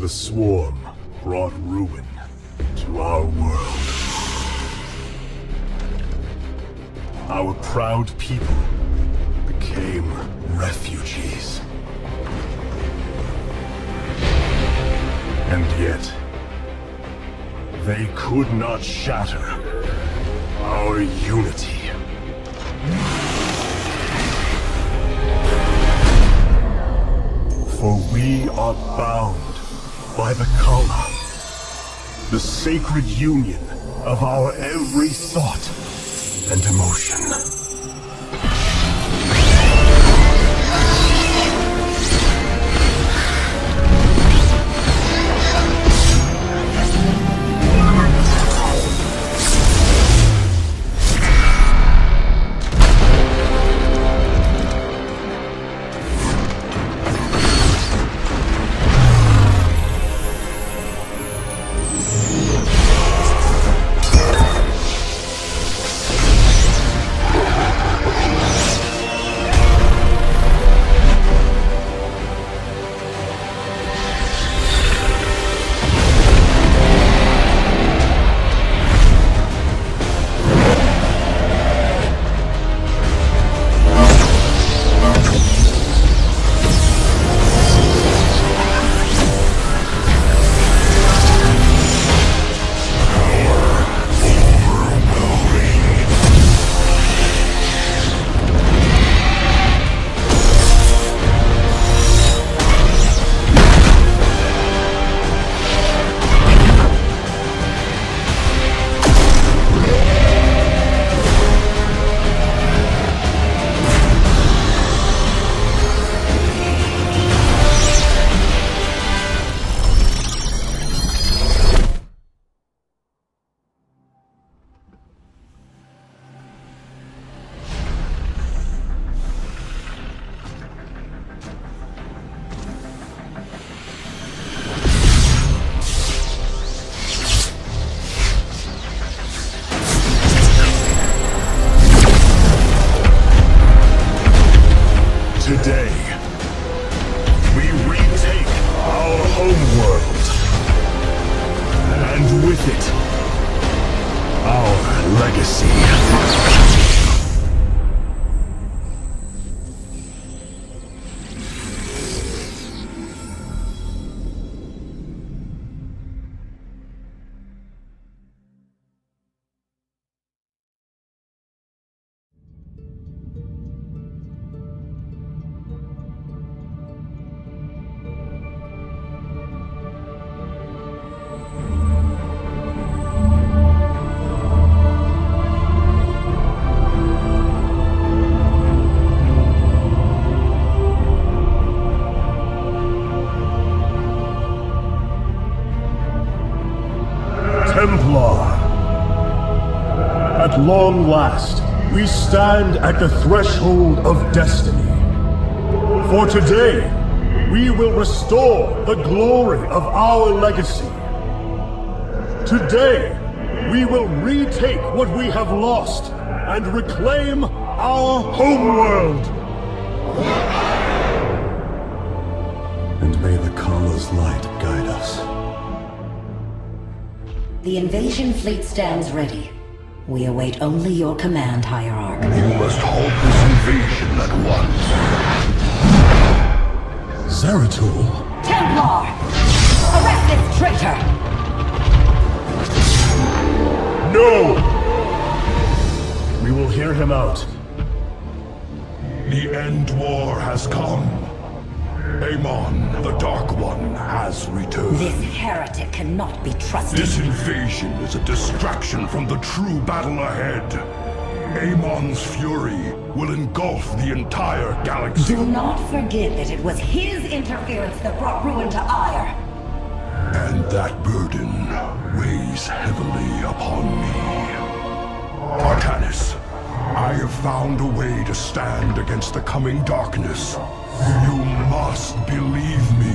The swarm brought ruin to our world. Our proud people became refugees. And yet, they could not shatter our unity. For we are bound by the Khala, the sacred union of our every thought and emotion. Today, we retake our homeworld, and with it, our legacy. At long last, we stand at the threshold of destiny. For today, we will restore the glory of our legacy. Today, we will retake what we have lost and reclaim our homeworld. And may the Khala's light guide us. The invasion fleet stands ready. We await only your command, Hierarch. You must halt this invasion at once. Zeratul? Templar! Arrest this traitor! No! We will hear him out. The end war has come. Amon, the Dark One, has returned. This heretic cannot be trusted. This invasion is a distraction from the true battle ahead. Amon's fury will engulf the entire galaxy. Do not forget that it was his interference that brought ruin to Aiur. And that burden weighs heavily upon me. Artanis, I have found a way to stand against the coming darkness. You must believe me.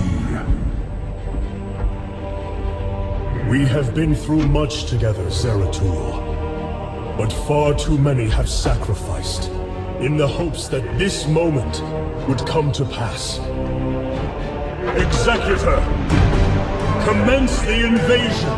We have been through much together, Zeratul. But far too many have sacrificed, in the hopes that this moment would come to pass. Executor! Commence the invasion!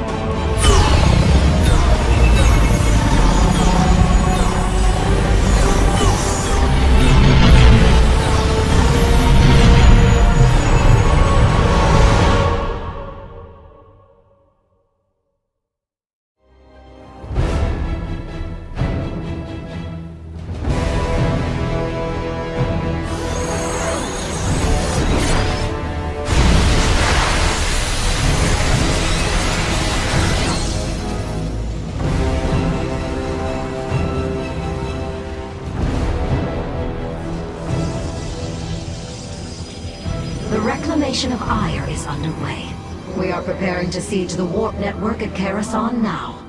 The reclamation of Aiur is underway. We are preparing to siege the warp network at Corhal now.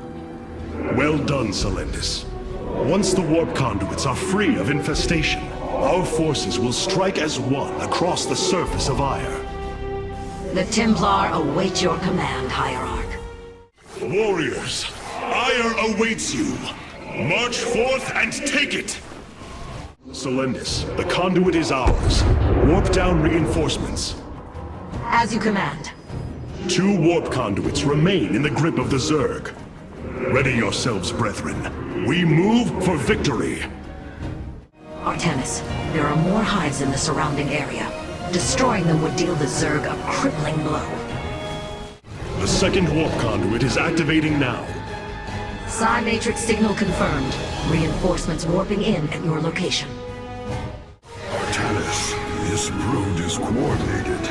Well done, Selendis. Once the warp conduits are free of infestation, our forces will strike as one across the surface of Aiur. The Templar await your command, Hierarch. Warriors, Aiur awaits you. March forth and take it! Selendis, the conduit is ours. Warp down reinforcements. As you command. 2 warp conduits remain in the grip of the Zerg. Ready yourselves, brethren. We move for victory. Artanis, there are more hives in the surrounding area. Destroying them would deal the Zerg a crippling blow. The 2nd warp conduit is activating now. Psi Matrix signal confirmed. Reinforcements warping in at your location. Artanis, this brood is coordinated.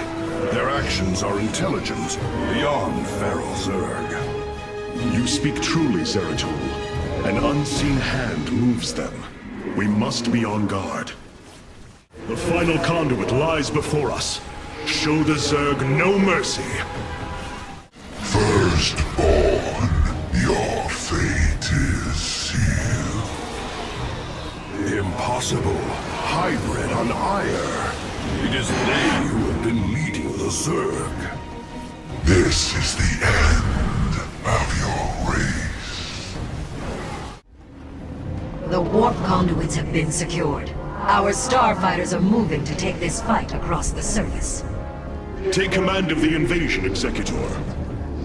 Their actions are intelligent, beyond feral Zerg. You speak truly, Zeratul. An unseen hand moves them. We must be on guard. The final conduit lies before us. Show the Zerg no mercy. Firstborn, your fate is sealed. Impossible. Hybrid on Aiur. It is they who have been leading the Zerg. This is the end of your race. The warp conduits have been secured. Our starfighters are moving to take this fight across the surface. Take command of the invasion, Executor.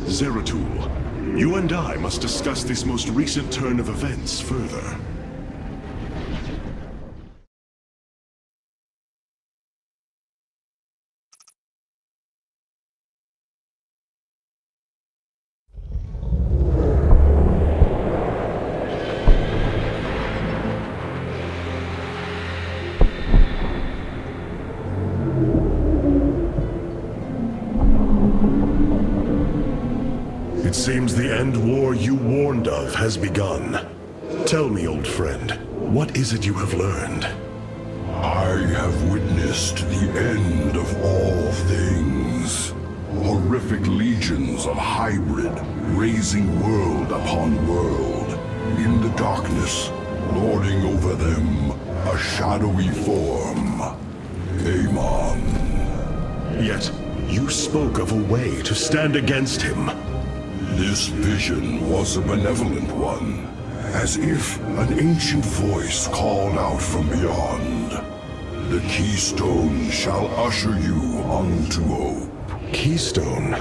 Zeratul, you and I must discuss this most recent turn of events further. It seems the end war you warned of has begun. Tell me, old friend, what is it you have learned? I have witnessed the end of all things. Horrific legions of hybrid, raising world upon world. In the darkness, lording over them, a shadowy form. Amon. Yet, you spoke of a way to stand against him. This vision was a benevolent one, as if an ancient voice called out from beyond. The Keystone shall usher you unto hope. Keystone?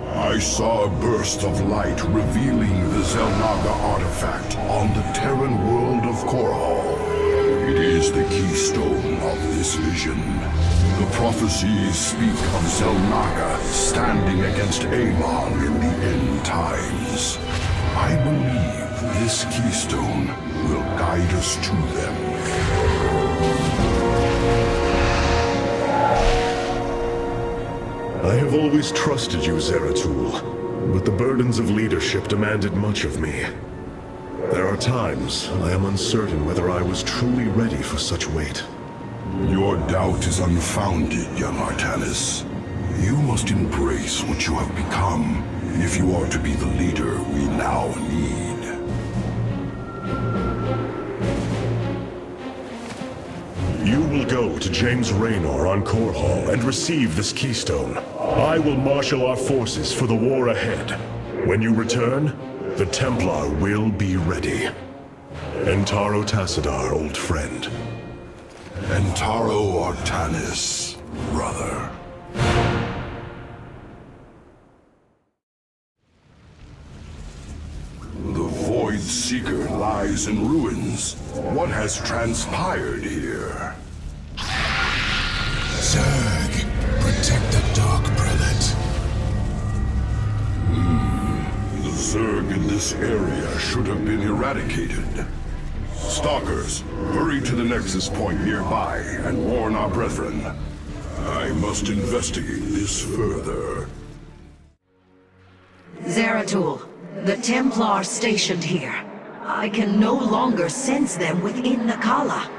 I saw a burst of light revealing the Xel'Naga artifact on the Terran world of Korhal. It is the keystone of this vision. The prophecies speak of Xel'Naga standing against Amon in the end times. I believe this keystone will guide us to them. I have always trusted you, Zeratul, but the burdens of leadership demanded much of me. There are times I am uncertain whether I was truly ready for such weight. Your doubt is unfounded, young Artanis. You must embrace what you have become if you are to be the leader we now need. You will go to James Raynor on Korhal and receive this keystone. I will marshal our forces for the war ahead. When you return, the Templar will be ready. Entaro Tassadar, old friend. Entaro Artanis, brother. lies in ruins. What has transpired here? Zerg, protect the Dark Prelate. The Zerg in this area should have been eradicated. Stalkers, hurry to the Nexus point nearby and warn our brethren. I must investigate this further. Zeratul, the Templar stationed here. I can no longer sense them within the Khala.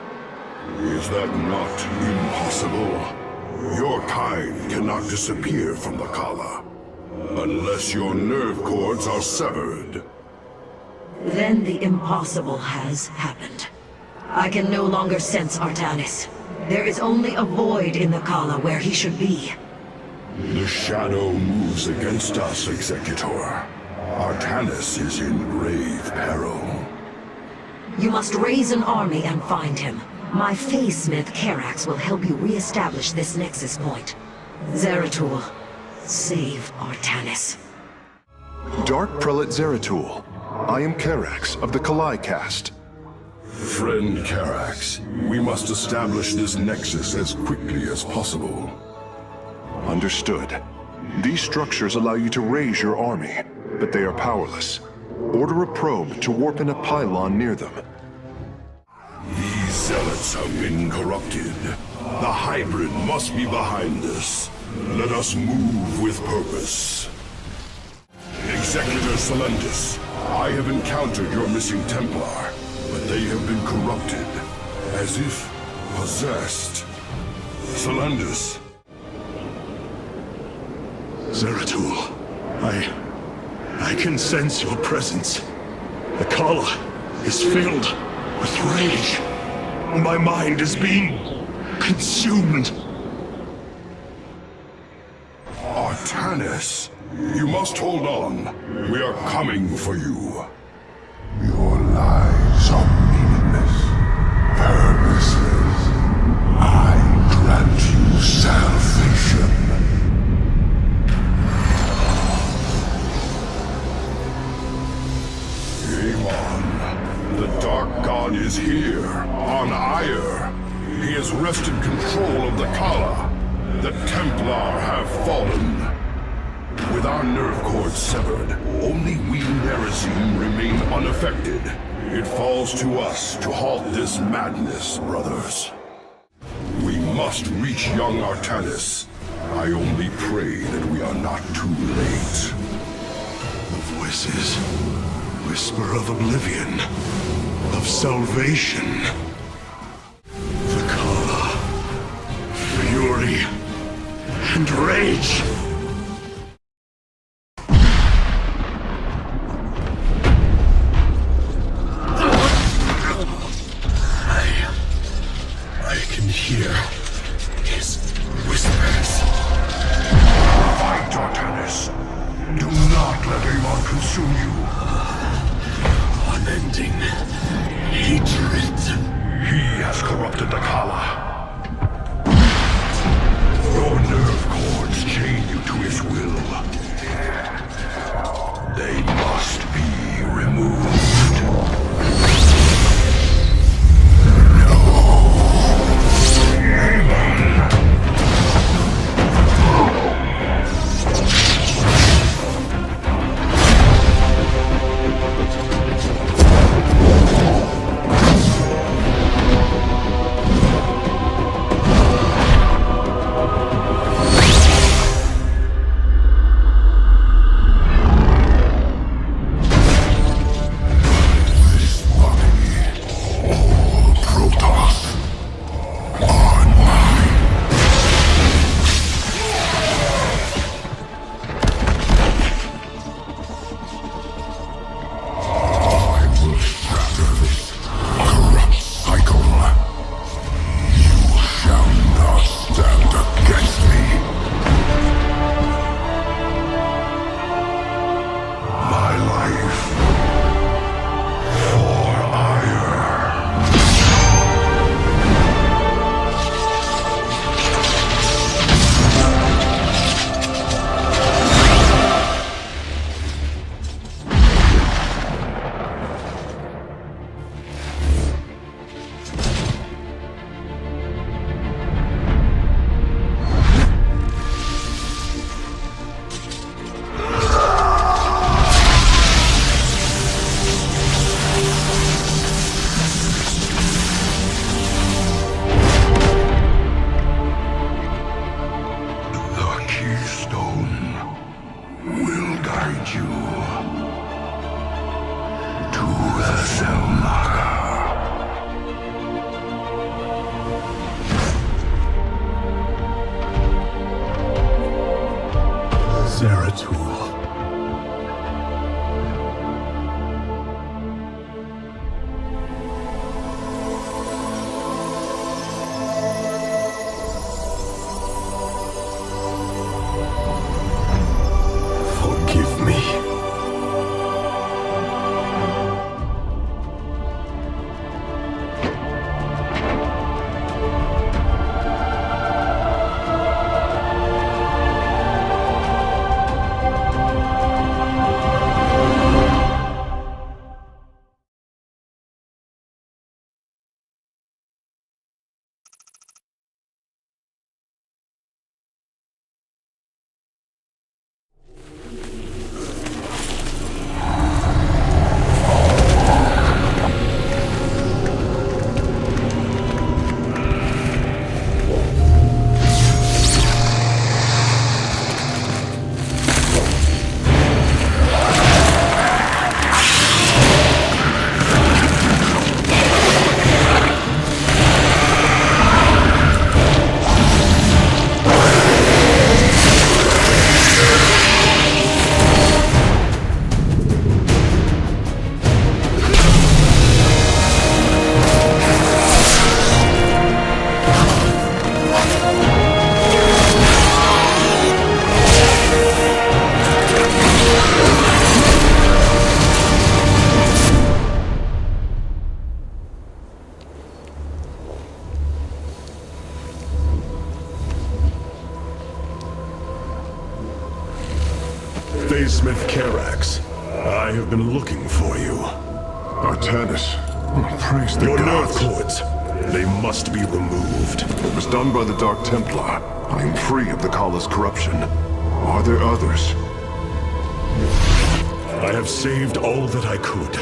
Is that not impossible? Your kind cannot disappear from the Khala, unless your nerve cords are severed. Then the impossible has happened. I can no longer sense Artanis. There is only a void in the Khala where he should be. The shadow moves against us, Executor. Artanis is in grave peril. You must raise an army and find him. My Phase-Smith Karax will help you re-establish this Nexus point. Zeratul, save Artanis. Dark Prelate Zeratul. I am Karax of the Khala caste. Friend Karax, we must establish this Nexus as quickly as possible. Understood. These structures allow you to raise your army, but they are powerless. Order a probe to warp in a pylon near them. These zealots have been corrupted. The hybrid must be behind this. Let us move with purpose. Executor Celendis, I have encountered your missing Templar, but they have been corrupted, as if possessed. Celendis. Zeratul, I can sense your presence. The Khala is filled with rage. My mind is being consumed. Artanis, you must hold on. We are coming for you. Your lies are meaningless, purposeless. I grant you salvation. Amon, the Dark God is here, on Aiur. He has wrested control of the Khala. The Templar have fallen. With our nerve cords severed, only we Nerazim remain unaffected. It falls to us to halt this madness, brothers. We must reach young Artanis. I only pray that we are not too late. The voices whisper of oblivion, of salvation. The Khala, fury, and rage. I can hear his whispers. Fight, Artanis. Do not let Amon consume you. Unending hatred. He has corrupted the Khala. Your nerve cords chain you to his will. They must be removed. Zeratul. Forgive me. Smith Karax, I have been looking for you. Artanis, praise the Your nerve gods. cords, they must be removed. It was done by the Dark Templar. I am free of the Khala's corruption. Are there others? I have saved all that I could.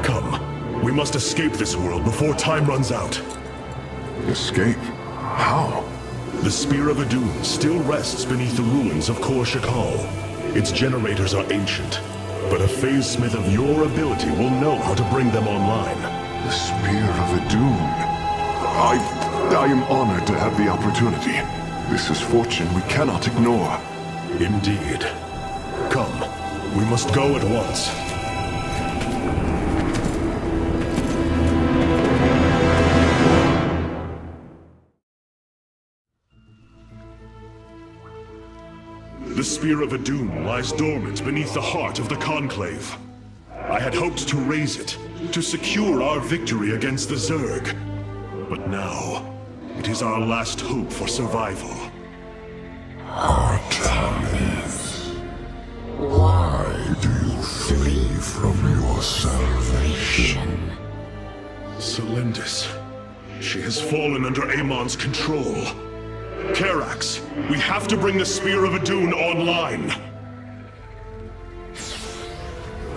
Come, we must escape this world before time runs out. Escape? How? The Spear of Adun still rests beneath the ruins of Korhal. Its generators are ancient, but a phase smith of your ability will know how to bring them online. The Spear of Adun. I am honored to have the opportunity. This is fortune we cannot ignore. Indeed. Come, we must go at once. The Spear of Adun lies dormant beneath the heart of the Conclave. I had hoped to raise it, to secure our victory against the Zerg. But now, it is our last hope for survival. Artanis, why do you flee from your salvation? Selendis. She has fallen under Amon's control. Karax, we have to bring the Spear of Adun online.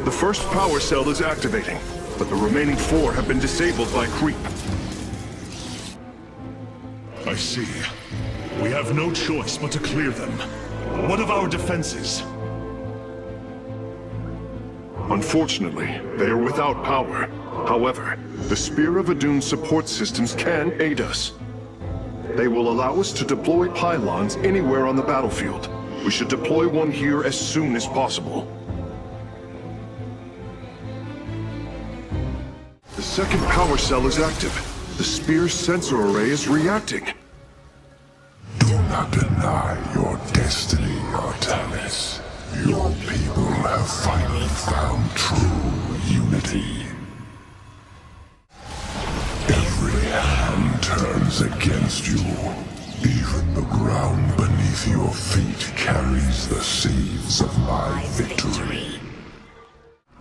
The first power cell is activating, but the remaining 4 have been disabled by creep. I see. We have no choice but to clear them. What of our defenses? Unfortunately, they are without power. However, the Spear of Adun's support systems can aid us. They will allow us to deploy pylons anywhere on the battlefield. We should deploy one here as soon as possible. The second power cell is active. The Spear's sensor array is reacting. Do not deny your destiny, Artanis. Your people have finally found true unity. Every hand turns against you. Even the ground beneath your feet carries the seeds of my victory.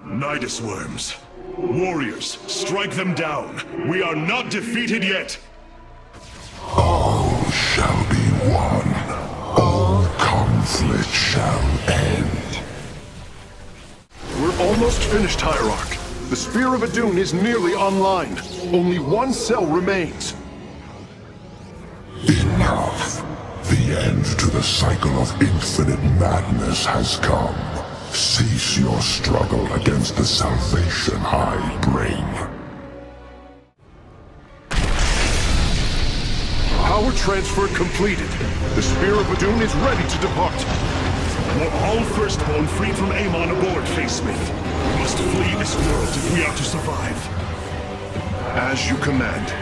Nidus worms. Warriors, strike them down. We are not defeated yet. All shall be one. All conflict shall end. We're almost finished, Hierarch. The Spear of Adun is nearly online. Only one cell remains. Enough. The end to the cycle of infinite madness has come. Cease your struggle against the salvation I bring. Power transfer completed. The Spear of Adun is ready to depart. Want all Firstborn freed from Amon aboard, Facesmith. We must flee this world if we are to survive. As you command.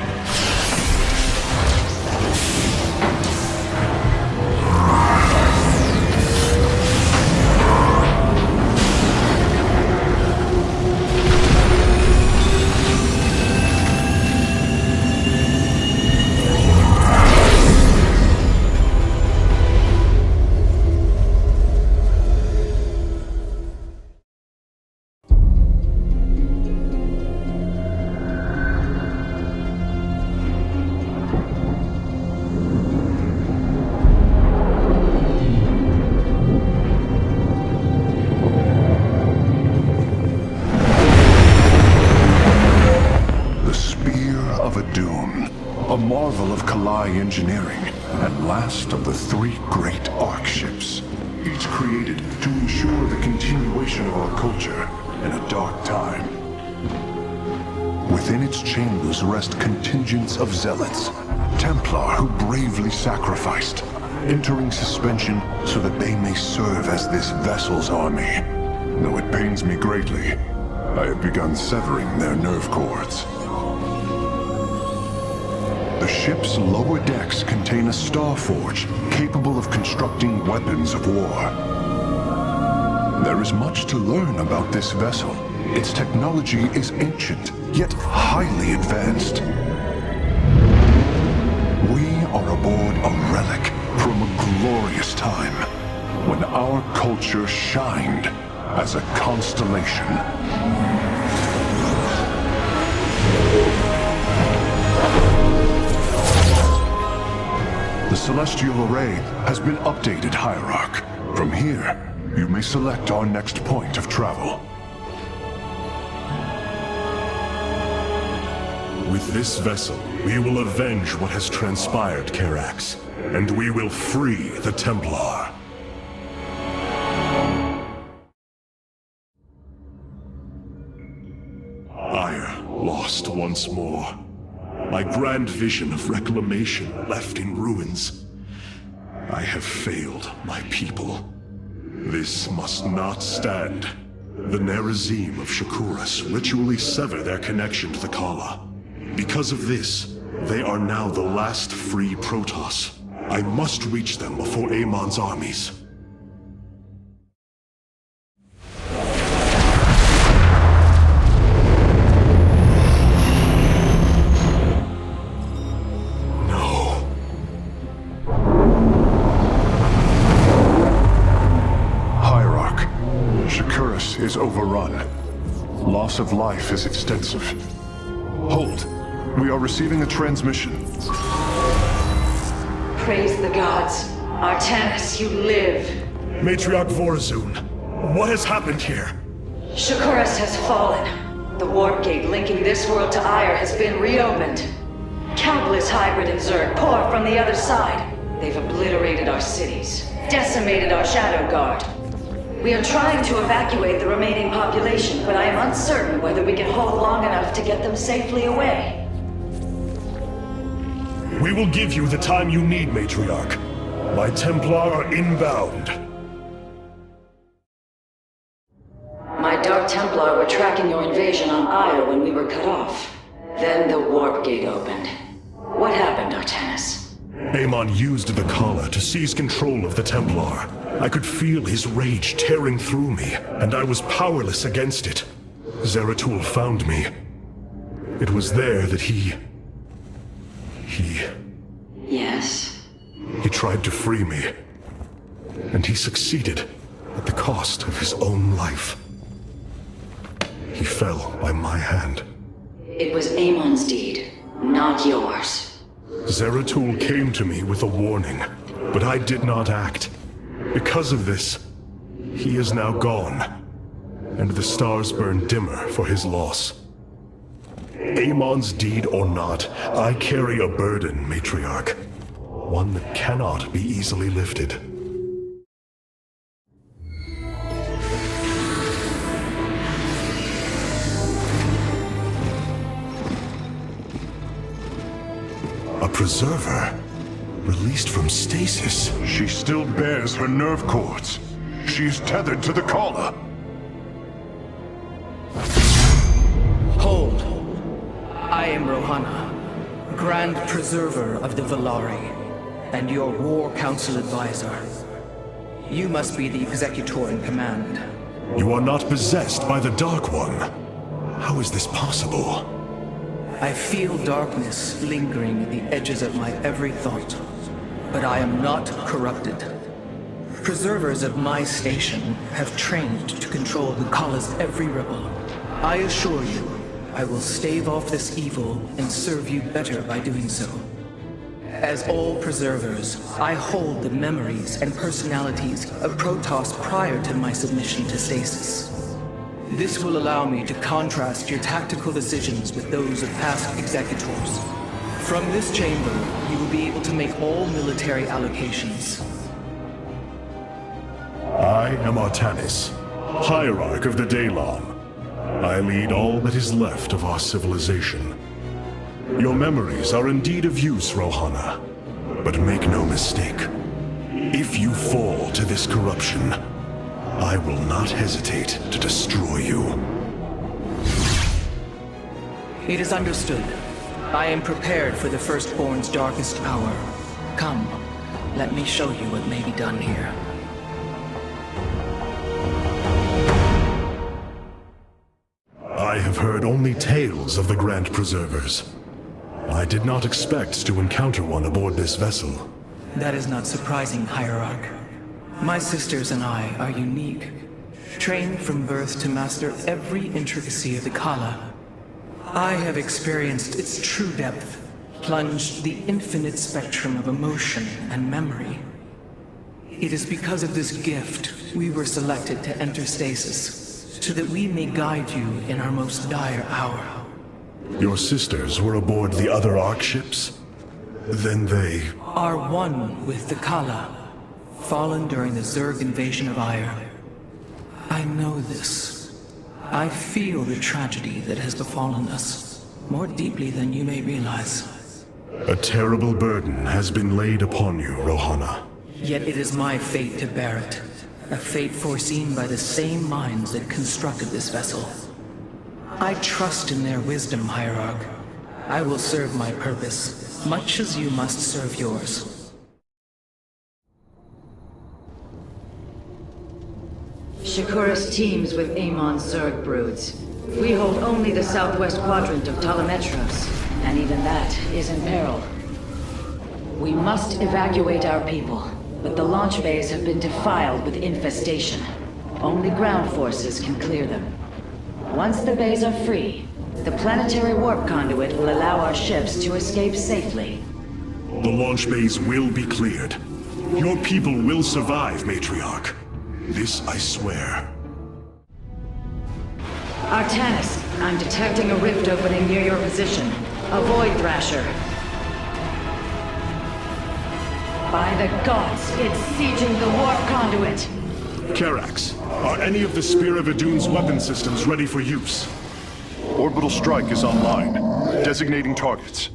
A marvel of Khala engineering, and last of the 3 great arc ships, each created to ensure the continuation of our culture in a dark time. Within its chambers rest contingents of zealots, Templar who bravely sacrificed, entering suspension so that they may serve as this vessel's army. Though it pains me greatly, I have begun severing their nerve cords. The ship's lower decks contain a star forge capable of constructing weapons of war. There is much to learn about this vessel. Its technology is ancient, yet highly advanced. We are aboard a relic from a glorious time, when our culture shined as a constellation. The Celestial Array has been updated, Hierarch. From here, you may select our next point of travel. With this vessel, we will avenge what has transpired, Karax, and we will free the Templar. Aiur lost once more. My grand vision of reclamation left in ruins. I have failed my people. This must not stand. The Nerazim of Shakuras ritually sever their connection to the Khala. Because of this, they are now the last free Protoss. I must reach them before Amon's armies. Is overrun. Loss of life is extensive. Hold. We are receiving a transmission. Praise the gods. Artanis, you live. Matriarch Vorazun, what has happened here? Shakuras has fallen. The warp gate linking this world to Aiur has been reopened. Countless hybrid and Zerg pour from the other side. They've obliterated our cities, decimated our Shadow Guard. We are trying to evacuate the remaining population, but I am uncertain whether we can hold long enough to get them safely away. We will give you the time you need, Matriarch. My Templar are inbound. My Dark Templar were tracking your invasion on Aiur when we were cut off. Then the warp gate opened. What happened, Artanis? Amon used the Khala to seize control of the Templar. I could feel his rage tearing through me, and I was powerless against it. Zeratul found me. It was there that he... Yes? He tried to free me. And he succeeded, at the cost of his own life. He fell by my hand. It was Amon's deed, not yours. Zeratul came to me with a warning, but I did not act. Because of this, he is now gone, and the stars burn dimmer for his loss. Amon's deed or not, I carry a burden, Matriarch. One that cannot be easily lifted. A preserver? Released from stasis? She still bears her nerve cords. she is tethered to the Khala. Hold. I am Rohana, Grand Preserver of the Valari, and your War Council advisor. You must be the executor in command. You are not possessed by the Dark One. How is this possible? I feel darkness lingering at the edges of my every thought, but I am not corrupted. Preservers of my station have trained to control the Khala's every rebel. I assure you, I will stave off this evil and serve you better by doing so. As all preservers, I hold the memories and personalities of Protoss prior to my submission to stasis. This will allow me to contrast your tactical decisions with those of past executors. From this chamber, you will be able to make all military allocations. I am Artanis, Hierarch of the Daylon. I lead all that is left of our civilization. Your memories are indeed of use, Rohana. But make no mistake. If you fall to this corruption, I will not hesitate to destroy you. It is understood. I am prepared for the Firstborn's darkest hour. Come, let me show you what may be done here. I have heard only tales of the Grand Preservers. I did not expect to encounter one aboard this vessel. That is not surprising, Hierarch. My sisters and I are unique, trained from birth to master every intricacy of the Khala. I have experienced its true depth, plunged the infinite spectrum of emotion and memory. It is because of this gift we were selected to enter stasis, so that we may guide you in our most dire hour. Your sisters were aboard the other Ark ships? Then they... are one with the Khala, fallen during the Zerg invasion of Aiur. I know this. I feel the tragedy that has befallen us, more deeply than you may realize. A terrible burden has been laid upon you, Rohana. Yet it is my fate to bear it. A fate foreseen by the same minds that constructed this vessel. I trust in their wisdom, Hierarch. I will serve my purpose, much as you must serve yours. Shakuras teams with Amon's Zerg broods. We hold only the southwest quadrant of Telemetros, and even that is in peril. We must evacuate our people, but the launch bays have been defiled with infestation. Only ground forces can clear them. Once the bays are free, the planetary warp conduit will allow our ships to escape safely. The launch bays will be cleared. Your people will survive, Matriarch. This I swear. Artanis, I'm detecting a rift opening near your position. Avoid Thrasher. By the gods, it's sieging the warp conduit! Karax, are any of the Spear of Idun's weapon systems ready for use? Orbital strike is online. Designating targets.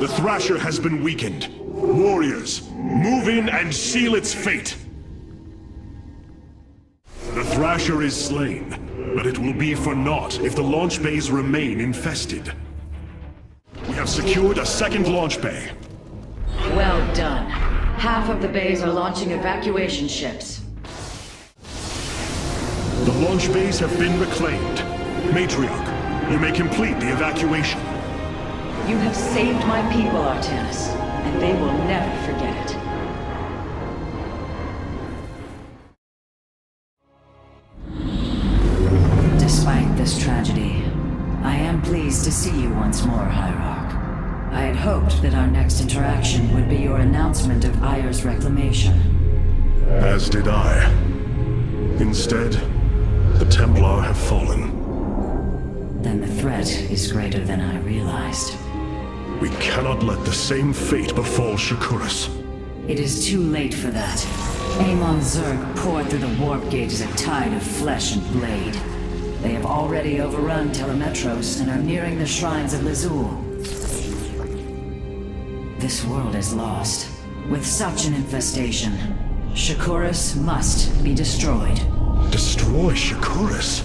The Thrasher has been weakened. Warriors, move in and seal its fate! The Thrasher is slain, but it will be for naught if the launch bays remain infested. We have secured a second launch bay. Well done. Half of the bays are launching evacuation ships. The launch bays have been reclaimed. Matriarch, you may complete the evacuation. You have saved my people, Artanis, and they will never forget it. Despite this tragedy, I am pleased to see you once more, Hierarch. I had hoped that our next interaction would be your announcement of Aiur's reclamation. As did I. Instead, the Templar have fallen. Then the threat is greater than I realized. We cannot let the same fate befall Shakuras. It is too late for that. Amon Zerg poured through the warp gates a tide of flesh and blade. They have already overrun Telemetros and are nearing the shrines of Lazul. This world is lost. With such an infestation, Shakuras must be destroyed. Destroy Shakuras?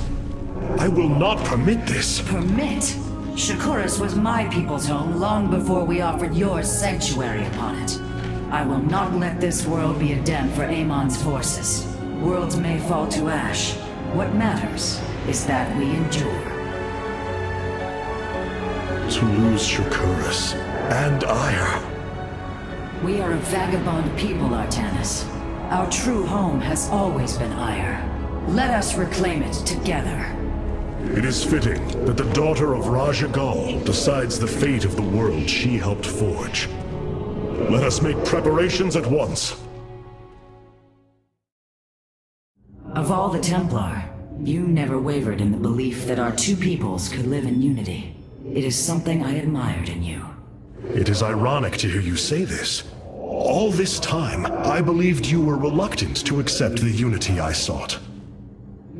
I will not permit this. Permit? Shakuras was my people's home long before we offered yours sanctuary upon it. I will not let this world be a den for Amon's forces. Worlds may fall to ash. What matters is that we endure. To lose Shakuras and Aiur. We are a vagabond people, Artanis. Our true home has always been Aiur. Let us reclaim it together. It is fitting that the daughter of Raja Gal decides the fate of the world she helped forge. Let us make preparations at once. Of all the Templar, you never wavered in the belief that our two peoples could live in unity. It is something I admired in you. It is ironic to hear you say this. All this time, I believed you were reluctant to accept the unity I sought.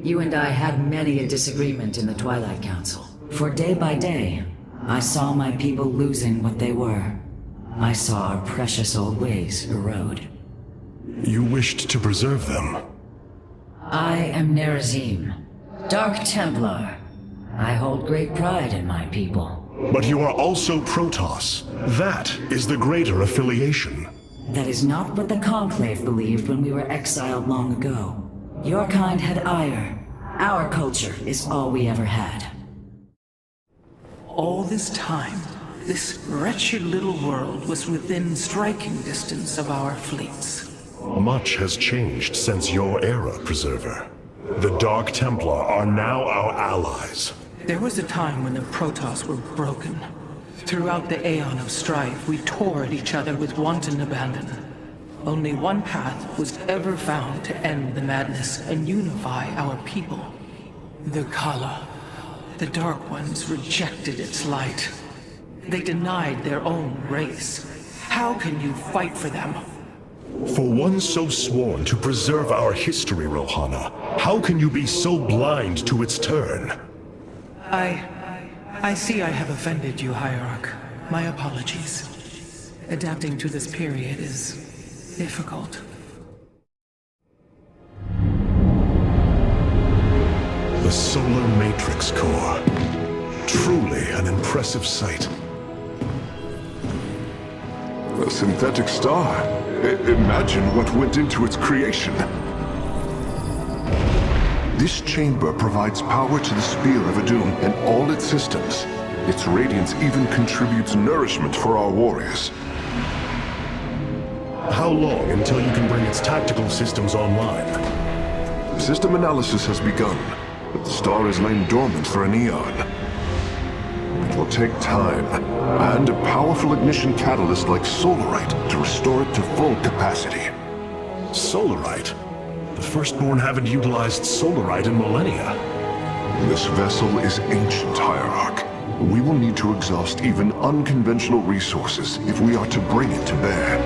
You and I had many a disagreement in the Twilight Council. For day by day, I saw my people losing what they were. I saw our precious old ways erode. You wished to preserve them. I am Nerazim, Dark Templar. I hold great pride in my people. But you are also Protoss. That is the greater affiliation. That is not what the Conclave believed when we were exiled long ago. Your kind had Aiur. Our culture is all we ever had. All this time, this wretched little world was within striking distance of our fleets. Much has changed since your era, Preserver. The Dark Templar are now our allies. There was a time when the Protoss were broken. Throughout the Aeon of Strife, we tore at each other with wanton abandon. Only one path was ever found to end the madness and unify our people. The Khala. The Dark Ones rejected its light. They denied their own race. How can you fight for them? For one so sworn to preserve our history, Rohana, how can you be so blind to its turn? I see I have offended you, Hierarch. My apologies. Adapting to this period is difficult. The Solar Matrix Core. Truly an impressive sight. A synthetic star. Imagine what went into its creation. This chamber provides power to the Spear of Adun and all its systems. Its radiance even contributes nourishment for our warriors. How long until you can bring its tactical systems online? System analysis has begun, but the star has lain dormant for an eon. It will take time, and a powerful ignition catalyst like Solarite to restore it to full capacity. Solarite? The Firstborn haven't utilized Solarite in millennia. This vessel is ancient, Hierarch. We will need to exhaust even unconventional resources if we are to bring it to bear.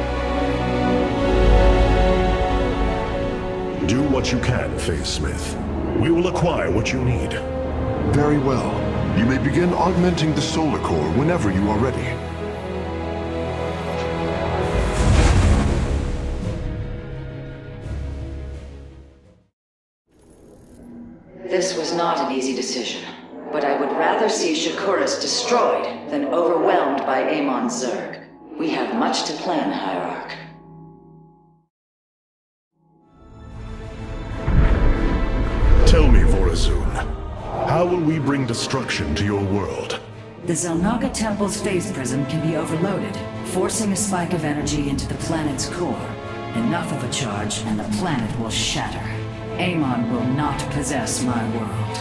Do what you can, Phase Smith. We will acquire what you need. Very well. You may begin augmenting the solar core whenever you are ready. This was not an easy decision, but I would rather see Shakuras destroyed than overwhelmed by Amon Zerg. We have much to plan, Hierarch. Tell me, Vorazun, how will we bring destruction to your world? The Xel'Naga Temple's phase prism can be overloaded, forcing a spike of energy into the planet's core. Enough of a charge, and the planet will shatter. Amon will not possess my world.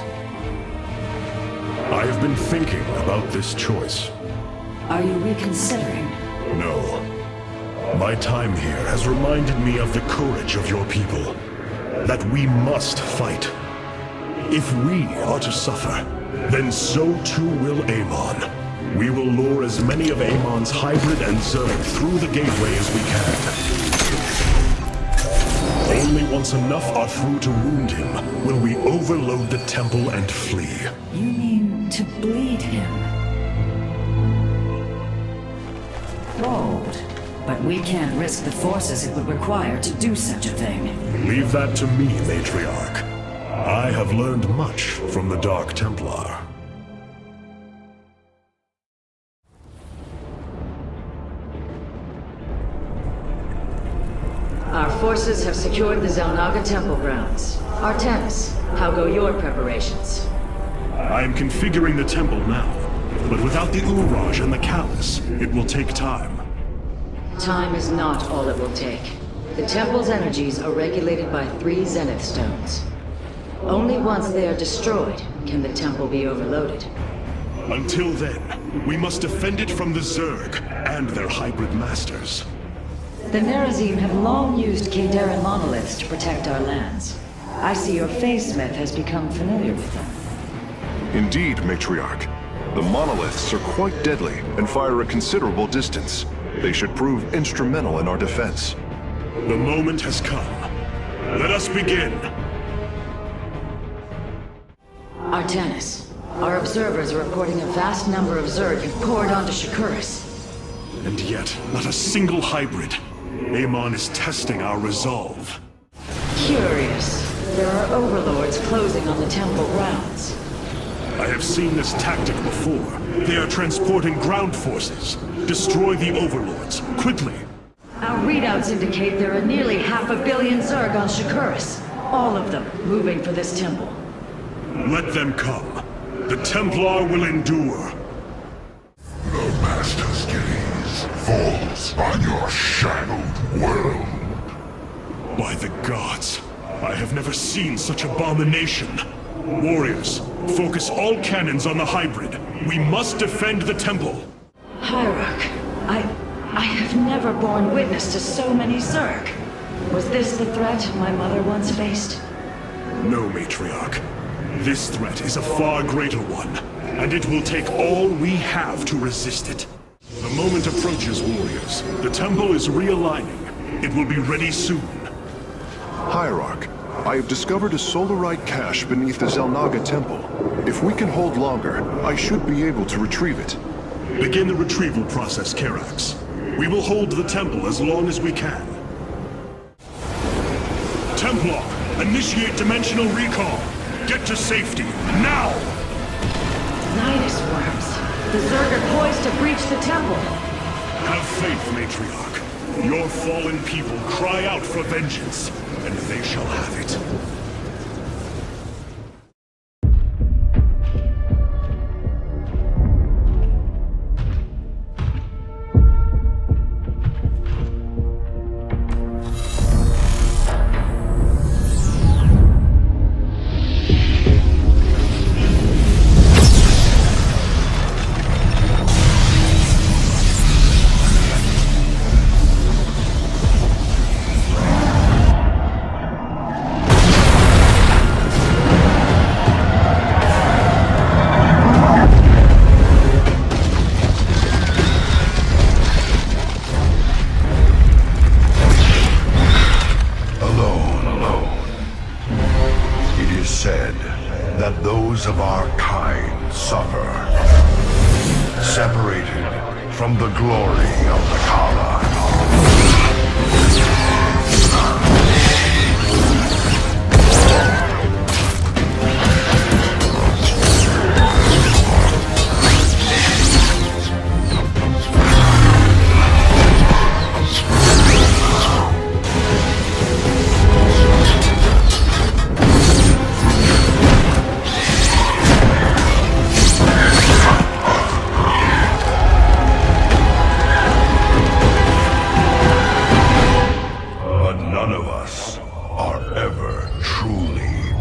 I have been thinking about this choice. Are you reconsidering? No. My time here has reminded me of the courage of your people. That we must fight. If we are to suffer, then so too will Amon. We will lure as many of Amon's hybrid and Zerg through the gateway as we can. Only once enough are through to wound him will we overload the temple and flee. You mean to bleed him? Bold. But we can't risk the forces it would require to do such a thing. Leave that to me, Matriarch. I have learned much from the Dark Templar. Our forces have secured the Xel'Naga temple grounds. Artanis, how go your preparations? I am configuring the temple now, but without the Uraj and the Callus, it will take time. Time is not all it will take. The temple's energies are regulated by 3 Zenith stones. Only once they are destroyed can the temple be overloaded. Until then, we must defend it from the Zerg and their hybrid masters. The Nerazim have long used Tal'darim monoliths to protect our lands. I see your face-smith has become familiar with them. Indeed, Matriarch. The monoliths are quite deadly and fire a considerable distance. They should prove instrumental in our defense. The moment has come. Let us begin! Artanis, our observers are reporting a vast number of Zerg have poured onto Shakuras. And yet, not a single hybrid. Amon is testing our resolve. Curious. There are overlords closing on the temple grounds. I have seen this tactic before. They are transporting ground forces. Destroy the overlords, quickly! Our readouts indicate there are nearly 500 million Zerg on Shakuras. All of them moving for this temple. Let them come. The Templar will endure. The Master's gaze falls on your shadowed world. By the gods, I have never seen such abomination. Warriors, focus all cannons on the hybrid. We must defend the temple. Hierarch, I have never borne witness to so many Zerg. Was this the threat my mother once faced? No, Matriarch. This threat is a far greater one, and it will take all we have to resist it. The moment approaches, warriors. The temple is realigning. It will be ready soon. Hierarch, I have discovered a solarite cache beneath the Xel'Naga temple. If we can hold longer, I should be able to retrieve it. Begin the retrieval process, Karax. We will hold the temple as long as we can. Templar, initiate dimensional recall. Get to safety, now! Nidus worms. The Zerg are poised to breach the temple. Have faith, Matriarch. Your fallen people cry out for vengeance, and they shall have it. Of our kind suffer, separated from the glory of the Khala. None of us are ever truly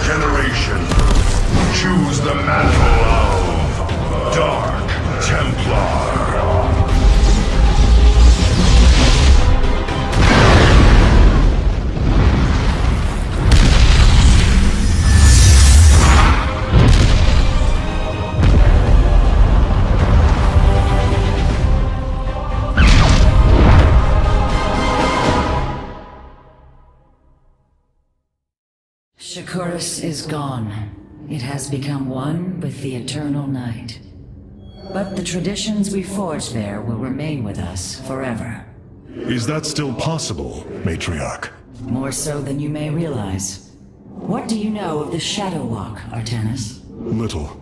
generation, choose the mantle of Dark Templar. Shakuras is gone. It has become one with the eternal night. But the traditions we forged there will remain with us forever. Is that still possible, Matriarch? More so than you may realize. What do you know of the Shadow Walk, Artanis? Little.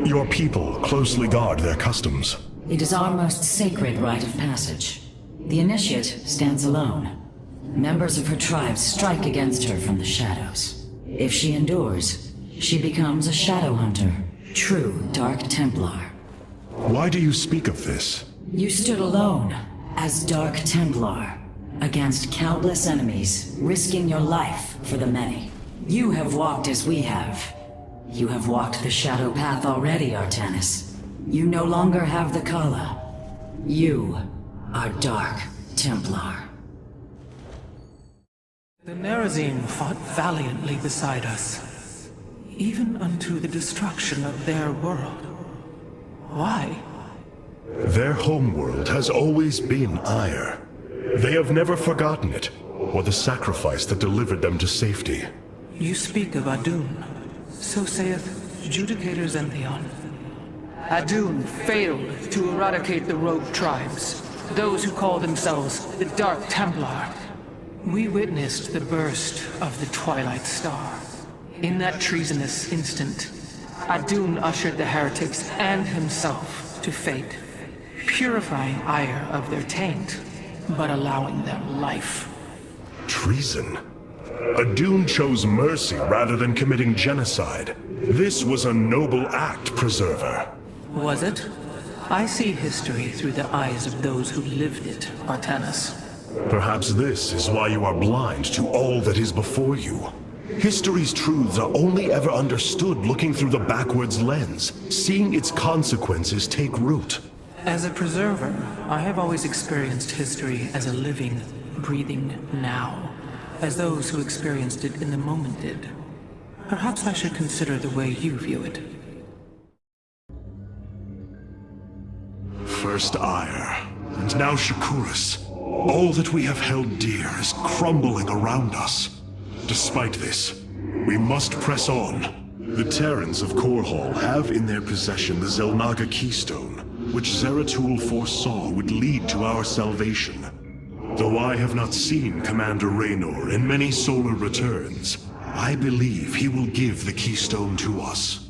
Your people closely guard their customs. It is our most sacred rite of passage. The Initiate stands alone. Members of her tribe strike against her from the shadows. If she endures, she becomes a Shadow Hunter, true Dark Templar. Why do you speak of this? You stood alone, as Dark Templar, against countless enemies, risking your life for the many. You have walked as we have. You have walked the Shadow Path already, Artanis. You no longer have the Khala. You are Dark Templar. The Nerazim fought valiantly beside us, even unto the destruction of their world. Why? Their homeworld has always been Aiur. They have never forgotten it, or the sacrifice that delivered them to safety. You speak of Adun. So saith Judicator Zentheon. Adun failed to eradicate the rogue tribes, those who call themselves the Dark Templar. We witnessed the burst of the Twilight Star. In that treasonous instant, Adun ushered the heretics and himself to fate, purifying Aiur of their taint, but allowing them life. Treason? Adun chose mercy rather than committing genocide. This was a noble act, Preserver. Was it? I see history through the eyes of those who lived it, Artanis. Perhaps this is why you are blind to all that is before you. History's truths are only ever understood looking through the backwards lens, seeing its consequences take root. As a preserver, I have always experienced history as a living, breathing now, as those who experienced it in the moment did. Perhaps I should consider the way you view it. First Aiur, and now Shakuras. All that we have held dear is crumbling around us. Despite this, we must press on. The Terrans of Korhal have in their possession the Xel'Naga Keystone, which Zeratul foresaw would lead to our salvation. Though I have not seen Commander Raynor in many solar returns, I believe he will give the Keystone to us.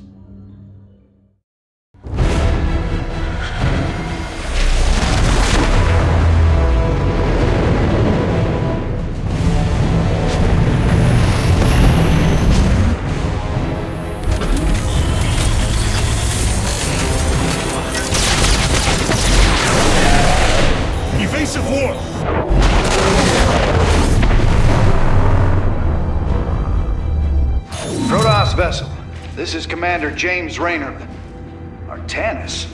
Evasive war! Protoss vessel, this is Commander James Raynor. Artanis?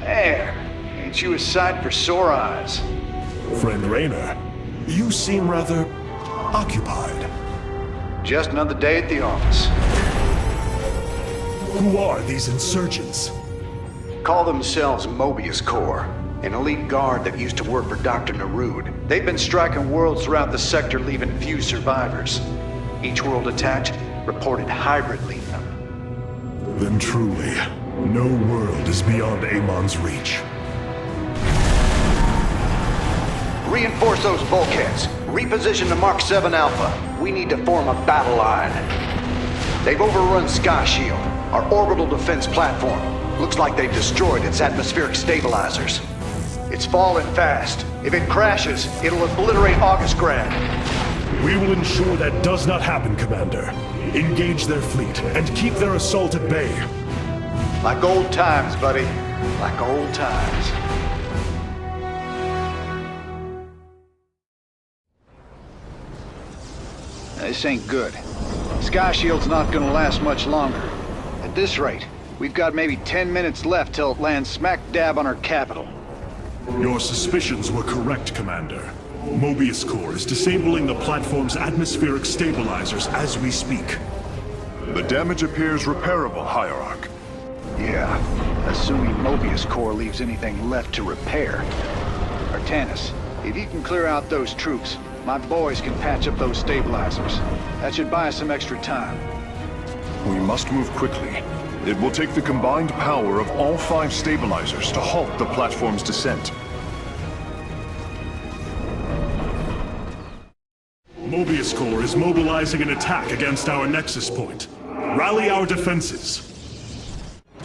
There, ain't you a sight for sore eyes? Friend Raynor, you seem rather occupied. Just another day at the office. Who are these insurgents? Call themselves Mobius Corps, an elite guard that used to work for Dr. Narud. They've been striking worlds throughout the sector, leaving few survivors. Each world attacked reported hybrid leaving them. Then truly, no world is beyond Amon's reach. Reinforce those bulkheads. Reposition the Mark 7 Alpha. We need to form a battle line. They've overrun Sky Shield, our orbital defense platform. Looks like they've destroyed its atmospheric stabilizers. It's falling fast. If it crashes, it'll obliterate Augustgrad. We will ensure that does not happen, Commander. Engage their fleet and keep their assault at bay. Like old times, buddy. Like old times. This ain't good. Sky Shield's not gonna last much longer. At this rate, we've got maybe 10 minutes left till it lands smack dab on our capital. Your suspicions were correct, Commander. Mobius Core is disabling the platform's atmospheric stabilizers as we speak. The damage appears repairable, Hierarch. Yeah, assuming Mobius Core leaves anything left to repair. Artanis, if you can clear out those troops, my boys can patch up those stabilizers. That should buy us some extra time. We must move quickly. It will take the combined power of all 5 stabilizers to halt the platform's descent. Mobius Core is mobilizing an attack against our nexus point. Rally our defenses.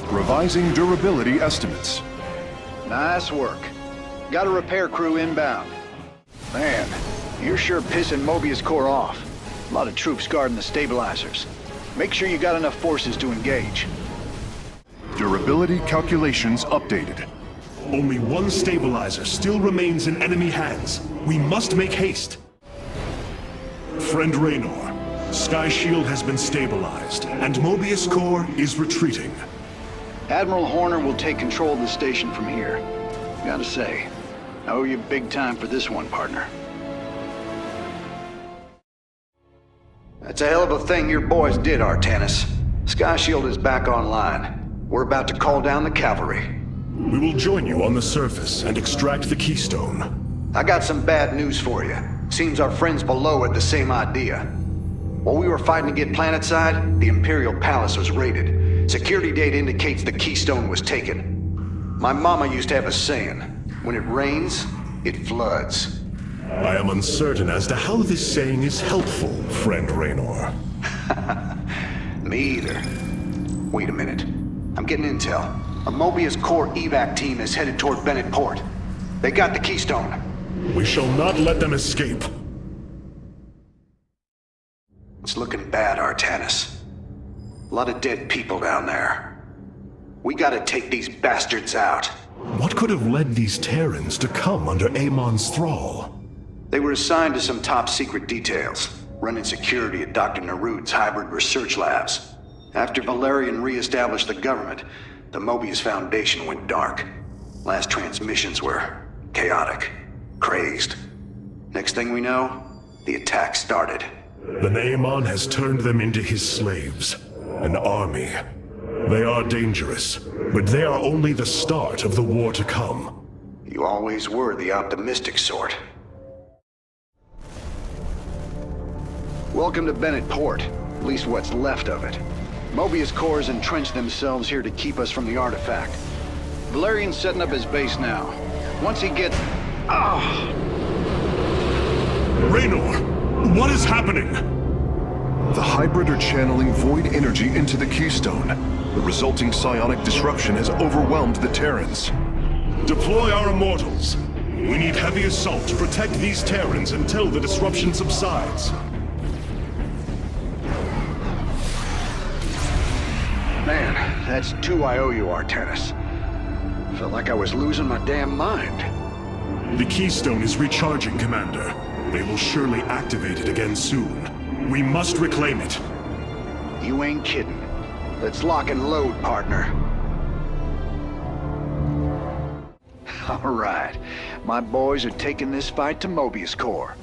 Revising durability estimates. Nice work. Got a repair crew inbound. Man, you're sure pissing Mobius Core off. A lot of troops guarding the stabilizers. Make sure you got enough forces to engage. Durability calculations updated. Only 1 stabilizer still remains in enemy hands. We must make haste. Friend Raynor, Sky Shield has been stabilized, and Mobius Core is retreating. Admiral Horner will take control of the station from here. Gotta say, I owe you big time for this one, partner. That's a hell of a thing your boys did, Artanis. Sky Shield is back online. We're about to call down the cavalry. We will join you on the surface and extract the Keystone. I got some bad news for you. Seems our friends below had the same idea. While we were fighting to get planetside, the Imperial Palace was raided. Security data indicates the Keystone was taken. My mama used to have a saying, when it rains, it floods. I am uncertain as to how this saying is helpful, friend Raynor. Me either. Wait a minute. I'm getting intel. A Mobius Core evac team is headed toward Bennett Port. They got the Keystone. We shall not let them escape. It's looking bad, Artanis. A lot of dead people down there. We gotta take these bastards out. What could have led these Terrans to come under Amon's thrall? They were assigned to some top-secret details, running security at Dr. Nerud's hybrid research labs. After Valerian re-established the government, the Mobius Foundation went dark. Last transmissions were chaotic, crazed. Next thing we know, the attack started. Then Amon has turned them into his slaves. An army. They are dangerous, but they are only the start of the war to come. You always were the optimistic sort. Welcome to Bennett Port, at least what's left of it. Mobius Core has entrenched themselves here to keep us from the artifact. Valerian's setting up his base now. Once he gets... Raynor, what is happening? The hybrid are channeling void energy into the Keystone. The resulting psionic disruption has overwhelmed the Terrans. Deploy our immortals. We need heavy assault to protect these Terrans until the disruption subsides. Man, that's 2 I owe you, Artanis. Felt like I was losing my damn mind. The Keystone is recharging, Commander. They will surely activate it again soon. We must reclaim it. You ain't kidding. Let's lock and load, partner. All right. My boys are taking this fight to Mobius Core.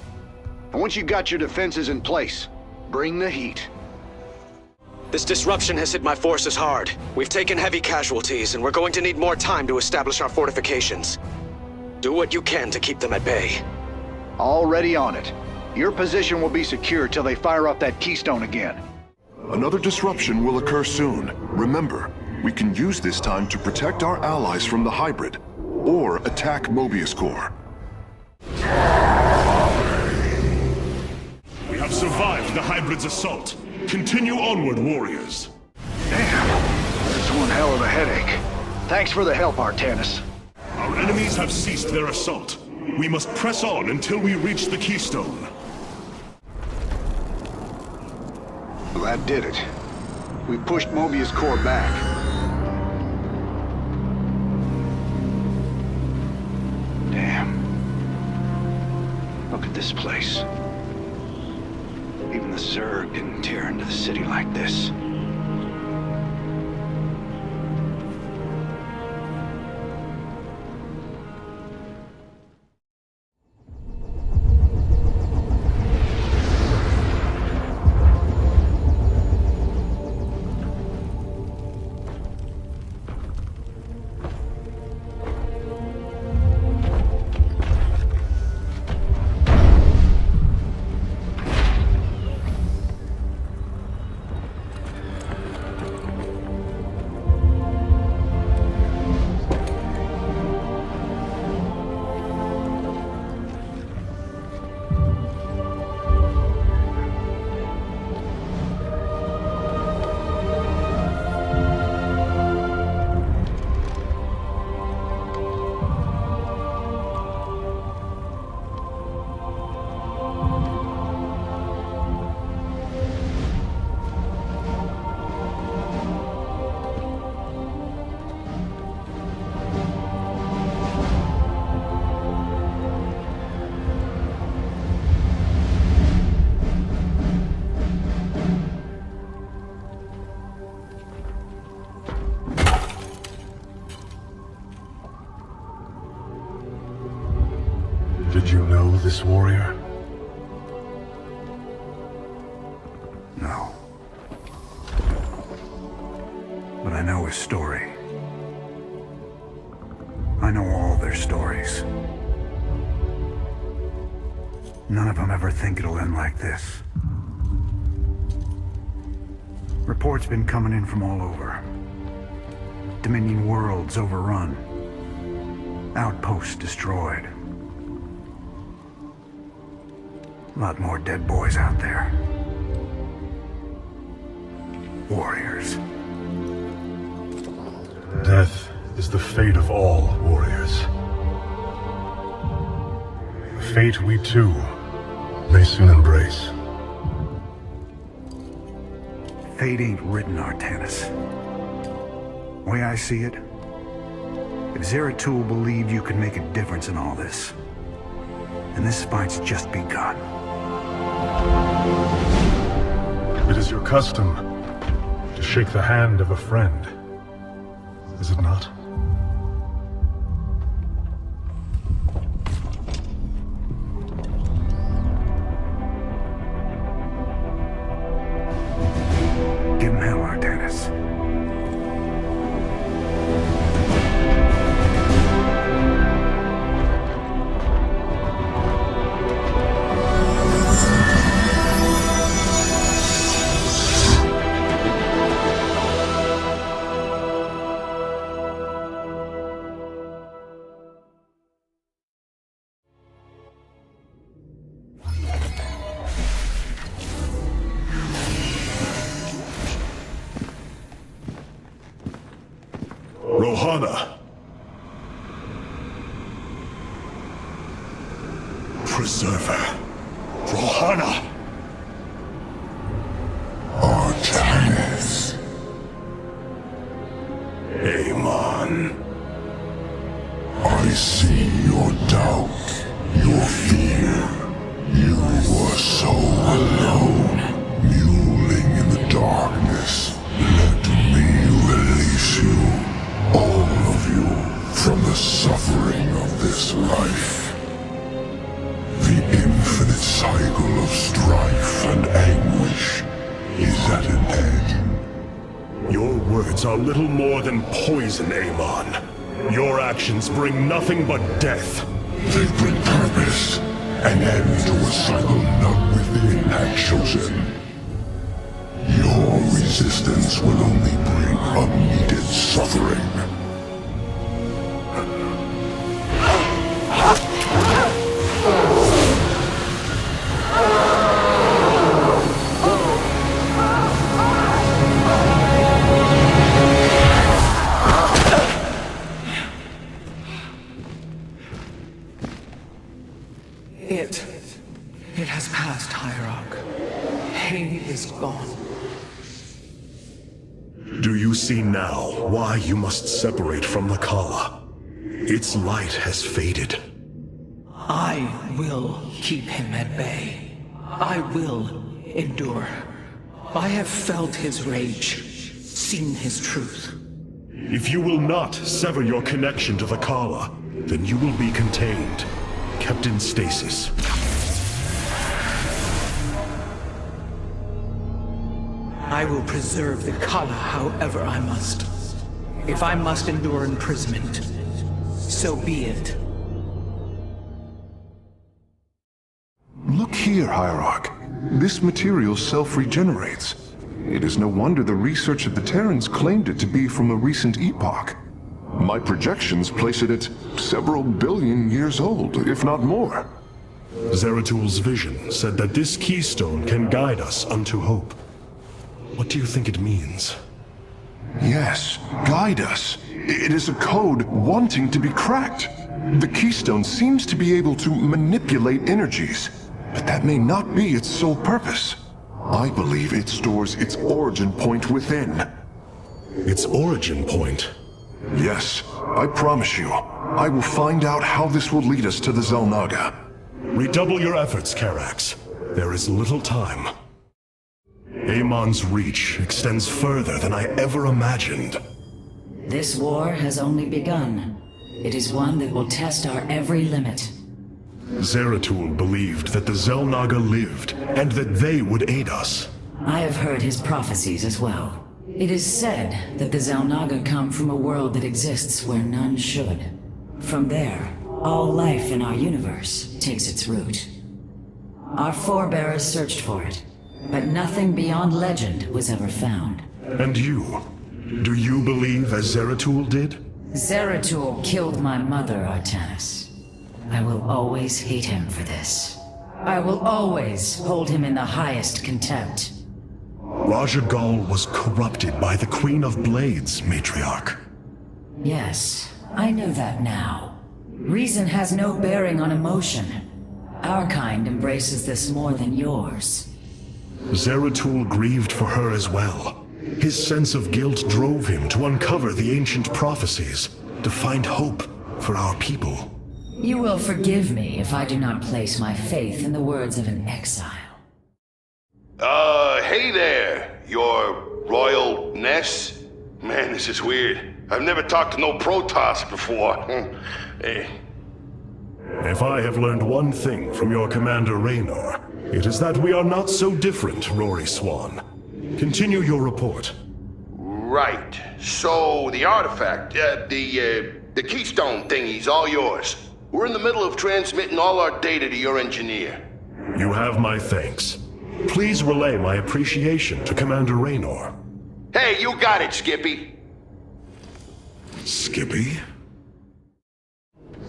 And once you got your defenses in place, bring the heat. This disruption has hit my forces hard. We've taken heavy casualties, and we're going to need more time to establish our fortifications. Do what you can to keep them at bay. Already on it. Your position will be secure till they fire up that Keystone again. Another disruption will occur soon. Remember, we can use this time to protect our allies from the hybrid, or attack Mobius Core. We have survived the hybrid's assault. Continue onward, warriors. Damn, that's one hell of a headache. Thanks for the help, Artanis. Our enemies have ceased their assault. We must press on until we reach the Keystone. Well, that did it. We pushed Mobius Core back. Damn. Look at this place. Even the Zerg didn't tear into the city like this. Did you know this warrior? No. But I know his story. I know all their stories. None of them ever think it'll end like this. Reports been coming in from all over. Dominion worlds overrun. Outposts destroyed. A lot more dead boys out there. Warriors. Death is the fate of all warriors. A fate we too may soon embrace. Fate ain't written, Artanis. The way I see it, if Zeratul believed you could make a difference in all this, then this fight's just begun. It is your custom to shake the hand of a friend, is it not? Give him hell, Artanis. Rohana! Preserver! Rohana! Artanis. Amon. I see your doubt, your fear. You were so alone, mewling in the darkness. Let me release you. All of you, from the suffering of this life. The infinite cycle of strife and anguish is at an end. Your words are little more than poison, Amon. Your actions bring nothing but death. They bring purpose, an end to a cycle none within had chosen. Your resistance will only bring unneeded suffering. It has passed, Hierarch. Pain is gone. Do you see now why you must separate from the Khala? Its light has faded. I will keep him at bay. I will Endure. I have felt his rage, seen his truth. If you will not sever your connection to the Khala, then you will be contained, kept in stasis. I will preserve the Khala however I must. If I must endure imprisonment, so be it. Look here, Hierarch. This material self-regenerates. It is no wonder the research of the Terrans claimed it to be from a recent epoch. My projections place it at several billion years old, if not more. Zeratul's vision said that this Keystone can guide us unto hope. What do you think it means? Yes, guide us. It is a code wanting to be cracked. The Keystone seems to be able to manipulate energies, but that may not be its sole purpose. I believe it stores its origin point within. Its origin point? Yes, I promise you. I will find out how this will lead us to the Xel'Naga. Redouble your efforts, Karax. There is little time. Amon's reach extends further than I ever imagined. This war has only begun. It is one that will test our every limit. Zeratul believed that the Xel'Naga lived, and that they would aid us. I have heard his prophecies as well. It is said that the Xel'Naga come from a world that exists where none should. From there, all life in our universe takes its root. Our forebears searched for it, but nothing beyond legend was ever found. And you? Do you believe as Zeratul did? Zeratul killed my mother, Artanis. I will always hate him for this. I will always hold him in the highest contempt. Raja Gal was corrupted by the Queen of Blades, Matriarch. Yes, I know that now. Reason has no bearing on emotion. Our kind embraces this more than yours. Zeratul grieved for her as well. His sense of guilt drove him to uncover the ancient prophecies, to find hope for our people. You will forgive me if I do not place my faith in the words of an exile. Hey there, your royalness? Man, this is weird. I've never talked to no Protoss before. Hey. If I have learned one thing from your commander Raynor, it is that we are not so different, Rory Swan. Continue your report. Right. So, the artifact, the Keystone thingy's all yours. We're in the middle of transmitting all our data to your engineer. You have my thanks. Please relay my appreciation to Commander Raynor. Hey, you got it, Skippy. Skippy?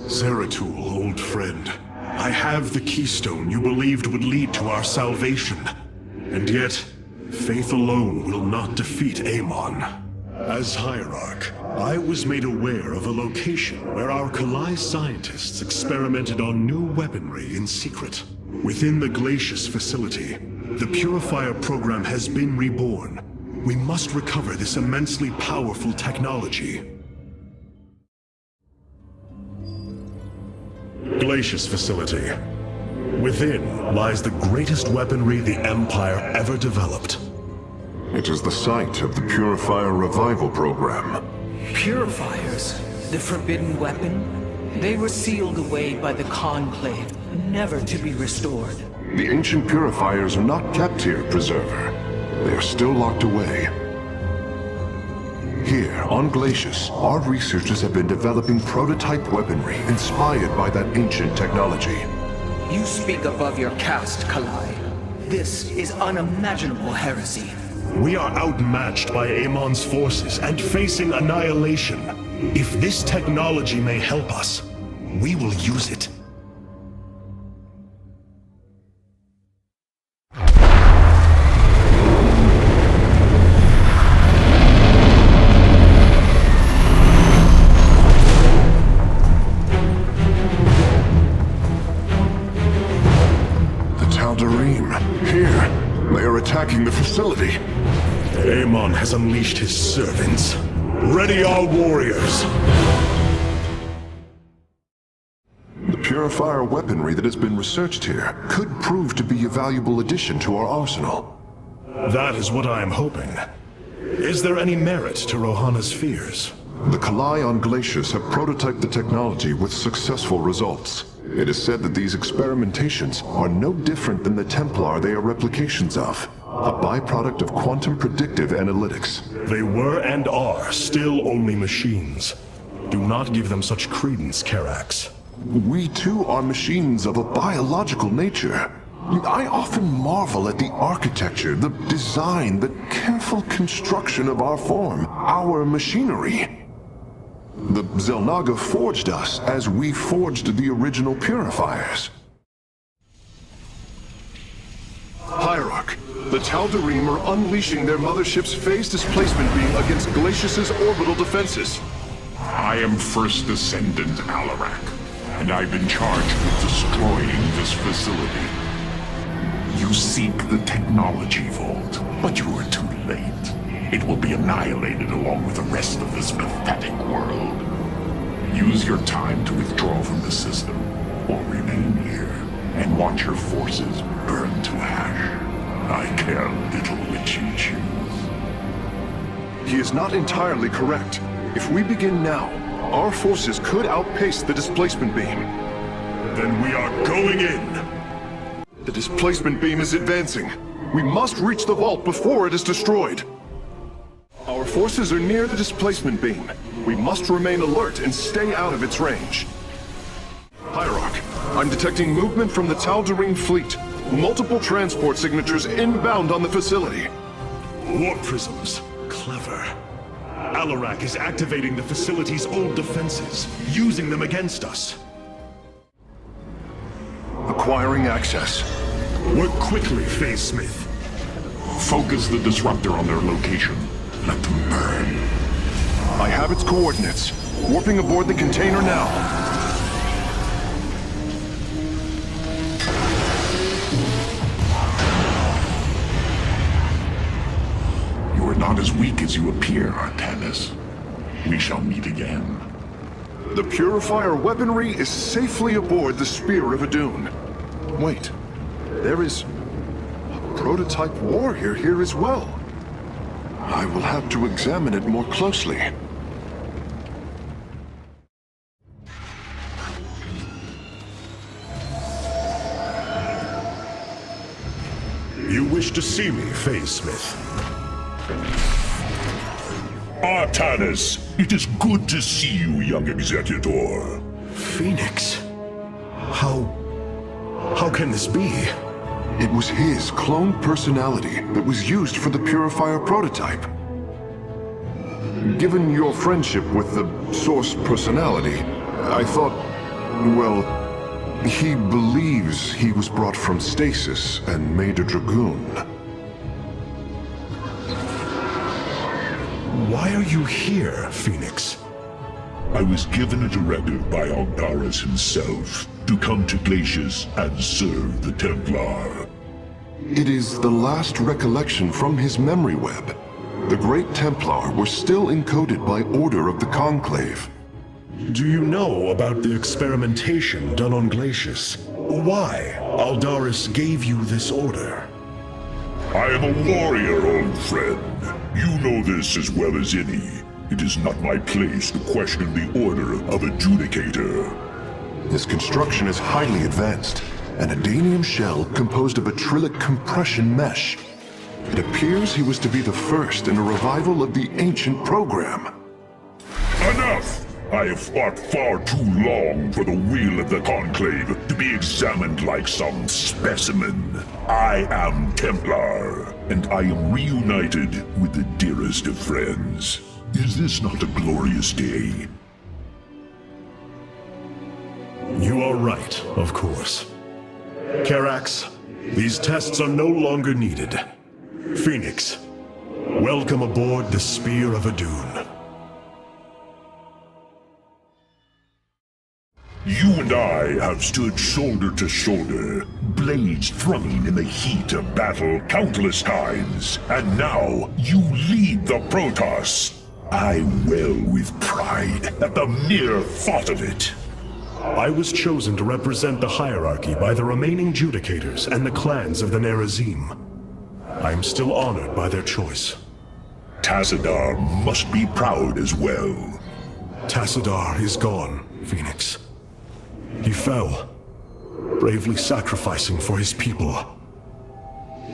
Zeratul, old friend. I have the Keystone you believed would lead to our salvation. And yet, faith alone will not defeat Amon. As Hierarch, I was made aware of a location where our Khala scientists experimented on new weaponry in secret. Within the Glacius facility, the Purifier program has been reborn. We must recover this immensely powerful technology. Glacius facility. Within lies the greatest weaponry the Empire ever developed. It is the site of the Purifier revival program. Purifiers? The forbidden weapon? They were sealed away by the Conclave, never to be restored. The ancient Purifiers are not kept here, Preserver. They are still locked away. Here, on Glacius, our researchers have been developing prototype weaponry inspired by that ancient technology. You speak above your caste, Khala. This is unimaginable heresy. We are outmatched by Amon's forces and facing annihilation. If this technology may help us, we will use it. The Tal'darim, here. They are attacking the facility. Amon has unleashed his servants. Ready, all warriors! The purifier weaponry that has been researched here could prove to be a valuable addition to our arsenal. That is what I am hoping. Is there any merit to Rohana's fears? The Khala on Glacius have prototyped the technology with successful results. It is said that these experimentations are no different than the Templar they are replications of, a byproduct of quantum predictive analytics. They were and are still only machines. Do not give them such credence, Karax. We too are machines of a biological nature. I often marvel at the architecture, the design, the careful construction of our form, our machinery. The Xel'Naga forged us as we forged the original purifiers. Hierarch, the Tal'darim are unleashing their mothership's phase displacement beam against Glacius's orbital defenses. I am First Descendant Alarak, and I've been charged with destroying this facility. You seek the technology vault, but you are too late. It will be annihilated along with the rest of this pathetic world. Use your time to withdraw from the system, or remain here, and watch your forces burn to ash. I care little which you choose. He is not entirely correct. If we begin now, our forces could outpace the displacement beam. Then we are going in! The displacement beam is advancing. We must reach the vault before it is destroyed. Our forces are near the displacement beam. We must remain alert and stay out of its range. Hierarch, I'm detecting movement from the Tal'darim fleet. Multiple transport signatures inbound on the facility. Warp prisms. Clever. Alarak is activating the facility's old defenses, using them against us. Acquiring access. Work quickly, Phase Smith. Focus the disruptor on their location. Let them burn. I have its coordinates. Warping aboard the container now. You are not as weak as you appear, Artanis. We shall meet again. The purifier weaponry is safely aboard the Spear of Adun. Wait, there is a prototype warrior here as well. I will have to examine it more closely. You wish to see me, Phase Smith? Artanis, it is good to see you, young Executor. Phoenix? How can this be? It was his cloned personality that was used for the purifier prototype. Given your friendship with the Source personality, I thought, well, he believes he was brought from stasis and made a Dragoon. Why are you here, Phoenix? I was given a directive by Artanis himself to come to Glacius and serve the Templar. It is the last recollection from his memory web. The Great Templar were still encoded by order of the Conclave. Do you know about the experimentation done on Glacius? Why Artanis gave you this order? I am a warrior, old friend. You know this as well as any. It is not my place to question the order of Adjudicator. His construction is highly advanced. An Adanium shell composed of a trillic compression mesh. It appears he was to be the first in a revival of the ancient program. Enough! I have fought far too long for the will of the Conclave to be examined like some specimen. I am Templar, and I am reunited with the dearest of friends. Is this not a glorious day? You are right, of course. Karax, these tests are no longer needed. Phoenix, welcome aboard the Spear of Adun. You and I have stood shoulder to shoulder, blades thrumming in the heat of battle countless times, and now you lead the Protoss. I well with pride at the mere thought of it. I was chosen to represent the hierarchy by the remaining judicators and the clans of the Nerazim. I am still honored by their choice. Tassadar must be proud as well. Tassadar is gone, Phoenix. He fell, bravely sacrificing for his people.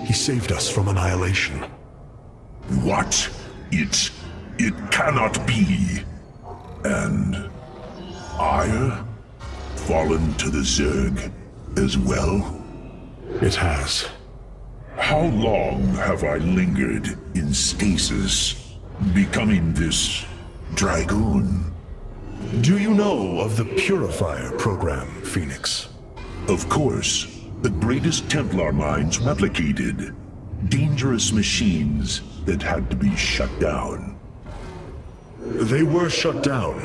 He saved us from annihilation. What? It cannot be. And Aiur fallen to the Zerg as well? It has. How long have I lingered in stasis, becoming this dragoon? Do you know of the Purifier program, Phoenix? Of course. The greatest Templar minds replicated. Dangerous machines that had to be shut down. They were shut down,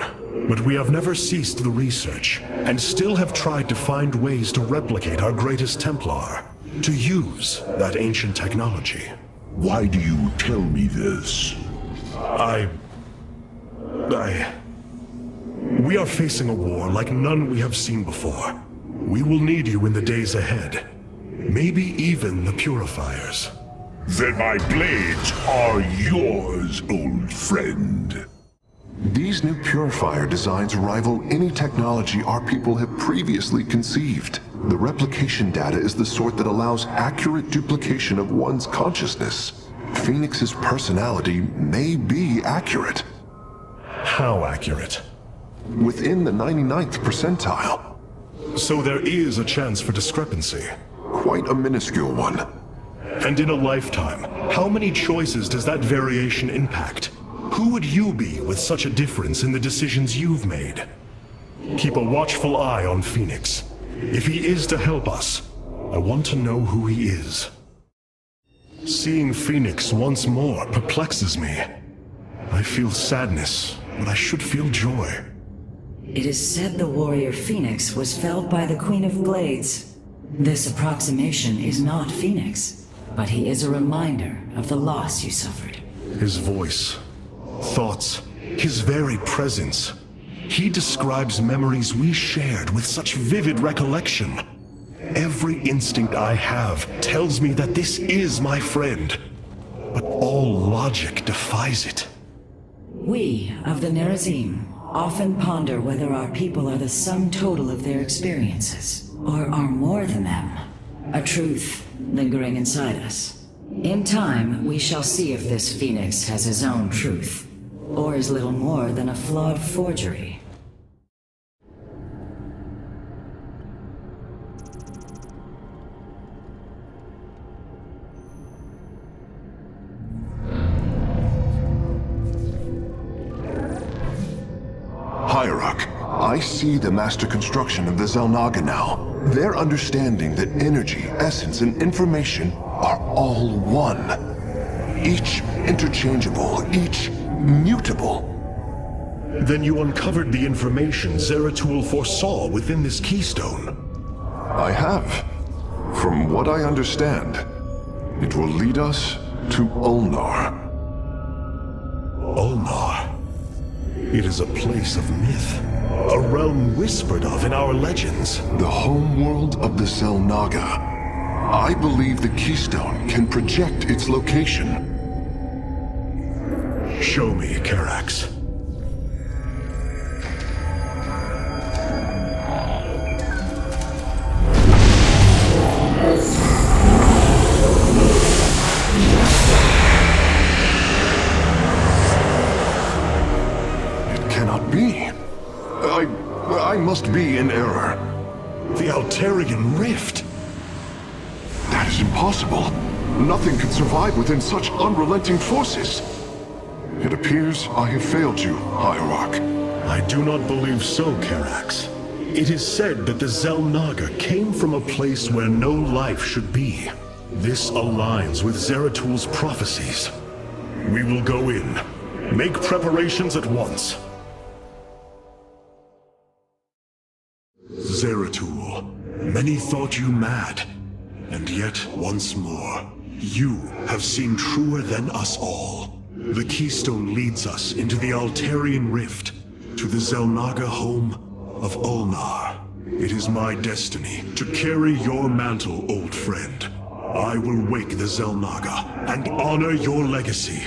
but we have never ceased the research, and still have tried to find ways to replicate our greatest Templar, to use that ancient technology. Why do you tell me this? We are facing a war like none we have seen before. We will need you in the days ahead. Maybe even the Purifiers. Then my blades are yours, old friend. These new purifier designs rival any technology our people have previously conceived. The replication data is the sort that allows accurate duplication of one's consciousness. Phoenix's personality may be accurate. How accurate? Within the 99th percentile. So there is a chance for discrepancy. Quite a minuscule one. And in a lifetime, how many choices does that variation impact? Who would you be with such a difference in the decisions you've made? Keep a watchful eye on Phoenix. If he is to help us, I want to know who he is. Seeing Phoenix once more perplexes me. I feel sadness, but I should feel joy. It is said the warrior Phoenix was felled by the Queen of Blades. This approximation is not Phoenix, but he is a reminder of the loss you suffered. His voice, thoughts, his very presence. He describes memories we shared with such vivid recollection. Every instinct I have tells me that this is my friend, but all logic defies it. We of the Nerazim often ponder whether our people are the sum total of their experiences, or are more than them, a truth lingering inside us. In time, we shall see if this Phoenix has his own truth, or is little more than a flawed forgery. Hierarch, I see the master construction of the Xel'Naga now. Their understanding that energy, essence, and information are all one. Each interchangeable, each mutable. Then you uncovered the information Zeratul foresaw within this Keystone. I have. From what I understand, it will lead us to Ulnar. Ulnar. It is a place of myth, a realm whispered of in our legends. The homeworld of the Xel'Naga. I believe the Keystone can project its location. Show me, Karax. I must be in error. The Altarian Rift. That is impossible. Nothing can survive within such unrelenting forces. It appears I have failed you, Hierarch. I do not believe so, Karax. It is said that the Xel'Naga came from a place where no life should be. This aligns with Zeratul's prophecies. We will go in. Make preparations at once. Zeratul, many thought you mad, and yet once more, you have seen truer than us all. The Keystone leads us into the Altarian Rift, to the Xel'Naga home of Ulnar. It is my destiny to carry your mantle, old friend. I will wake the Xel'Naga and honor your legacy.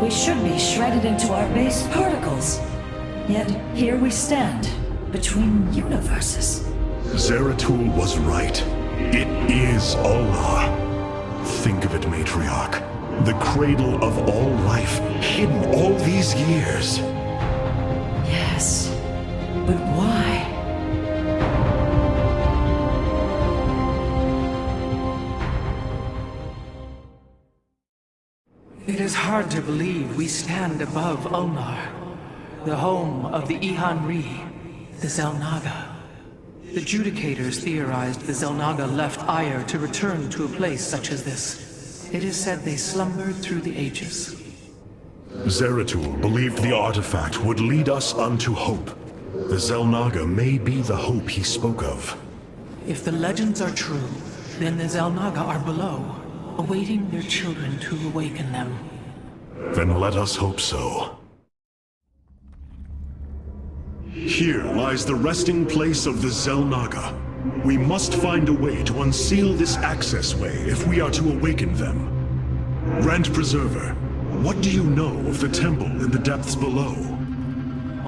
We should be shredded into our base particles. Yet here we stand, between universes. Zeratul was right. It is Allah. Think of it, matriarch. The cradle of all life, hidden all these years. Yes, but why? It is hard to believe we stand above Ulnar, the home of the Ihan-Ri, the Xel'Naga. The Judicators theorized the Xel'Naga left Aiur to return to a place such as this. It is said they slumbered through the ages. Zeratul believed the artifact would lead us unto hope. The Xel'Naga may be the hope he spoke of. If the legends are true, then the Xel'Naga are below, awaiting their children to awaken them. Then let us hope so. Here lies the resting place of the Xel'Naga. We must find a way to unseal this access way if we are to awaken them. Grand Preserver, what do you know of the temple in the depths below?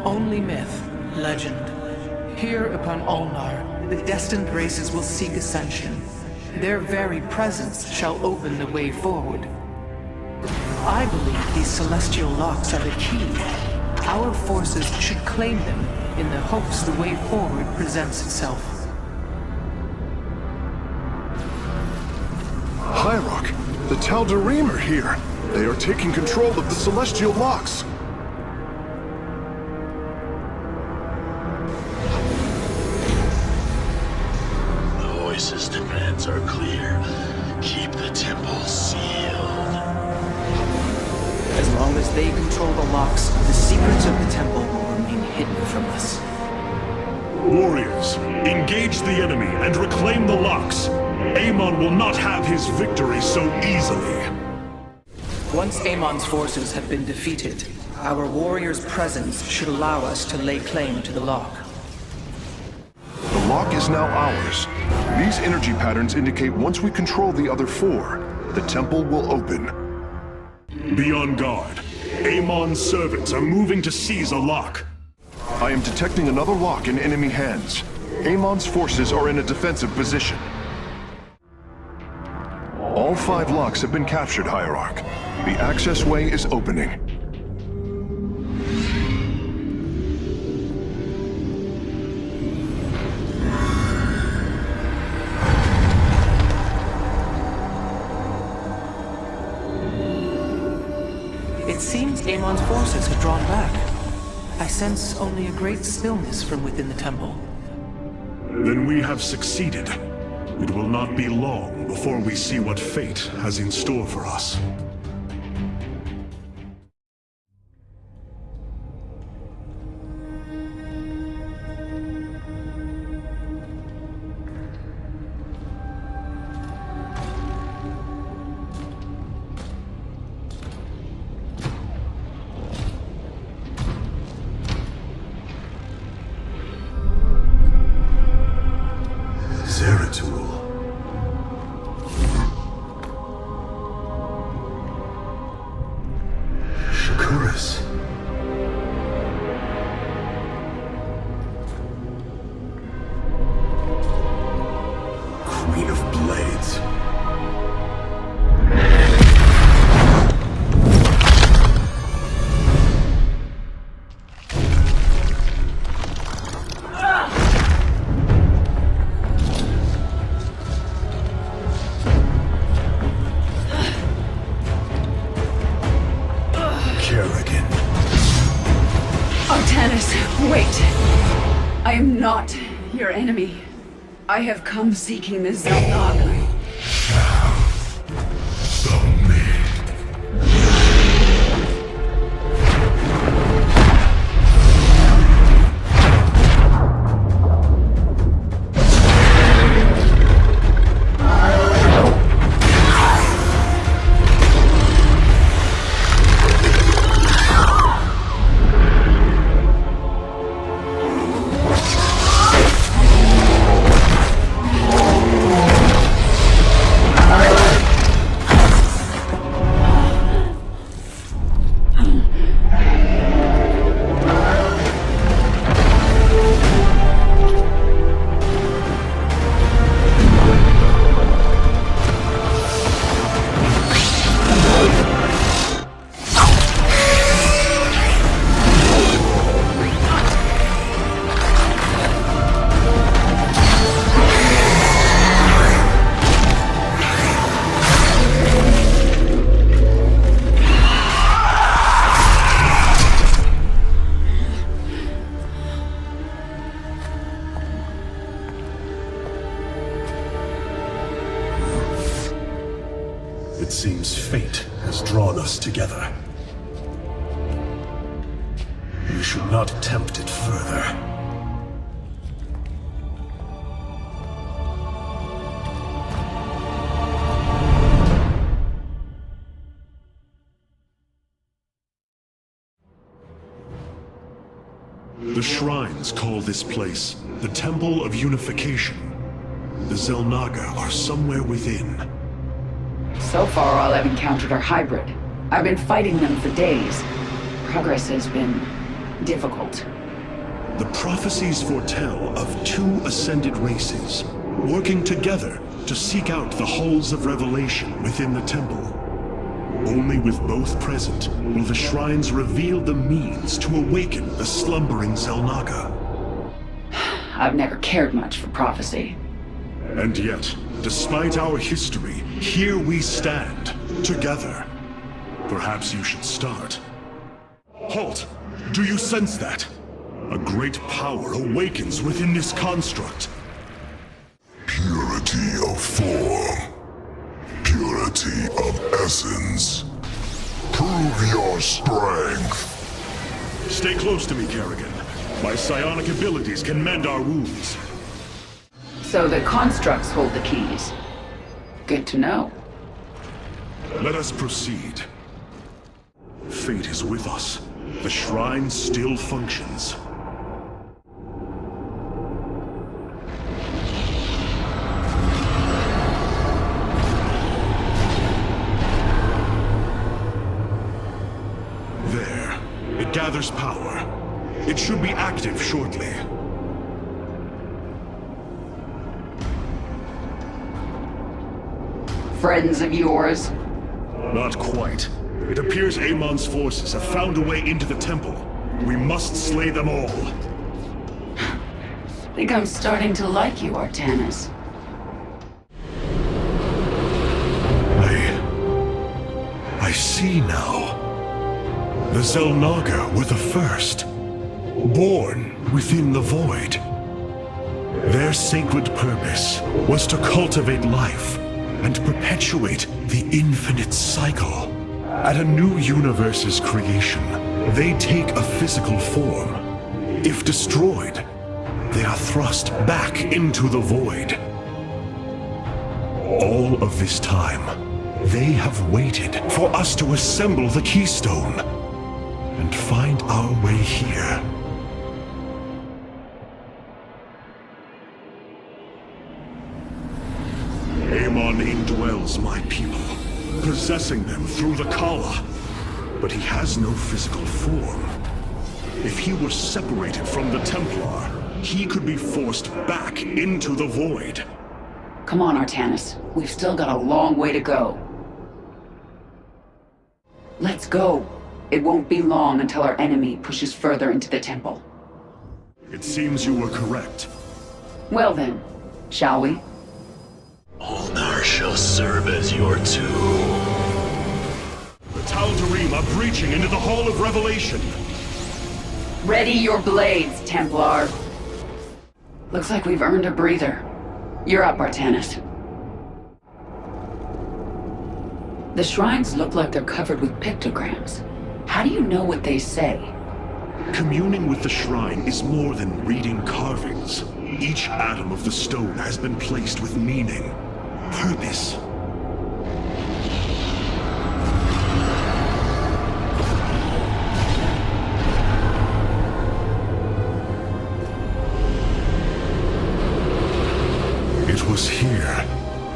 Only myth, legend. Here upon Ulnar, the destined races will seek ascension. Their very presence shall open the way forward. I believe these celestial locks are the key. Our forces should claim them in the hopes the way forward presents itself. Hierarch, the Tal'darim are here. They are taking control of the celestial locks. The voices' demands are clear. Keep the temple sealed. As long as they control the locks, the secrets of the temple will remain hidden from us. Warriors, engage the enemy and reclaim the locks. Amon will not have his victory so easily. Once Amon's forces have been defeated, our warriors' presence should allow us to lay claim to the lock. The lock is now ours. These energy patterns indicate once we control the other four, the temple will open. Be on guard. Amon's servants are moving to seize a lock. I am detecting another lock in enemy hands. Amon's forces are in a defensive position. All 5 locks have been captured, Hierarch. The access way is opening. It seems Amon's forces have drawn back. I sense only a great stillness from within the temple. Then we have succeeded. It will not be long before we see what fate has in store for us. Zeratul. Shakuras. Queen of Blades. Artanis, wait! I am not your enemy. I have come seeking the Xel'Naga. It seems fate has drawn us together. We should not attempt it further. The shrines call this place the Temple of Unification. The Xel'Naga are somewhere within. So far, all I've encountered are hybrid. I've been fighting them for days. Progress has been difficult. The prophecies foretell of two ascended races, working together to seek out the halls of revelation within the temple. Only with both present will the shrines reveal the means to awaken the slumbering Xel'Naga. I've never cared much for prophecy. And yet, despite our history, here we stand, together. Perhaps you should start. Halt! Do you sense that? A great power awakens within this construct. Purity of form. Purity of essence. Prove your strength. Stay close to me, Kerrigan. My psionic abilities can mend our wounds. So the constructs hold the keys. Good to know. Let us proceed. Fate is with us. The shrine still functions. There. It gathers power. It should be active shortly. Friends of yours? Not quite. It appears Amon's forces have found a way into the temple. We must slay them all. Think I'm starting to like you, Artanis. I see now. The Xel'Naga were the first. Born within the void. Their sacred purpose was to cultivate life and perpetuate the infinite cycle. At a new universe's creation, they take a physical form. If destroyed, they are thrust back into the void. All of this time, they have waited for us to assemble the Keystone and find our way here. Amon indwells my people, possessing them through the Khala. But he has no physical form. If he were separated from the Templar, he could be forced back into the void. Come on, Artanis. We've still got a long way to go. Let's go. It won't be long until our enemy pushes further into the temple. It seems you were correct. Well then, shall we? Ulnar shall serve as your tomb. The Tal'darim are breaching into the Hall of Revelation. Ready your blades, Templar. Looks like we've earned a breather. You're up, Artanis. The shrines look like they're covered with pictograms. How do you know what they say? Communing with the shrine is more than reading carvings. Each atom of the stone has been placed with meaning, purpose. It was here,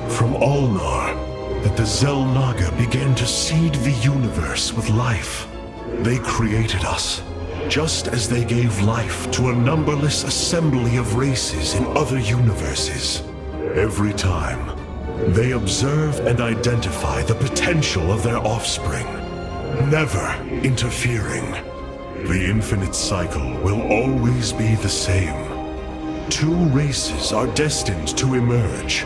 from Ulnar, that the Xel'Naga began to seed the universe with life. They created us, just as they gave life to a numberless assembly of races in other universes. Every time, they observe and identify the potential of their offspring, never interfering. The infinite cycle will always be the same. Two races are destined to emerge.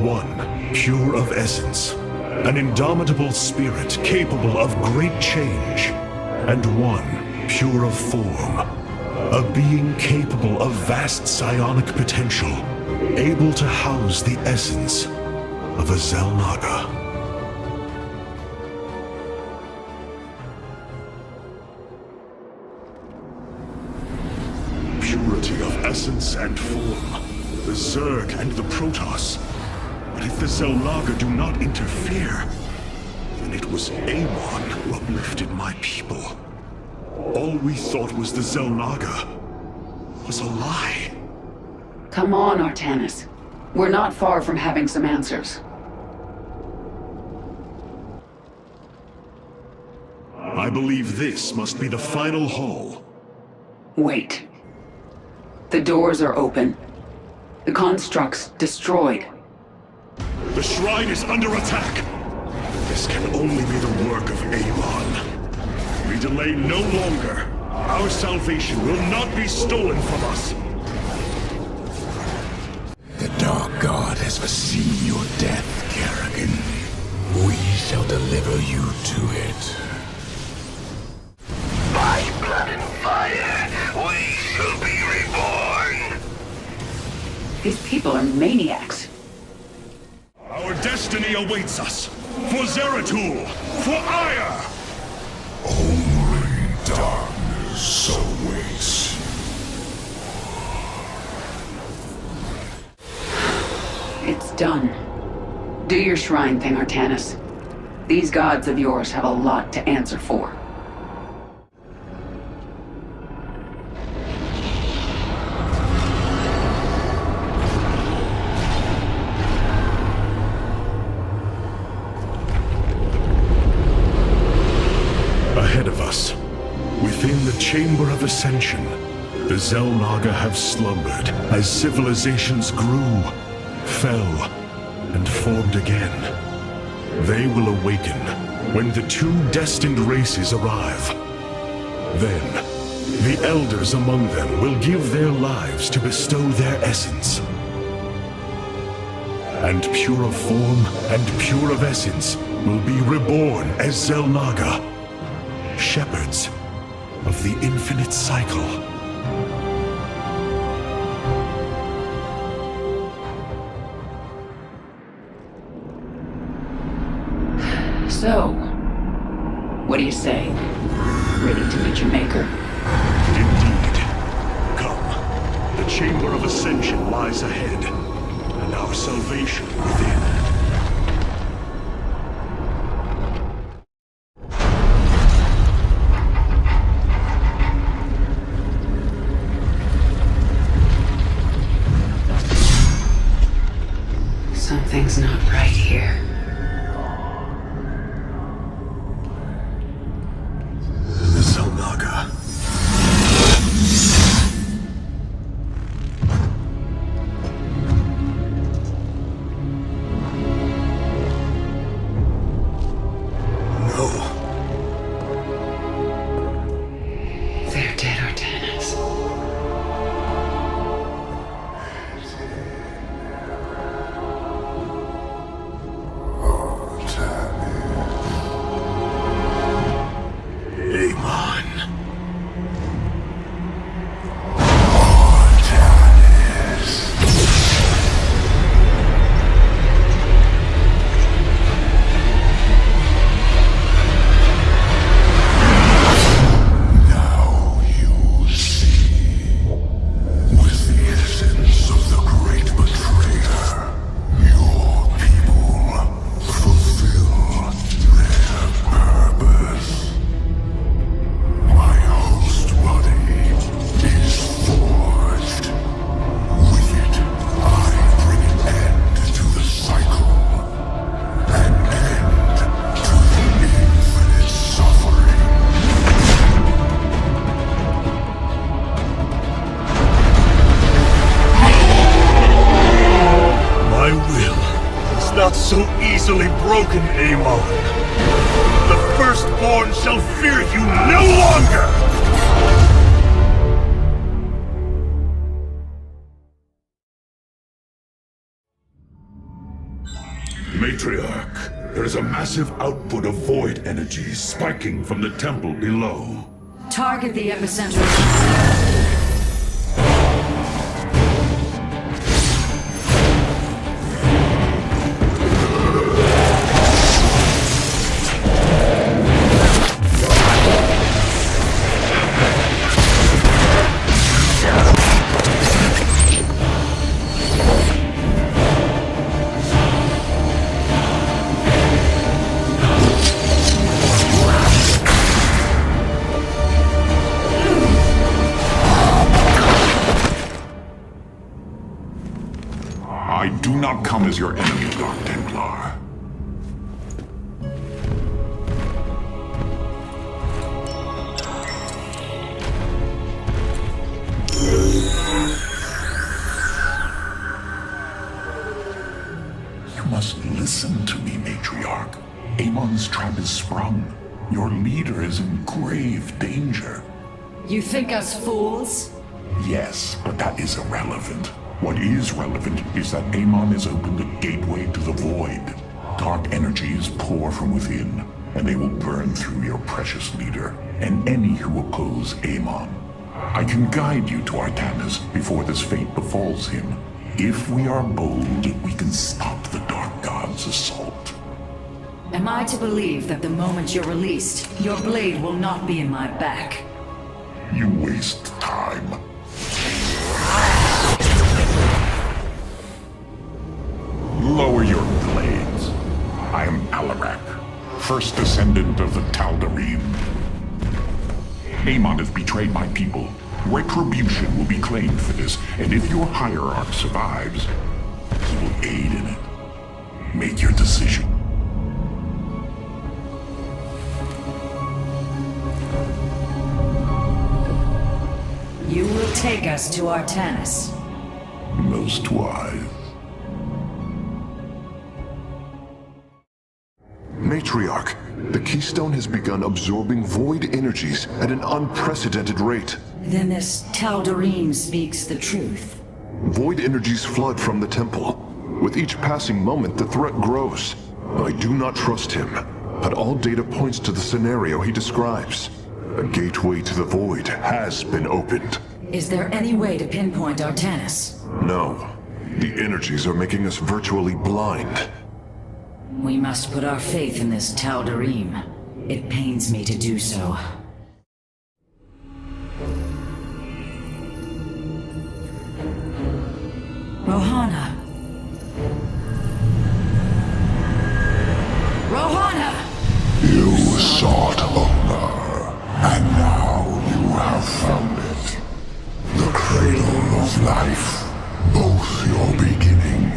One, pure of essence, an indomitable spirit capable of great change, and one, pure of form, a being capable of vast psionic potential, able to house the essence of a Xel'Naga. Purity of essence and form, the Zerg and the Protoss. But if the Xel'Naga do not interfere, then it was Amon who uplifted my people. All we thought was the Xel'Naga was a lie. Come on, Artanis. We're not far from having some answers. I believe this must be the final hall. Wait. The doors are open. The construct's destroyed. The shrine is under attack. This can only be the work of Amon. We delay no longer. Our salvation will not be stolen from us. The Dark God has foreseen your death, Kerrigan. We shall deliver you to it. By blood and fire, we shall be reborn! These people are maniacs. Our destiny awaits us. For Zeratul! For Aiur! Only darkness awaits. It's done. Do your shrine thing, Artanis. These gods of yours have a lot to answer for. Ahead of us, within the Chamber of Ascension, the Xel'Naga have slumbered as civilizations grew, fell, and formed again. They will awaken when the two destined races arrive. Then, the elders among them will give their lives to bestow their essence. And pure of form and pure of essence will be reborn as Xel'Naga, shepherds of the infinite cycle. So, what do you say? Ready to meet your maker? Indeed. Come. The Chamber of Ascension lies ahead, and our salvation within. Something's not right here. The Xel'Naga. easily broken, Amon. The Firstborn shall fear you no longer! Matriarch, there is a massive output of void energy spiking from the temple below. Target the epicenter. I do not come as your enemy, Dark Templar. You must listen to me, Matriarch. Amon's trap is sprung. Your leader is in grave danger. You think us fools? Yes, but that is irrelevant. What is relevant is that Amon has opened a gateway to the void. Dark energies pour from within, and they will burn through your precious leader, and any who oppose Amon. I can guide you to Artanis before this fate befalls him. If we are bold, we can stop the Dark God's assault. Am I to believe that the moment you're released, your blade will not be in my back? You waste time. Lower your blades. I am Alarak, first descendant of the Tal'darim. Amon has betrayed my people. Retribution will be claimed for this, and if your hierarch survives, he will aid in it. Make your decision. You will take us to Artanis. Most wise. Matriarch, the Keystone has begun absorbing void energies at an unprecedented rate. Then this Tal'darim speaks the truth. Void energies flood from the temple. With each passing moment, the threat grows. I do not trust him, but all data points to the scenario he describes. A gateway to the void has been opened. Is there any way to pinpoint Artanis? No. The energies are making us virtually blind. We must put our faith in this Tal'darim. It pains me to do so. Rohana! Rohana! You sought honor, and now you have found it. The cradle of life, both your beginning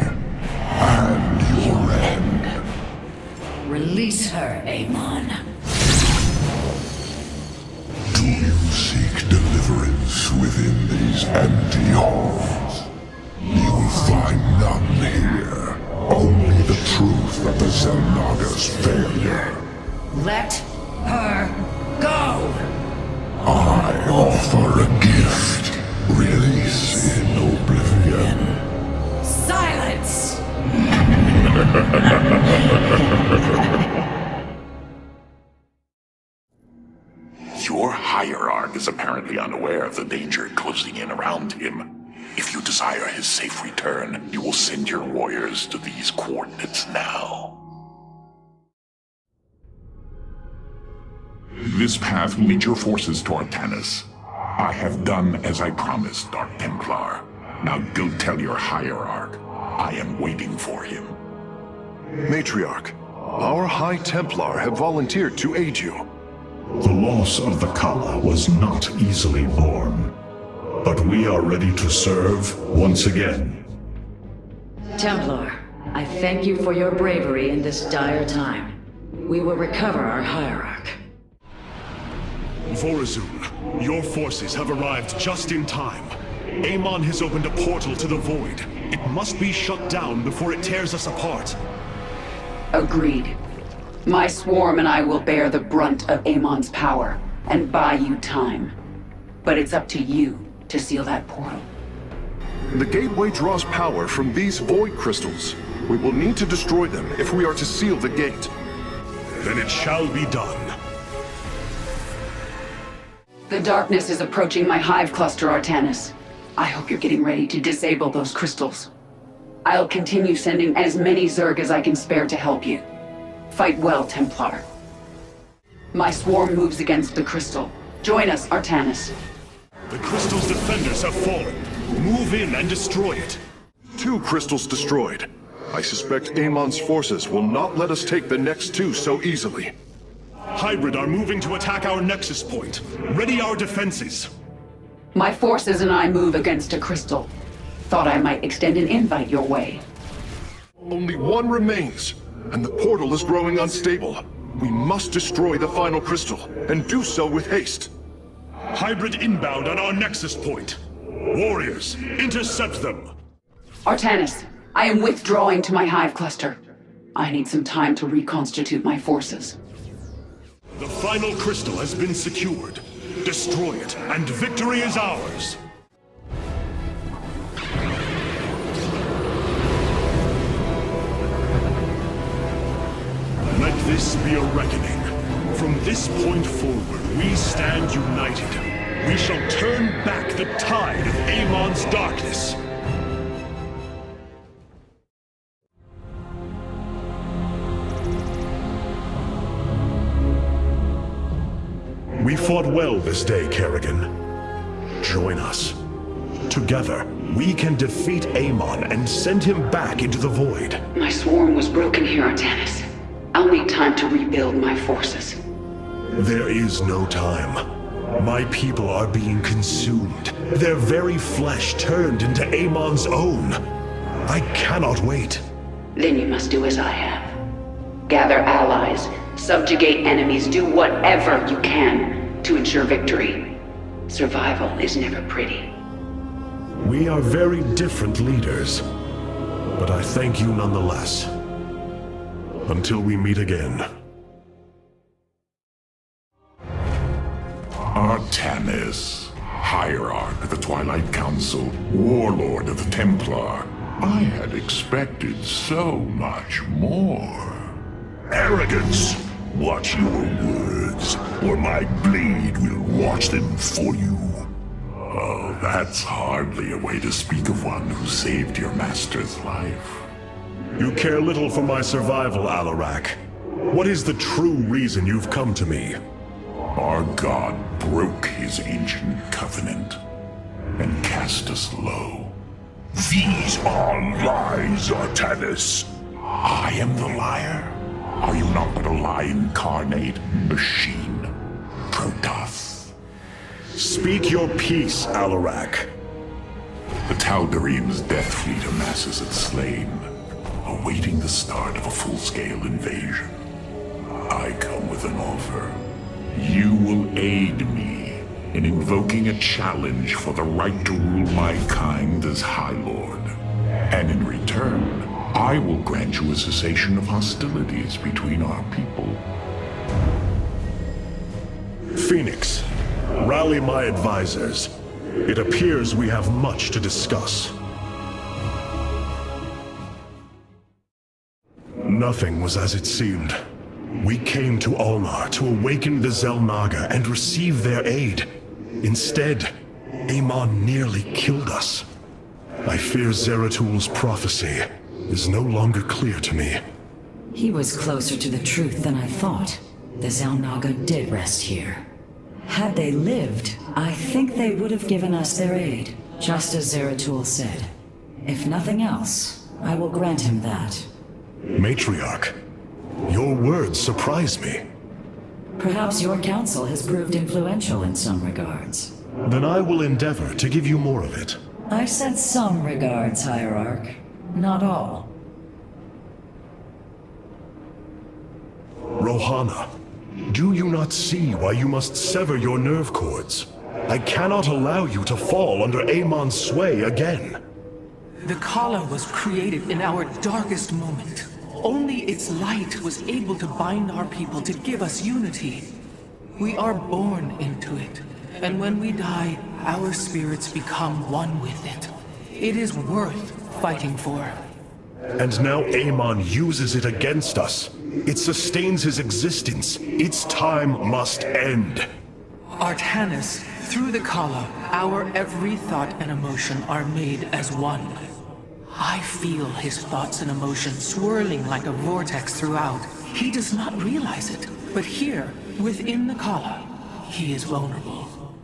and your end. Release her, Amon. Do you seek deliverance within these empty halls? You will find none here. Only the truth of the Xel'Naga's failure. Let her go! I offer a gift. Release in oblivion. Silence! Your hierarch is apparently unaware of the danger closing in around him. If you desire his safe return, you will send your warriors to these coordinates now. This path will lead your forces to Artanis. I have done as I promised, Dark Templar. Now go tell your hierarch. I am waiting for him. Matriarch, our High Templar have volunteered to aid you. The loss of the Khala was not easily borne, but we are ready to serve once again. Templar, I thank you for your bravery in this dire time. We will recover our hierarch. Vorazun, your forces have arrived just in time. Amon has opened a portal to the void. It must be shut down before it tears us apart. Agreed. My swarm and I will bear the brunt of Amon's power, and buy you time. But it's up to you to seal that portal. The gateway draws power from these void crystals. We will need to destroy them if we are to seal the gate. Then it shall be done. The darkness is approaching my hive cluster, Artanis. I hope you're getting ready to disable those crystals. I'll continue sending as many Zerg as I can spare to help you. Fight well, Templar. My swarm moves against the crystal. Join us, Artanis. The crystal's defenders have fallen. Move in and destroy it. 2 crystals destroyed. I suspect Amon's forces will not let us take the next 2 so easily. Hybrid are moving to attack our nexus point. Ready our defenses. My forces and I move against a crystal. Thought I might extend an invite your way. Only 1 remains, and the portal is growing unstable. We must destroy the final crystal, and do so with haste. Hybrid inbound on our nexus point. Warriors, intercept them. Artanis, I am withdrawing to my hive cluster. I need some time to reconstitute my forces. The final crystal has been secured. Destroy it, and victory is ours. Let this be a reckoning. From this point forward, we stand united. We shall turn back the tide of Amon's darkness. We fought well this day, Kerrigan. Join us. Together, we can defeat Amon and send him back into the void. My swarm was broken here, Artanis. I'll need time to rebuild my forces. There is no time. My people are being consumed. Their very flesh turned into Amon's own. I cannot wait. Then you must do as I have. Gather allies, subjugate enemies, do whatever you can to ensure victory. Survival is never pretty. We are very different leaders, but I thank you nonetheless. Until we meet again. Artanis, Hierarch of the Twilight Council, Warlord of the Templar. I had expected so much more. Arrogance! Watch your words, or my blade will watch them for you. Oh, that's hardly a way to speak of one who saved your master's life. You care little for my survival, Alarak. What is the true reason you've come to me? Our god broke his ancient covenant and cast us low. These are lies, Artanis. I am the liar? Are you not but a lie incarnate? Machine. Protoss. Speak your peace, Alarak. The Tal'Darim's death fleet amasses at Slain, awaiting the start of a full-scale invasion. I come with an offer. You will aid me in invoking a challenge for the right to rule my kind as High Lord. And in return, I will grant you a cessation of hostilities between our people. Phoenix, rally my advisors. It appears we have much to discuss. Nothing was as it seemed. We came to Ulnar to awaken the Xel'Naga and receive their aid. Instead, Amon nearly killed us. I fear Zeratul's prophecy is no longer clear to me. He was closer to the truth than I thought. The Xel'Naga did rest here. Had they lived, I think they would have given us their aid, just as Zeratul said. If nothing else, I will grant him that. Matriarch, your words surprise me. Perhaps your counsel has proved influential in some regards. Then I will endeavor to give you more of it. I said some regards, Hierarch. Not all. Rohana, do you not see why you must sever your nerve cords? I cannot allow you to fall under Amon's sway again. The Khala was created in our darkest moment. Only its light was able to bind our people to give us unity. We are born into it, and when we die, our spirits become one with it. It is worth fighting for. And now Amon uses it against us. It sustains his existence. Its time must end. Artanis, through the Khala, our every thought and emotion are made as one. I feel his thoughts and emotions swirling like a vortex throughout. He does not realize it, but here, within the Khala, he is vulnerable.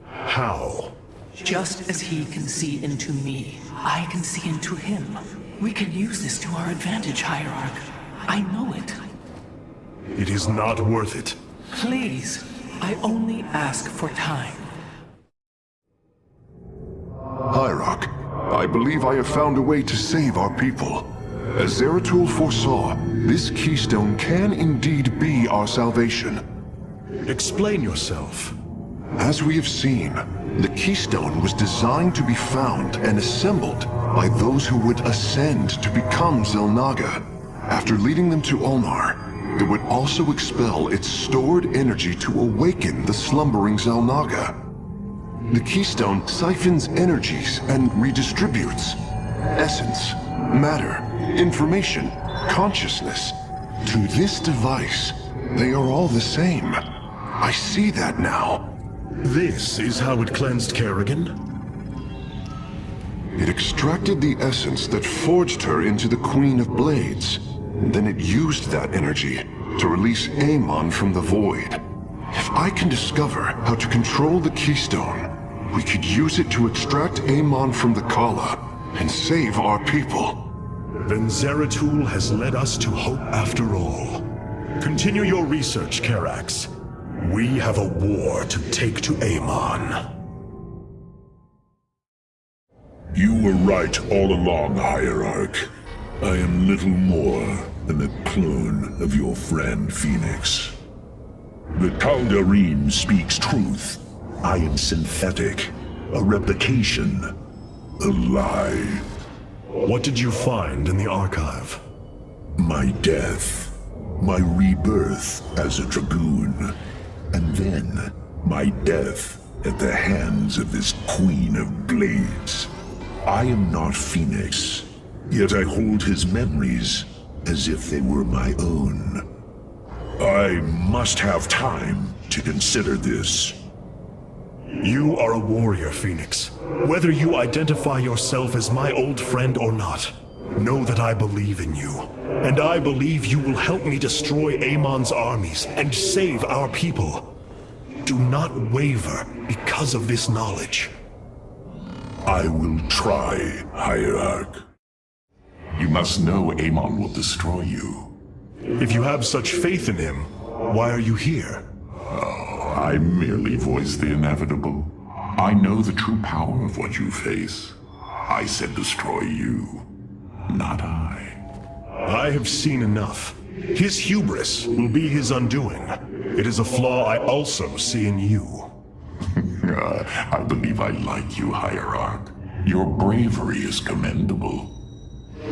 How? Just as he can see into me, I can see into him. We can use this to our advantage, Hierarch. I know it. It is not worth it. Please, I only ask for time. Hierarch, I believe I have found a way to save our people. As Zeratul foresaw, this Keystone can indeed be our salvation. Explain yourself. As we have seen, the Keystone was designed to be found and assembled by those who would ascend to become Xel'Naga. After leading them to Ulnar, it would also expel its stored energy to awaken the slumbering Xel'Naga. The Keystone siphons energies and redistributes essence, matter, information, consciousness. To this device, they are all the same. I see that now. This is how it cleansed Kerrigan? It extracted the essence that forged her into the Queen of Blades. Then it used that energy to release Amon from the void. If I can discover how to control the Keystone, we could use it to extract Amon from the Khala and save our people. Then Zeratul has led us to hope after all. Continue your research, Karax. We have a war to take to Amon. You were right all along, Hierarch. I am little more than a clone of your friend Phoenix. The Tal'darim speaks truth. I am synthetic, a replication, a lie. What did you find in the archive? My death, my rebirth as a dragoon, and then my death at the hands of this Queen of Blades. I am not Phoenix, yet I hold his memories as if they were my own. I must have time to consider this. You are a warrior, Phoenix. Whether you identify yourself as my old friend or not, know that I believe in you. And I believe you will help me destroy Amon's armies and save our people. Do not waver because of this knowledge. I will try, Hierarch. You must know Amon will destroy you. If you have such faith in him, why are you here? Oh, I merely voice the inevitable. I know the true power of what you face. I said destroy you, not I. I have seen enough. His hubris will be his undoing. It is a flaw I also see in you. I believe I like you, Hierarch. Your bravery is commendable.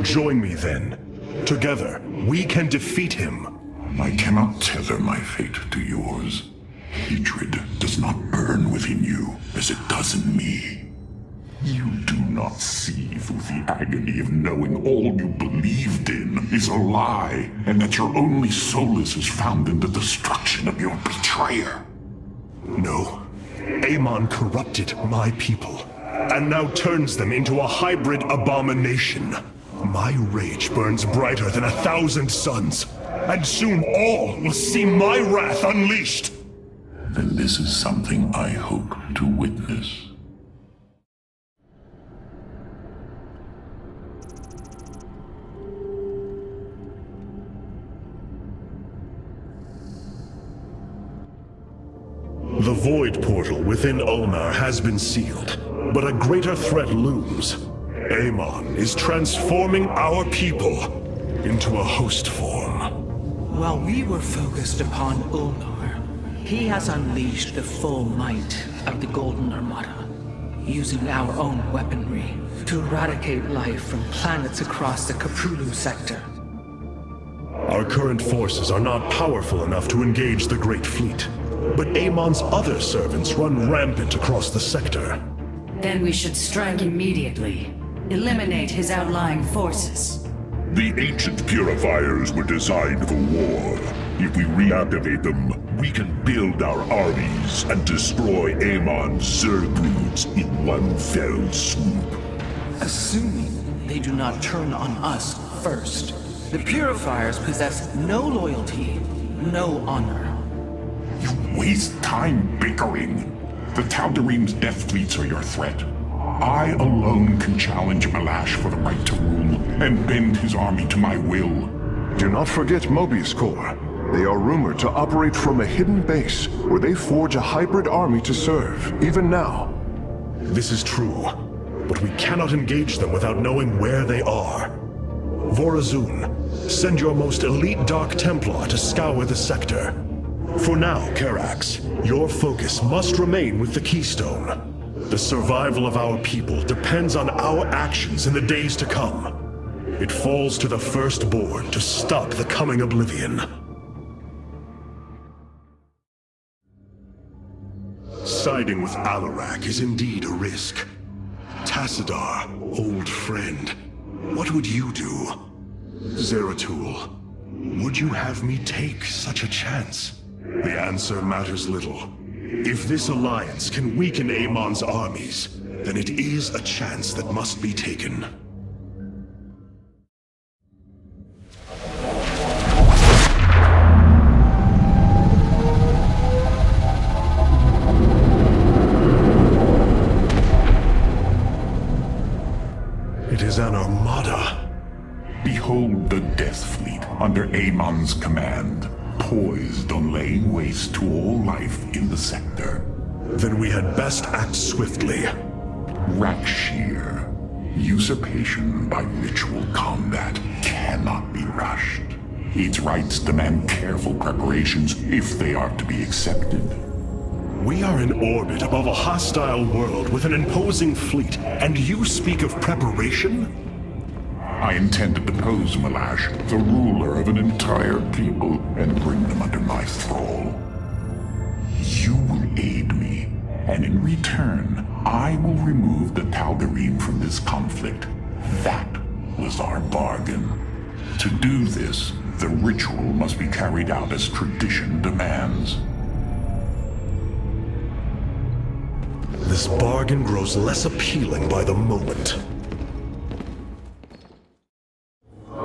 Join me then. Together, we can defeat him. I cannot tether my fate to yours. Hatred does not burn within you as it does in me. You do not see through the agony of knowing all you believed in is a lie, and that your only solace is found in the destruction of your betrayer. No. Amon corrupted my people, and now turns them into a hybrid abomination. My rage burns brighter than 1,000 suns, and soon all will see my wrath unleashed. Then this is something I hope to witness. The Void Portal within Ulnar has been sealed, but a greater threat looms. Amon is transforming our people into a host form. While we were focused upon Ulnar, he has unleashed the full might of the Golden Armada, using our own weaponry to eradicate life from planets across the Kapulu sector. Our current forces are not powerful enough to engage the Great Fleet, but Amon's other servants run rampant across the sector. Then we should strike immediately. Eliminate his outlying forces. The ancient purifiers were designed for war. If we reactivate them, we can build our armies and destroy Amon's Zerg roots in one fell swoop. Assuming they do not turn on us first. The purifiers possess no loyalty, no honor. You waste time bickering. The Tal'Darim's death fleets are your threat. I alone can challenge Malash for the right to rule and bend his army to my will. Do not forget Mobius Corps. They are rumored to operate from a hidden base where they forge a hybrid army to serve, even now. This is true, but we cannot engage them without knowing where they are. Vorazun, send your most elite Dark Templar to scour the sector. For now, Karax, your focus must remain with the Keystone. The survival of our people depends on our actions in the days to come. It falls to the Firstborn to stop the coming oblivion. Siding with Alarak is indeed a risk. Tassadar, old friend, what would you do? Zeratul, would you have me take such a chance? The answer matters little. If this alliance can weaken Amon's armies, then it is a chance that must be taken. It is an armada. Behold the Death Fleet under Amon's command, poised on laying waste to all life in the sector. Then we had best act swiftly. Rakshir. Usurpation by ritual combat cannot be rushed. Its rites demand careful preparations if they are to be accepted. We are in orbit above a hostile world with an imposing fleet, and you speak of preparation? I intend to depose Malash, the ruler of an entire people, and bring them under my thrall. You will aid me, and in return, I will remove the Tal'Darim from this conflict. That was our bargain. To do this, the ritual must be carried out as tradition demands. This bargain grows less appealing by the moment.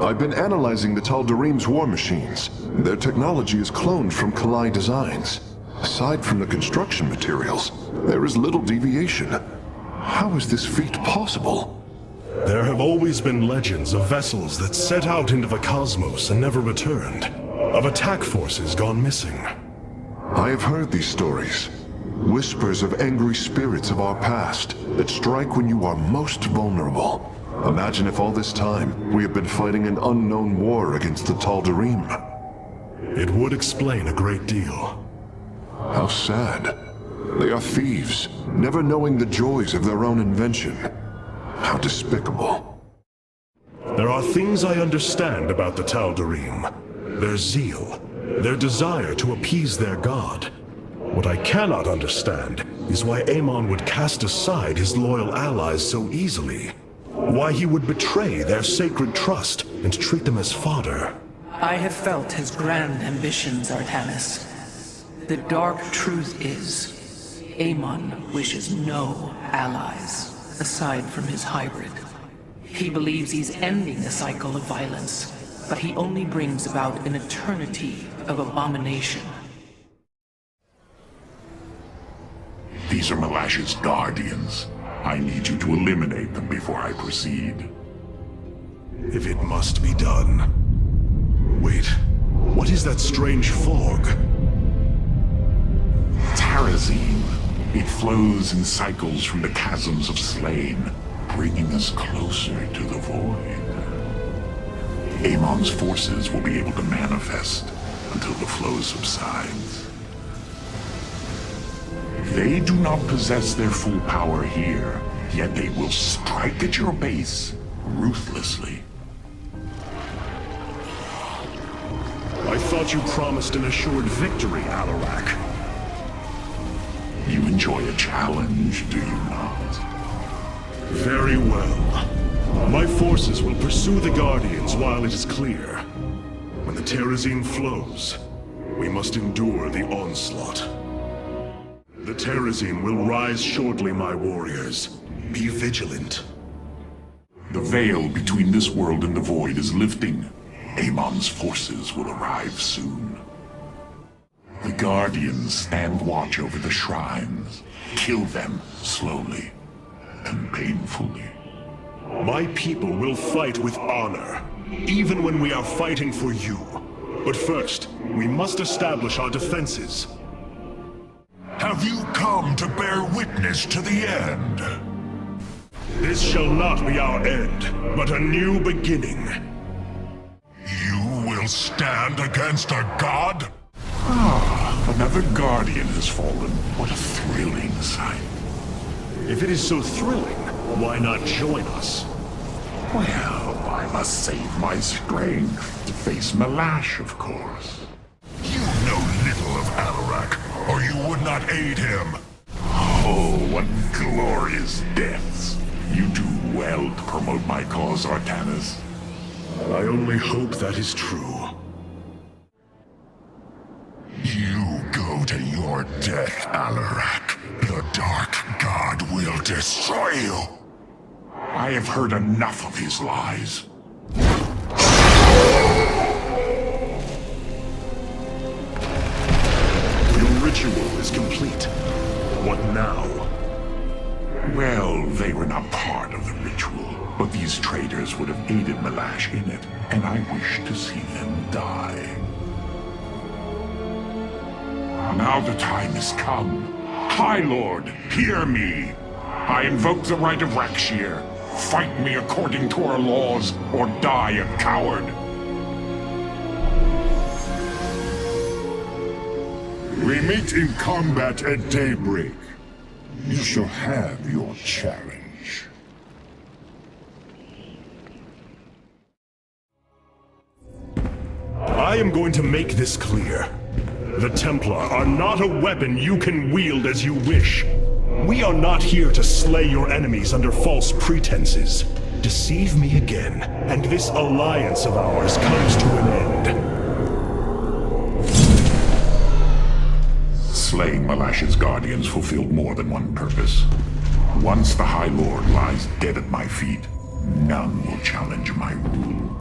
I've been analyzing the Tal'Darim's war machines. Their technology is cloned from Khala designs. Aside from the construction materials, there is little deviation. How is this feat possible? There have always been legends of vessels that set out into the cosmos and never returned. Of attack forces gone missing. I have heard these stories. Whispers of angry spirits of our past that strike when you are most vulnerable. Imagine if all this time we have been fighting an unknown war against the Tal'Darim. It would explain a great deal. How sad. They are thieves, never knowing the joys of their own invention. How despicable. There are things I understand about the Tal'Darim. Their zeal, their desire to appease their god. What I cannot understand is why Amon would cast aside his loyal allies so easily. Why he would betray their sacred trust and treat them as fodder. I have felt his grand ambitions, Artanis. The dark truth is, Amon wishes no allies, aside from his hybrid. He believes he's ending the cycle of violence, but he only brings about an eternity of abomination. These are Malash's guardians. I need you to eliminate them before I proceed. If it must be done. Wait, what is that strange fog? Nerazim. It flows in cycles from the chasms of slain, bringing us closer to the void. Amon's forces will be able to manifest until the flow subsides. They do not possess their full power here, yet they will strike at your base ruthlessly. thought you promised an assured victory, Alarak. You enjoy a challenge, do you not? Very well. My forces will pursue the Guardians while it is clear. When the Nerazim flows, we must endure the onslaught. The Nerazim will rise shortly, my warriors. Be vigilant. The veil between this world and the void is lifting. Amon's forces will arrive soon. The Guardians stand watch over the shrines. Kill them slowly and painfully. My people will fight with honor, even when we are fighting for you. But first, we must establish our defenses. Have you come to bear witness to the end? This shall not be our end, but a new beginning. You will stand against a god? Ah, another Guardian has fallen. What a thrilling sight. If it is so thrilling, why not join us? Well, I must save my strength to face Malash, of course. You know little of Alarak, or you would not aid him. Oh, what glorious deaths. You do well to promote my cause, Artanis. I only hope that is true. You go to your death, Alarak. The Dark God will destroy you. I have heard enough of his lies. Your ritual is complete. What now? Well, they were not part of the ritual, but these traitors would have aided Malash in it, and I wish to see them die. Now the time has come. High Lord, hear me! I invoke the right of Rakshir. Fight me according to our laws, or die a coward. We meet in combat at daybreak. You shall have your challenge. I am going to make this clear. The Templar are not a weapon you can wield as you wish. We are not here to slay your enemies under false pretenses. Deceive me again, and this alliance of ours comes to an end. Slaying Malash's Guardians fulfilled more than one purpose. Once the High Lord lies dead at my feet, none will challenge my rule.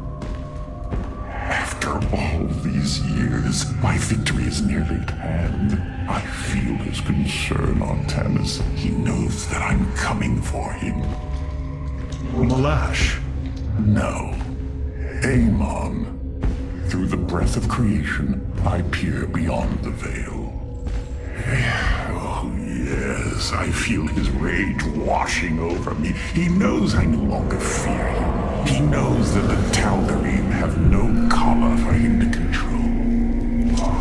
After all these years, my victory is nearly at hand. I feel his concern, Artanis. He knows that I'm coming for him. Malash? No. Amon. Through the breath of creation, I peer beyond the veil. Oh, yes, I feel his rage washing over me. He knows I no longer fear him. He knows that the Tal'darim have no Khala for him to control.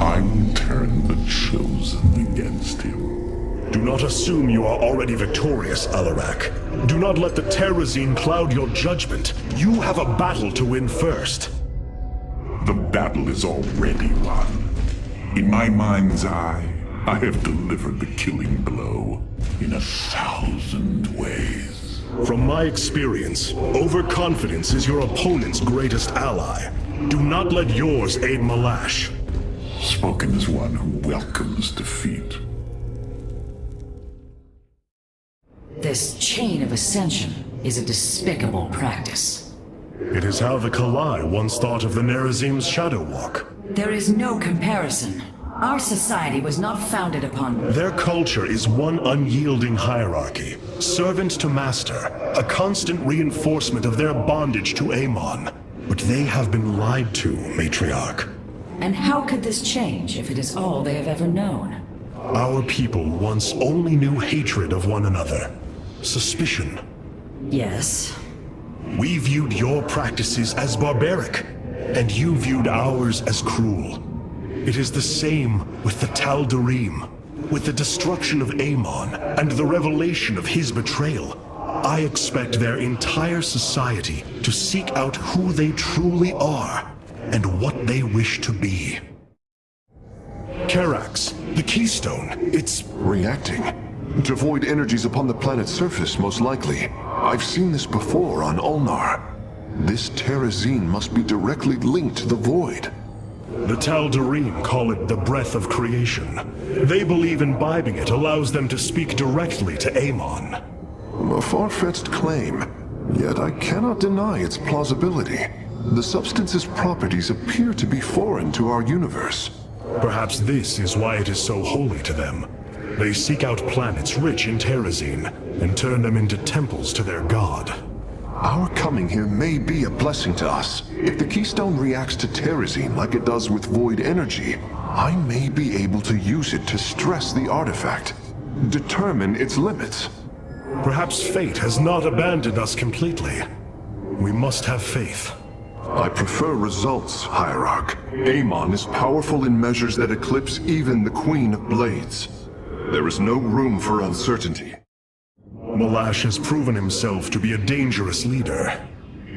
I will turn the Chosen against him. Do not assume you are already victorious, Alarak. Do not let the Nerazim cloud your judgment. You have a battle to win first. The battle is already won. In my mind's eye, I have delivered the killing blow in 1,000 ways. From my experience, overconfidence is your opponent's greatest ally. Do not let yours aid Malash. Spoken as one who welcomes defeat. This chain of ascension is a despicable practice. It is how the Khala once thought of the Nerazim's Shadow Walk. There is no comparison. Our society was not founded upon... Their culture is one unyielding hierarchy, servant to master, a constant reinforcement of their bondage to Amon. But they have been lied to, Matriarch. And how could this change if it is all they have ever known? Our people once only knew hatred of one another, suspicion. Yes. We viewed your practices as barbaric, and you viewed ours as cruel. It is the same with the Tal'darim. With the destruction of Amon and the revelation of his betrayal, I expect their entire society to seek out who they truly are and what they wish to be. Karax, the Keystone, it's... Reacting to void energies upon the planet's surface, most likely. I've seen this before on Ulnar. This Nerazim must be directly linked to the void. The Tal'darim call it the breath of creation. They believe imbibing it allows them to speak directly to Amon. A far-fetched claim, yet I cannot deny its plausibility. The substance's properties appear to be foreign to our universe. Perhaps this is why it is so holy to them. They seek out planets rich in Nerazim and turn them into temples to their god. Our coming here may be a blessing to us. If the Keystone reacts to Nerazim like it does with void energy, I may be able to use it to stress the artifact, determine its limits. Perhaps fate has not abandoned us completely. We must have faith. I prefer results, Hierarch. Amon is powerful in measures that eclipse even the Queen of Blades. There is no room for uncertainty. Malash has proven himself to be a dangerous leader.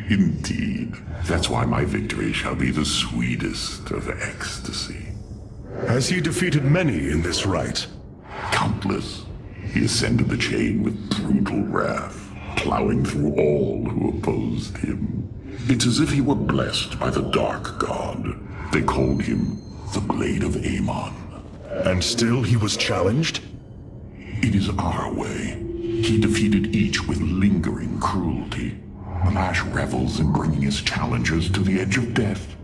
Indeed. That's why my victory shall be the sweetest of ecstasy. Has he defeated many in this rite? Countless. He ascended the chain with brutal wrath, plowing through all who opposed him. It's as if he were blessed by the Dark God. They called him the Blade of Amon. And still he was challenged? It is our way. He defeated each with lingering cruelty. Malash revels in bringing his challengers to the edge of death,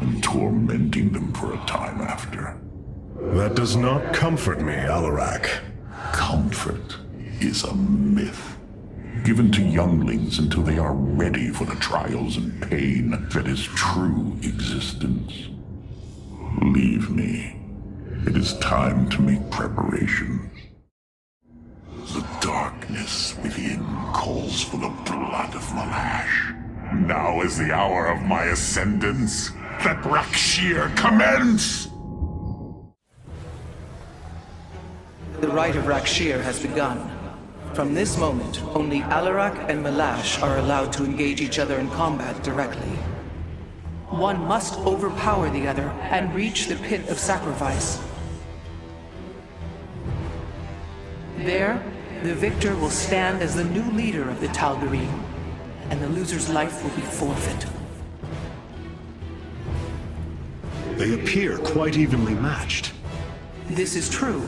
and tormenting them for a time after. That does not comfort me, Alarak. Comfort is a myth, given to younglings until they are ready for the trials and pain that is true existence. Leave me. It is time to make preparations. The darkness within calls for the blood of Malash. Now is the hour of my ascendance. Let Rakshir commence! The rite of Rakshir has begun. From this moment, only Alarak and Malash are allowed to engage each other in combat directly. One must overpower the other and reach the pit of sacrifice. There, the victor will stand as the new leader of the Tal'darim, and the loser's life will be forfeit. They appear quite evenly matched. This is true.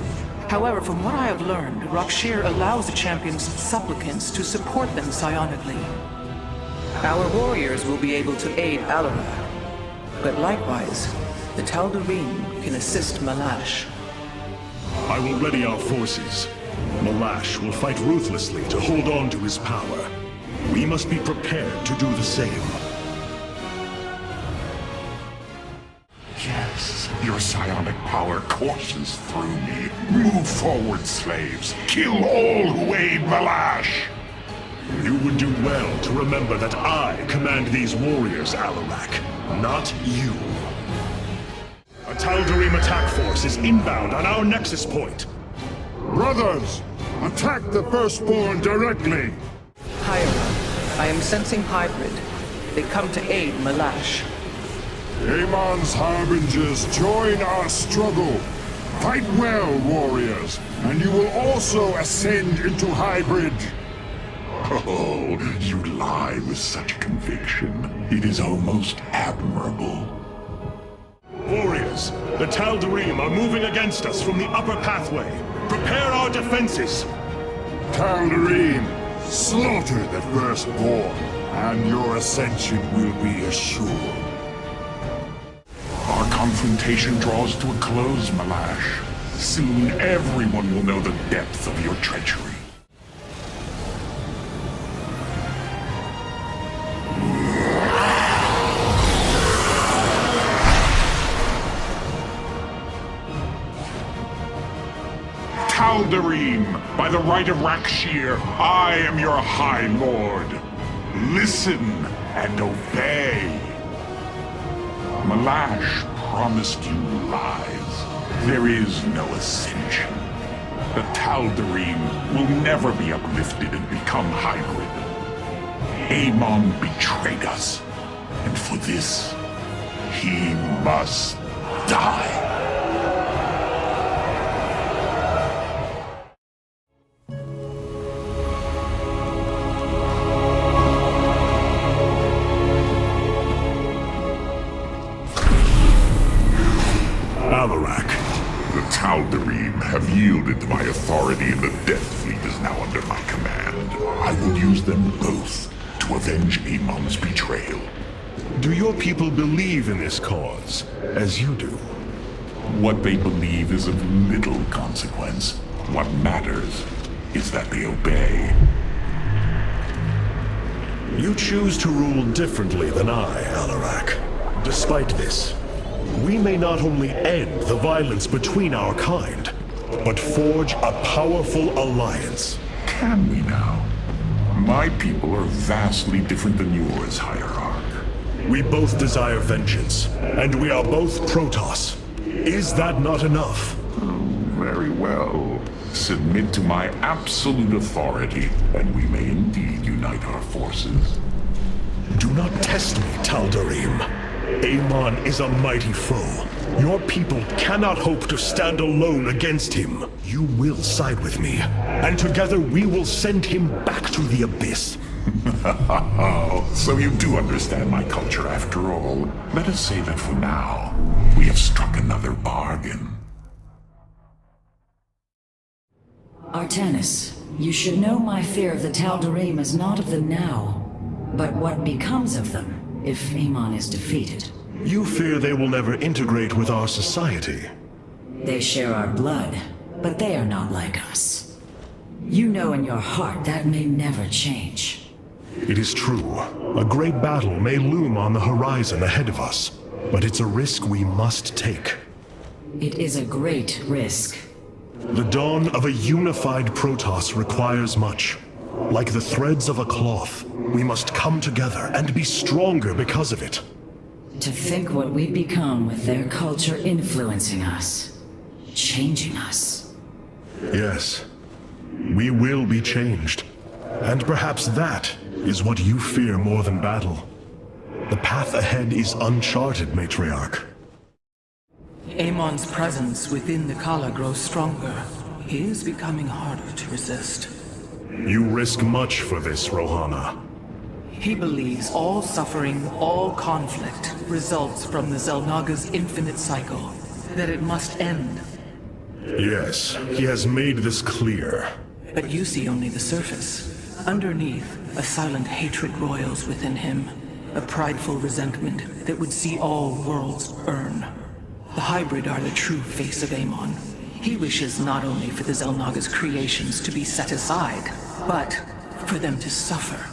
However, from what I have learned, Rakshir allows the champion's supplicants to support them psionically. Our warriors will be able to aid Alarak, but likewise, the Tal'darim can assist Malash. I will ready our forces. Malash will fight ruthlessly to hold on to his power. We must be prepared to do the same. Yes, your psionic power courses through me. Move forward, slaves. Kill all who aid Malash. You would do well to remember that I command these warriors, Alarak, not you. A Tal'darim attack force is inbound on our nexus point. Brothers, attack the Firstborn directly! Aiur, I am sensing hybrid. They come to aid Malash. Amon's harbingers, join our struggle. Fight well, warriors, and you will also ascend into hybrid. Oh, you lie with such conviction. It is almost admirable. Warriors, the Tal'darim are moving against us from the upper pathway. Prepare our defenses! Tal'darim, slaughter the Firstborn, and your ascension will be assured. Our confrontation draws to a close, Malash. Soon everyone will know the depth of your treachery. Tal'darim, by the right of Rakshir, I am your High Lord. Listen and obey. Malash promised you lies. There is no ascension. The Tal'darim will never be uplifted and become hybrid. Amon betrayed us, and for this, he must die. wielded my authority and the Death Fleet is now under my command. I will use them both to avenge Amon's betrayal. Do your people believe in this cause, as you do? What they believe is of little consequence. What matters is that they obey. You choose to rule differently than I, Alarak. Despite this, we may not only end the violence between our kind, but forge a powerful alliance. Can we now? My people are vastly different than yours, Hierarch. We both desire vengeance, and we are both Protoss. Is that not enough? Very well. Submit to my absolute authority, and we may indeed unite our forces. Do not test me, Tal'darim. Amon is a mighty foe. Your people cannot hope to stand alone against him. You will side with me, and together we will send him back to the abyss. So you do understand my culture after all. Let us say that for now, we have struck another bargain. Artanis, you should know my fear of the Tal'darim is not of the now, but what becomes of them if Amon is defeated. You fear they will never integrate with our society. They share our blood, but they are not like us. You know in your heart that may never change. It is true. A great battle may loom on the horizon ahead of us, but it's a risk we must take. It is a great risk. The dawn of a unified Protoss requires much. Like the threads of a cloth, we must come together and be stronger because of it. To think what we'd become with their culture influencing us, changing us. Yes, we will be changed. And perhaps that is what you fear more than battle. The path ahead is uncharted, Matriarch. Amon's presence within the Khala grows stronger. He is becoming harder to resist. You risk much for this, Rohana. He believes all suffering, all conflict, results from the Xel'Naga's infinite cycle. That it must end. Yes, he has made this clear. But you see only the surface. Underneath, a silent hatred roils within him. A prideful resentment that would see all worlds burn. The hybrid are the true face of Amon. He wishes not only for the Xel'Naga's creations to be set aside, but for them to suffer.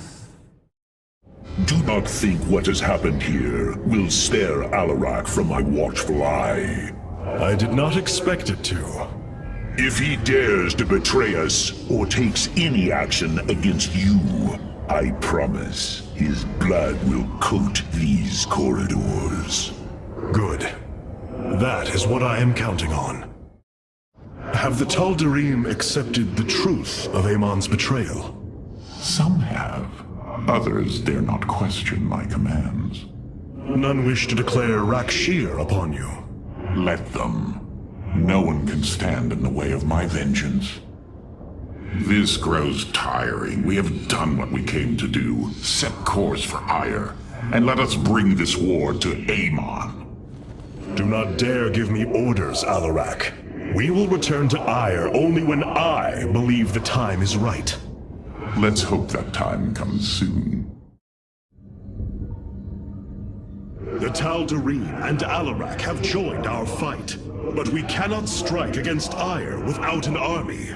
Do not think what has happened here will spare Alarak from my watchful eye. I did not expect it to. If he dares to betray us or takes any action against you, I promise his blood will coat these corridors. Good. That is what I am counting on. Have the Tal'darim accepted the truth of Amon's betrayal? Some have. Others dare not question my commands. None wish to declare Rakshir upon you. Let them. No one can stand in the way of my vengeance. This grows tiring. We have done what we came to do. Set course for Aiur, and let us bring this war to Amon. Do not dare give me orders, Alarak. We will return to Aiur only when I believe the time is right. Let's hope that time comes soon. The Tal'darim and Alarak have joined our fight, but we cannot strike against Aiur without an army.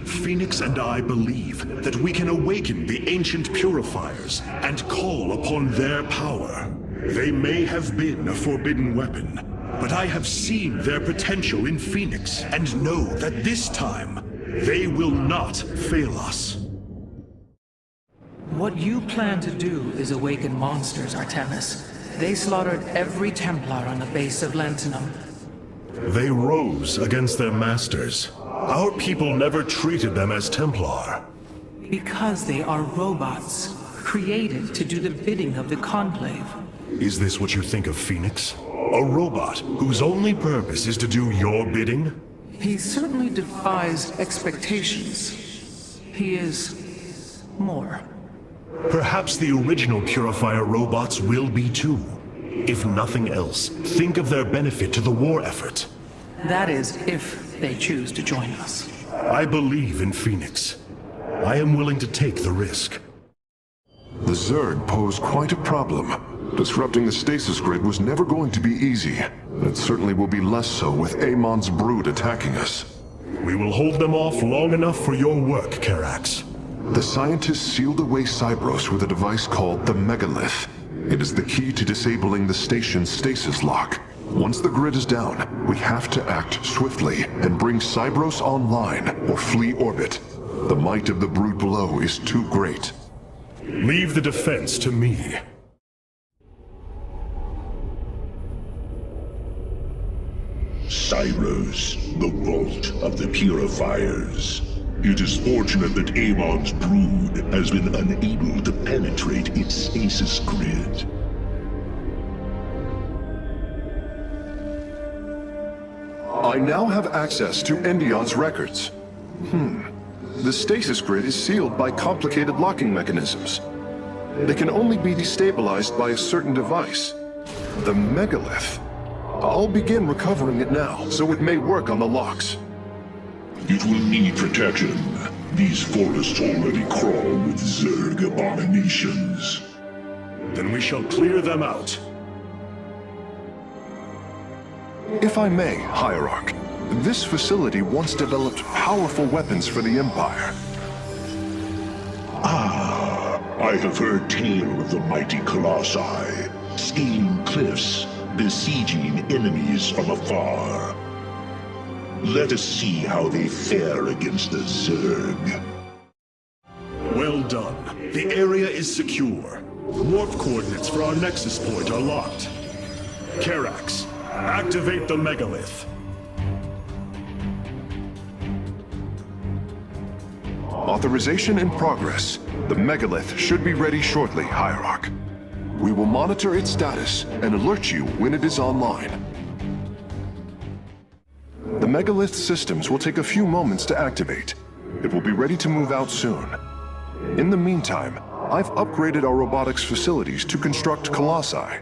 Phoenix and I believe that we can awaken the ancient purifiers and call upon their power. They may have been a forbidden weapon, but I have seen their potential in Phoenix and know that this time, they will not fail us. What you plan to do is awaken monsters, Artanis. They slaughtered every Templar on the base of Lantinum. They rose against their masters. Our people never treated them as Templar. Because they are robots, created to do the bidding of the Conclave. Is this what you think of Phoenix? A robot whose only purpose is to do your bidding? He certainly defies expectations. He is more. Perhaps the original Purifier robots will be too. If nothing else, think of their benefit to the war effort. That is, if they choose to join us. I believe in Phoenix. I am willing to take the risk. The Zerg pose quite a problem. Disrupting the stasis grid was never going to be easy. It certainly will be less so with Amon's brood attacking us. We will hold them off long enough for your work, Karax. The scientists sealed away Cybros with a device called the Megalith. It is the key to disabling the station's stasis lock. Once the grid is down, we have to act swiftly and bring Cybros online or flee orbit. The might of the brood below is too great. Leave the defense to me. Cybros, the vault of the purifiers. It is fortunate that Amon's brood has been unable to penetrate its stasis grid. I now have access to Endion's records. The stasis grid is sealed by complicated locking mechanisms. They can only be destabilized by a certain device. The Megalith. I'll begin recovering it now, so it may work on the locks. It will need protection. These forests already crawl with Zerg abominations. Then we shall clear them out. If I may, Hierarch, this facility once developed powerful weapons for the Empire. I have heard tale of the mighty colossi, scaling cliffs, besieging enemies from afar. Let us see how they fare against the Zerg. Well done. The area is secure. Warp coordinates for our nexus point are locked. Karax, activate the Megalith. Authorization in progress. The Megalith should be ready shortly, Hierarch. We will monitor its status and alert you when it is online. The Megalith systems will take a few moments to activate. It will be ready to move out soon. In the meantime, I've upgraded our robotics facilities to construct colossi.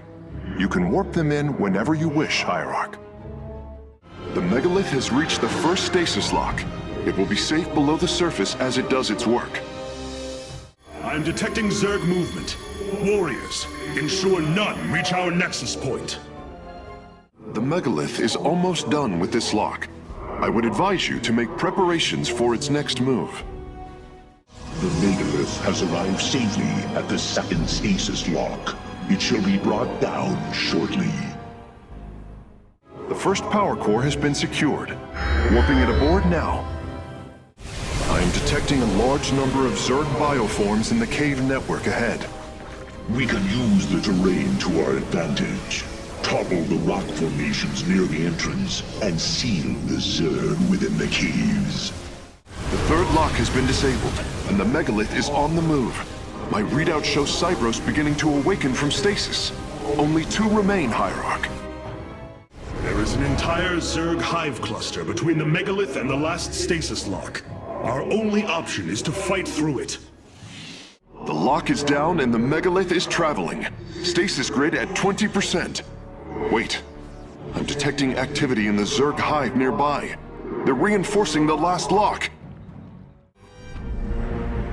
You can warp them in whenever you wish, Hierarch. The Megalith has reached the first stasis lock. It will be safe below the surface as it does its work. I'm detecting Zerg movement. Warriors, ensure none reach our nexus point. The Megalith is almost done with this lock. I would advise you to make preparations for its next move. The Megalith has arrived safely at the second stasis lock. It shall be brought down shortly. The first power core has been secured. Warping it aboard now. I am detecting a large number of Zerg bioforms in the cave network ahead. We can use the terrain to our advantage. Topple the rock formations near the entrance and seal the Zerg within the caves. The third lock has been disabled, and the Megalith is on the move. My readout shows Cybros beginning to awaken from stasis. Only 2 remain, Hierarch. There is an entire Zerg hive cluster between the Megalith and the last stasis lock. Our only option is to fight through it. The lock is down and the Megalith is traveling. Stasis grid at 20%. Wait. I'm detecting activity in the Zerg hive nearby. They're reinforcing the last lock.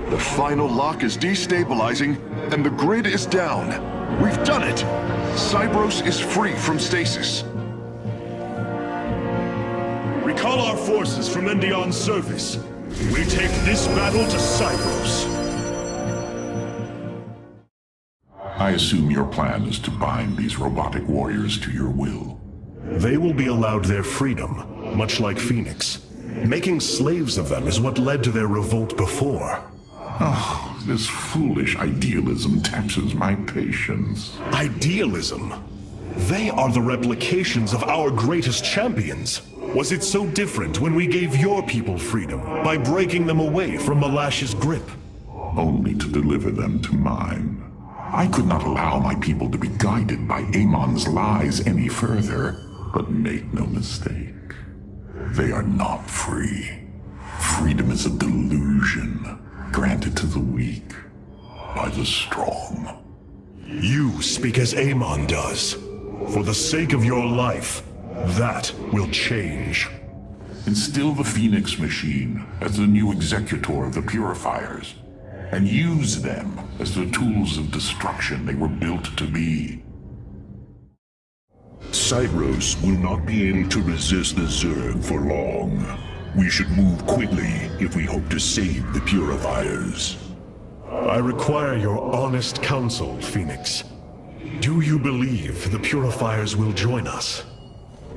The final lock is destabilizing, and the grid is down. We've done it! Cybros is free from stasis. Recall our forces from Endion's surface. We take this battle to Cybros. I assume your plan is to bind these robotic warriors to your will. They will be allowed their freedom, much like Phoenix. Making slaves of them is what led to their revolt before. Oh, this foolish idealism taxes my patience. Idealism? They are the replications of our greatest champions. Was it so different when we gave your people freedom by breaking them away from Malash's grip? Only to deliver them to mine. I could not allow my people to be guided by Amon's lies any further, but make no mistake. They are not free. Freedom is a delusion, granted to the weak by the strong. You speak as Amon does. For the sake of your life, that will change. Instill the Phoenix machine as the new executor of the Purifiers, and use them as the tools of destruction they were built to be. Cybros will not be able to resist the Zerg for long. We should move quickly if we hope to save the Purifiers. I require your honest counsel, Phoenix. Do you believe the Purifiers will join us?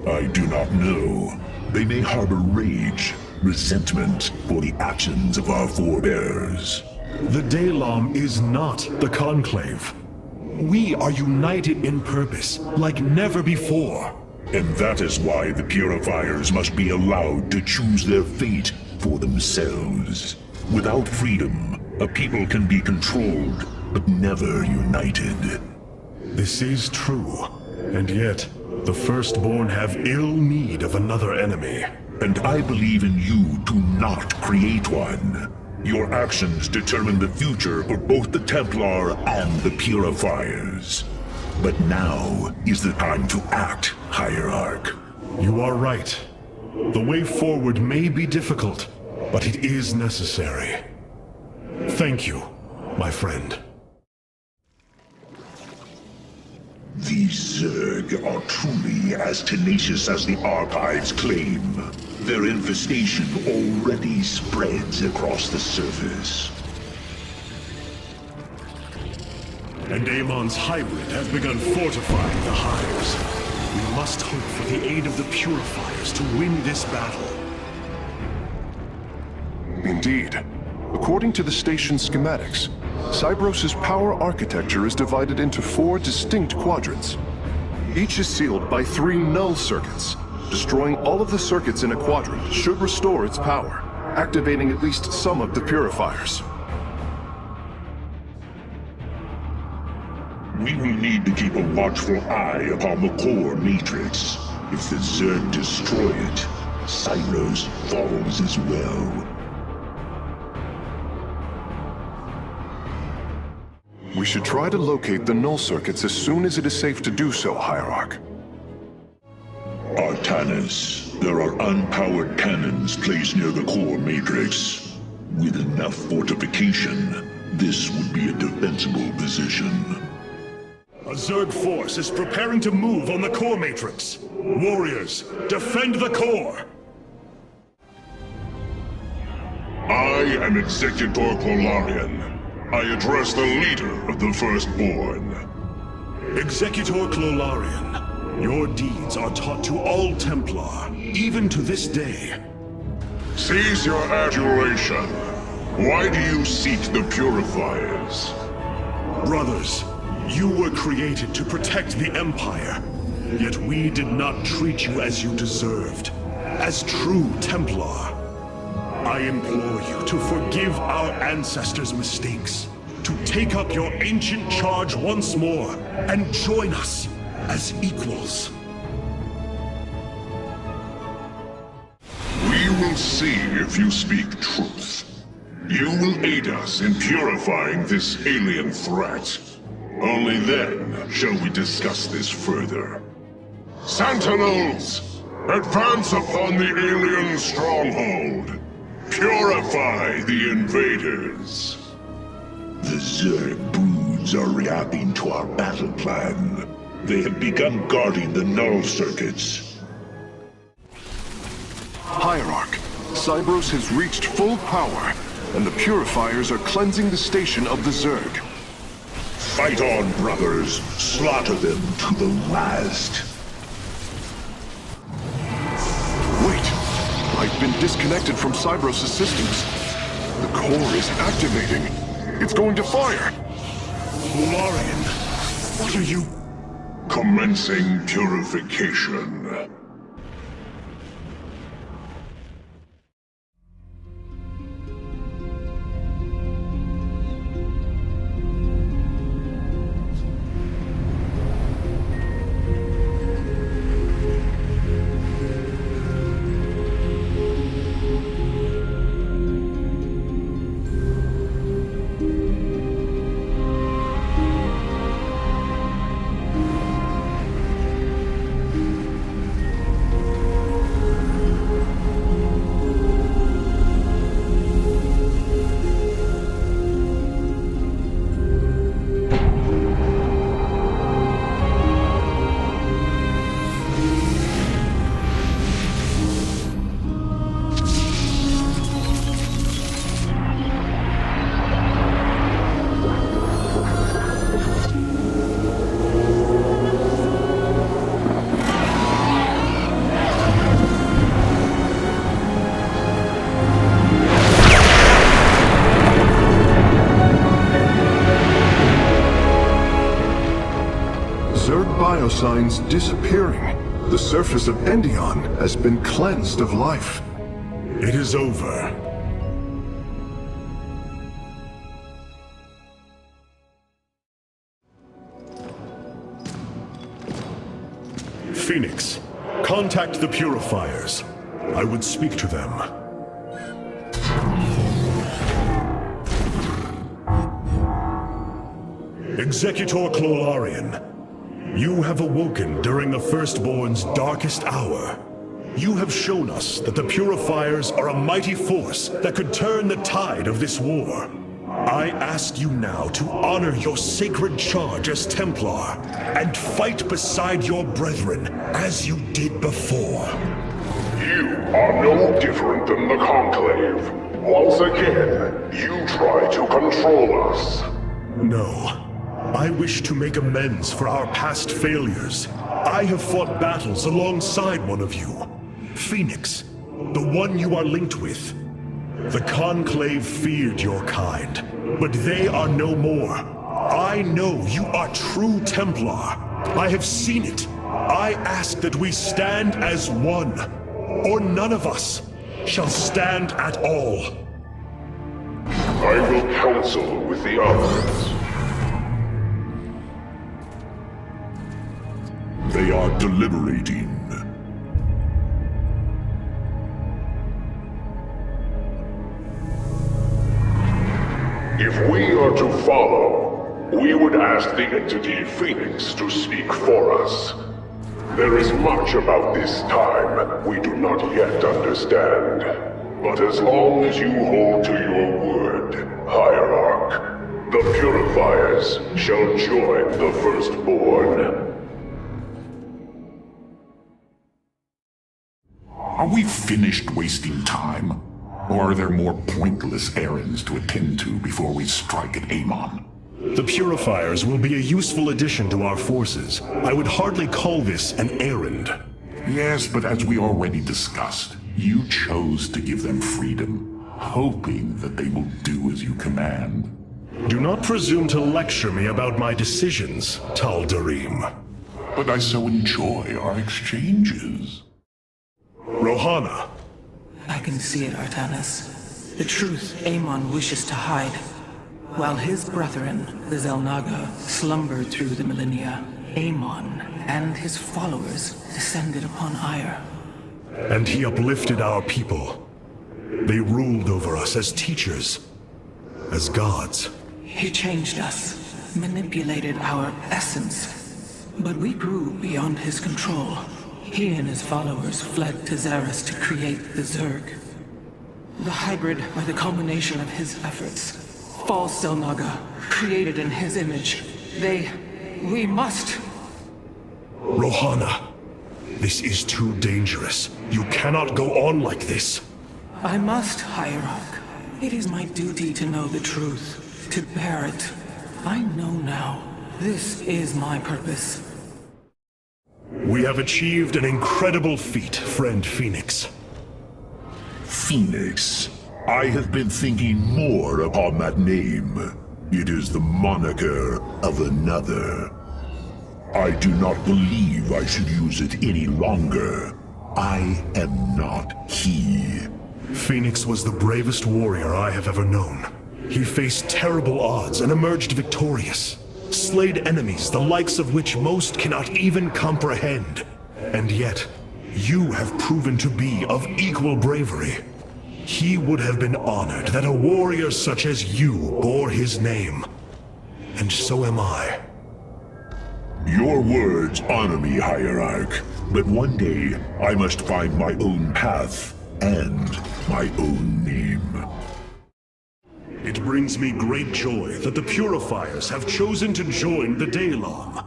I do not know. They may harbor rage, resentment for the actions of our forebears. The Daylom is not the Conclave. We are united in purpose, like never before. And that is why the Purifiers must be allowed to choose their fate for themselves. Without freedom, a people can be controlled, but never united. This is true, and yet, the Firstborn have ill need of another enemy. And I believe in you to not create one. Your actions determine the future for both the Templar and the Purifiers. But now is the time to act, Hierarch. You are right. The way forward may be difficult, but it is necessary. Thank you, my friend. These Zerg are truly as tenacious as the archives claim. Their infestation already spreads across the surface. And Amon's hybrid has begun fortifying the hives. We must hope for the aid of the Purifiers to win this battle. Indeed. According to the station's schematics, Cybros' power architecture is divided into 4 distinct quadrants. Each is sealed by 3 null circuits. Destroying all of the circuits in a quadrant should restore its power, activating at least some of the Purifiers. We will need to keep a watchful eye upon the core matrix. If the Zerg destroy it, Cybros falls as well. We should try to locate the null circuits as soon as it is safe to do so, Hierarch. Artanis, there are unpowered cannons placed near the core matrix. With enough fortification, this would be a defensible position. A Zerg force is preparing to move on the core matrix. Warriors, defend the core! I am Executor Clolarian. I address the leader of the Firstborn. Executor Clolarian, your deeds are taught to all Templar, even to this day. Cease your adulation. Why do you seek the Purifiers? Brothers, you were created to protect the Empire, yet we did not treat you as you deserved, as true Templar. I implore you to forgive our ancestors' mistakes, to take up your ancient charge once more, and join us as equals. We will see if you speak truth. You will aid us in purifying this alien threat. Only then shall we discuss this further. Sentinels! Advance upon the alien stronghold! Purify the invaders! The Zerg broods are reacting to our battle plan. They have begun guarding the null circuits. Hierarch, Cybros has reached full power, and the Purifiers are cleansing the station of the Zerg. Fight on, brothers! Slaughter them to the last! Wait! I've been disconnected from Cybros' systems. The core is activating. It's going to fire! Clolarian, what are you... Commencing purification. biosigns disappearing. The surface of Endion has been cleansed of life. It is over. Phoenix, contact the Purifiers. I would speak to them. Executor Clolarian, you have awoken during the Firstborn's darkest hour. You have shown us that the Purifiers are a mighty force that could turn the tide of this war. I ask you now to honor your sacred charge as Templar, and fight beside your brethren as you did before. You are no different than the Conclave. Once again, you try to control us. No. I wish to make amends for our past failures. I have fought battles alongside one of you. Phoenix, the one you are linked with. The Conclave feared your kind, but they are no more. I know you are true Templar. I have seen it. I ask that we stand as one, or none of us shall stand at all. I will counsel with the others. They are deliberating. If we are to follow, we would ask the entity Phoenix to speak for us. There is much about this time we do not yet understand. But as long as you hold to your word, Hierarch, the Purifiers shall join the Firstborn. Are we finished wasting time? Or are there more pointless errands to attend to before we strike at Amon? The Purifiers will be a useful addition to our forces. I would hardly call this an errand. Yes, but as we already discussed, you chose to give them freedom, hoping that they will do as you command. Do not presume to lecture me about my decisions, Tal'darim. But I so enjoy our exchanges. Rohana. I can see it, Artanis. The truth Amon wishes to hide. While his brethren, the Xel'Naga, slumbered through the millennia, Amon and his followers descended upon Aiur. And he uplifted our people. They ruled over us as teachers, as gods. He changed us, manipulated our essence. But we grew beyond his control. He and his followers fled to Xeris to create the Zerg. The hybrid are the culmination of his efforts. False Xel'Naga, created in his image. We must... Rohana, this is too dangerous. You cannot go on like this. I must, Hierarch. It is my duty to know the truth, to bear it. I know now. This is my purpose. We have achieved an incredible feat, friend Phoenix. Phoenix. I have been thinking more upon that name. It is the moniker of another. I do not believe I should use it any longer. I am not he. Phoenix was the bravest warrior I have ever known. He faced terrible odds and emerged victorious. Slayed enemies the likes of which most cannot even comprehend. And yet, you have proven to be of equal bravery. He would have been honored that a warrior such as you bore his name. And so am I. Your words honor me, Hierarch. But one day, I must find my own path and my own name. It brings me great joy that the Purifiers have chosen to join the Daylon.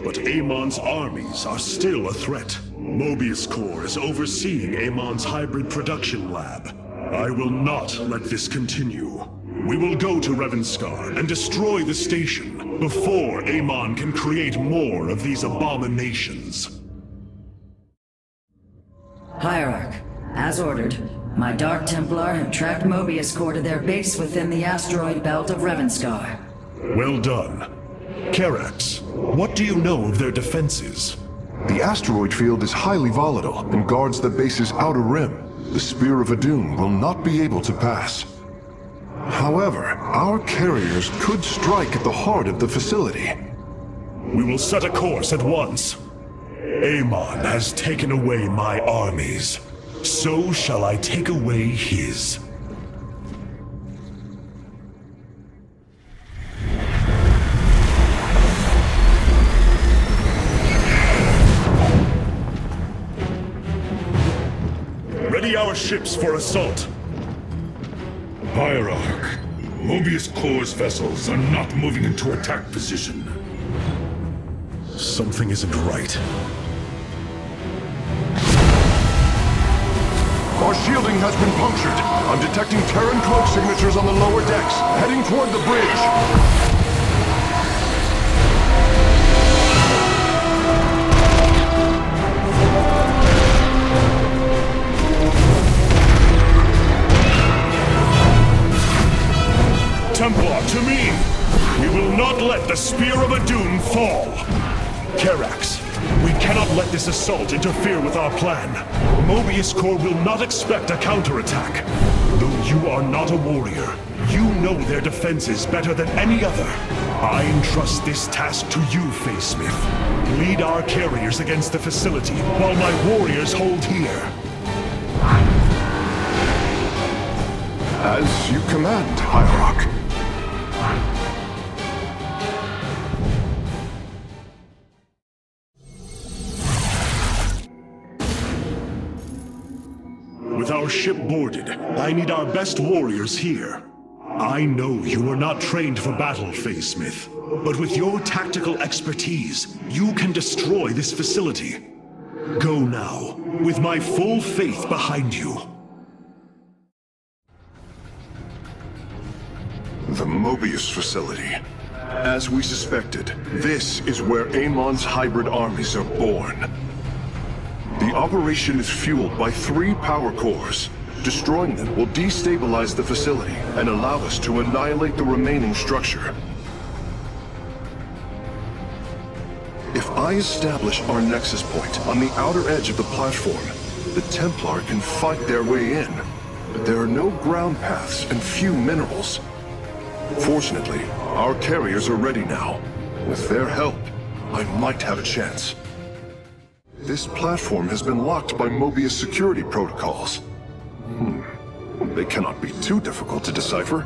But Amon's armies are still a threat. Mobius Corps is overseeing Amon's hybrid production lab. I will not let this continue. We will go to Revanskar and destroy the station before Amon can create more of these abominations. Hierarch, as ordered, my Dark Templar have tracked Mobius Corps to their base within the asteroid belt of Revanskar. Well done. Karax, What do you know of their defenses? The asteroid field is highly volatile and guards the base's outer rim. The Spear of Adun will not be able to pass. However, our carriers could strike at the heart of the facility. We will set a course at once. Amon has taken away my armies. So shall I take away his. Ready our ships for assault. Hierarch, Mobius Core's vessels are not moving into attack position. Something isn't right. Our shielding has been punctured. I'm detecting Terran cloak signatures on the lower decks, heading toward the bridge. Templar, to me! We will not let the Spear of Adun fall! Karax, we cannot let this assault interfere with our plan. Mobius Core will not expect a counterattack. Though you are not a warrior, you know their defenses better than any other. I entrust this task to you, Facesmith. Lead our carriers against the facility, while my warriors hold here. As you command, Hierarch. With our ship boarded, I need our best warriors here. I know you are not trained for battle, Facesmith, but with your tactical expertise, you can destroy this facility. Go now, with my full faith behind you. The Mobius facility. As we suspected, this is where Amon's hybrid armies are born. The operation is fueled by 3 power cores. Destroying them will destabilize the facility and allow us to annihilate the remaining structure. If I establish our nexus point on the outer edge of the platform, the Templar can fight their way in. But there are no ground paths and few minerals. Fortunately, our carriers are ready now. With their help, I might have a chance. This platform has been locked by Mobius security protocols. They cannot be too difficult to decipher.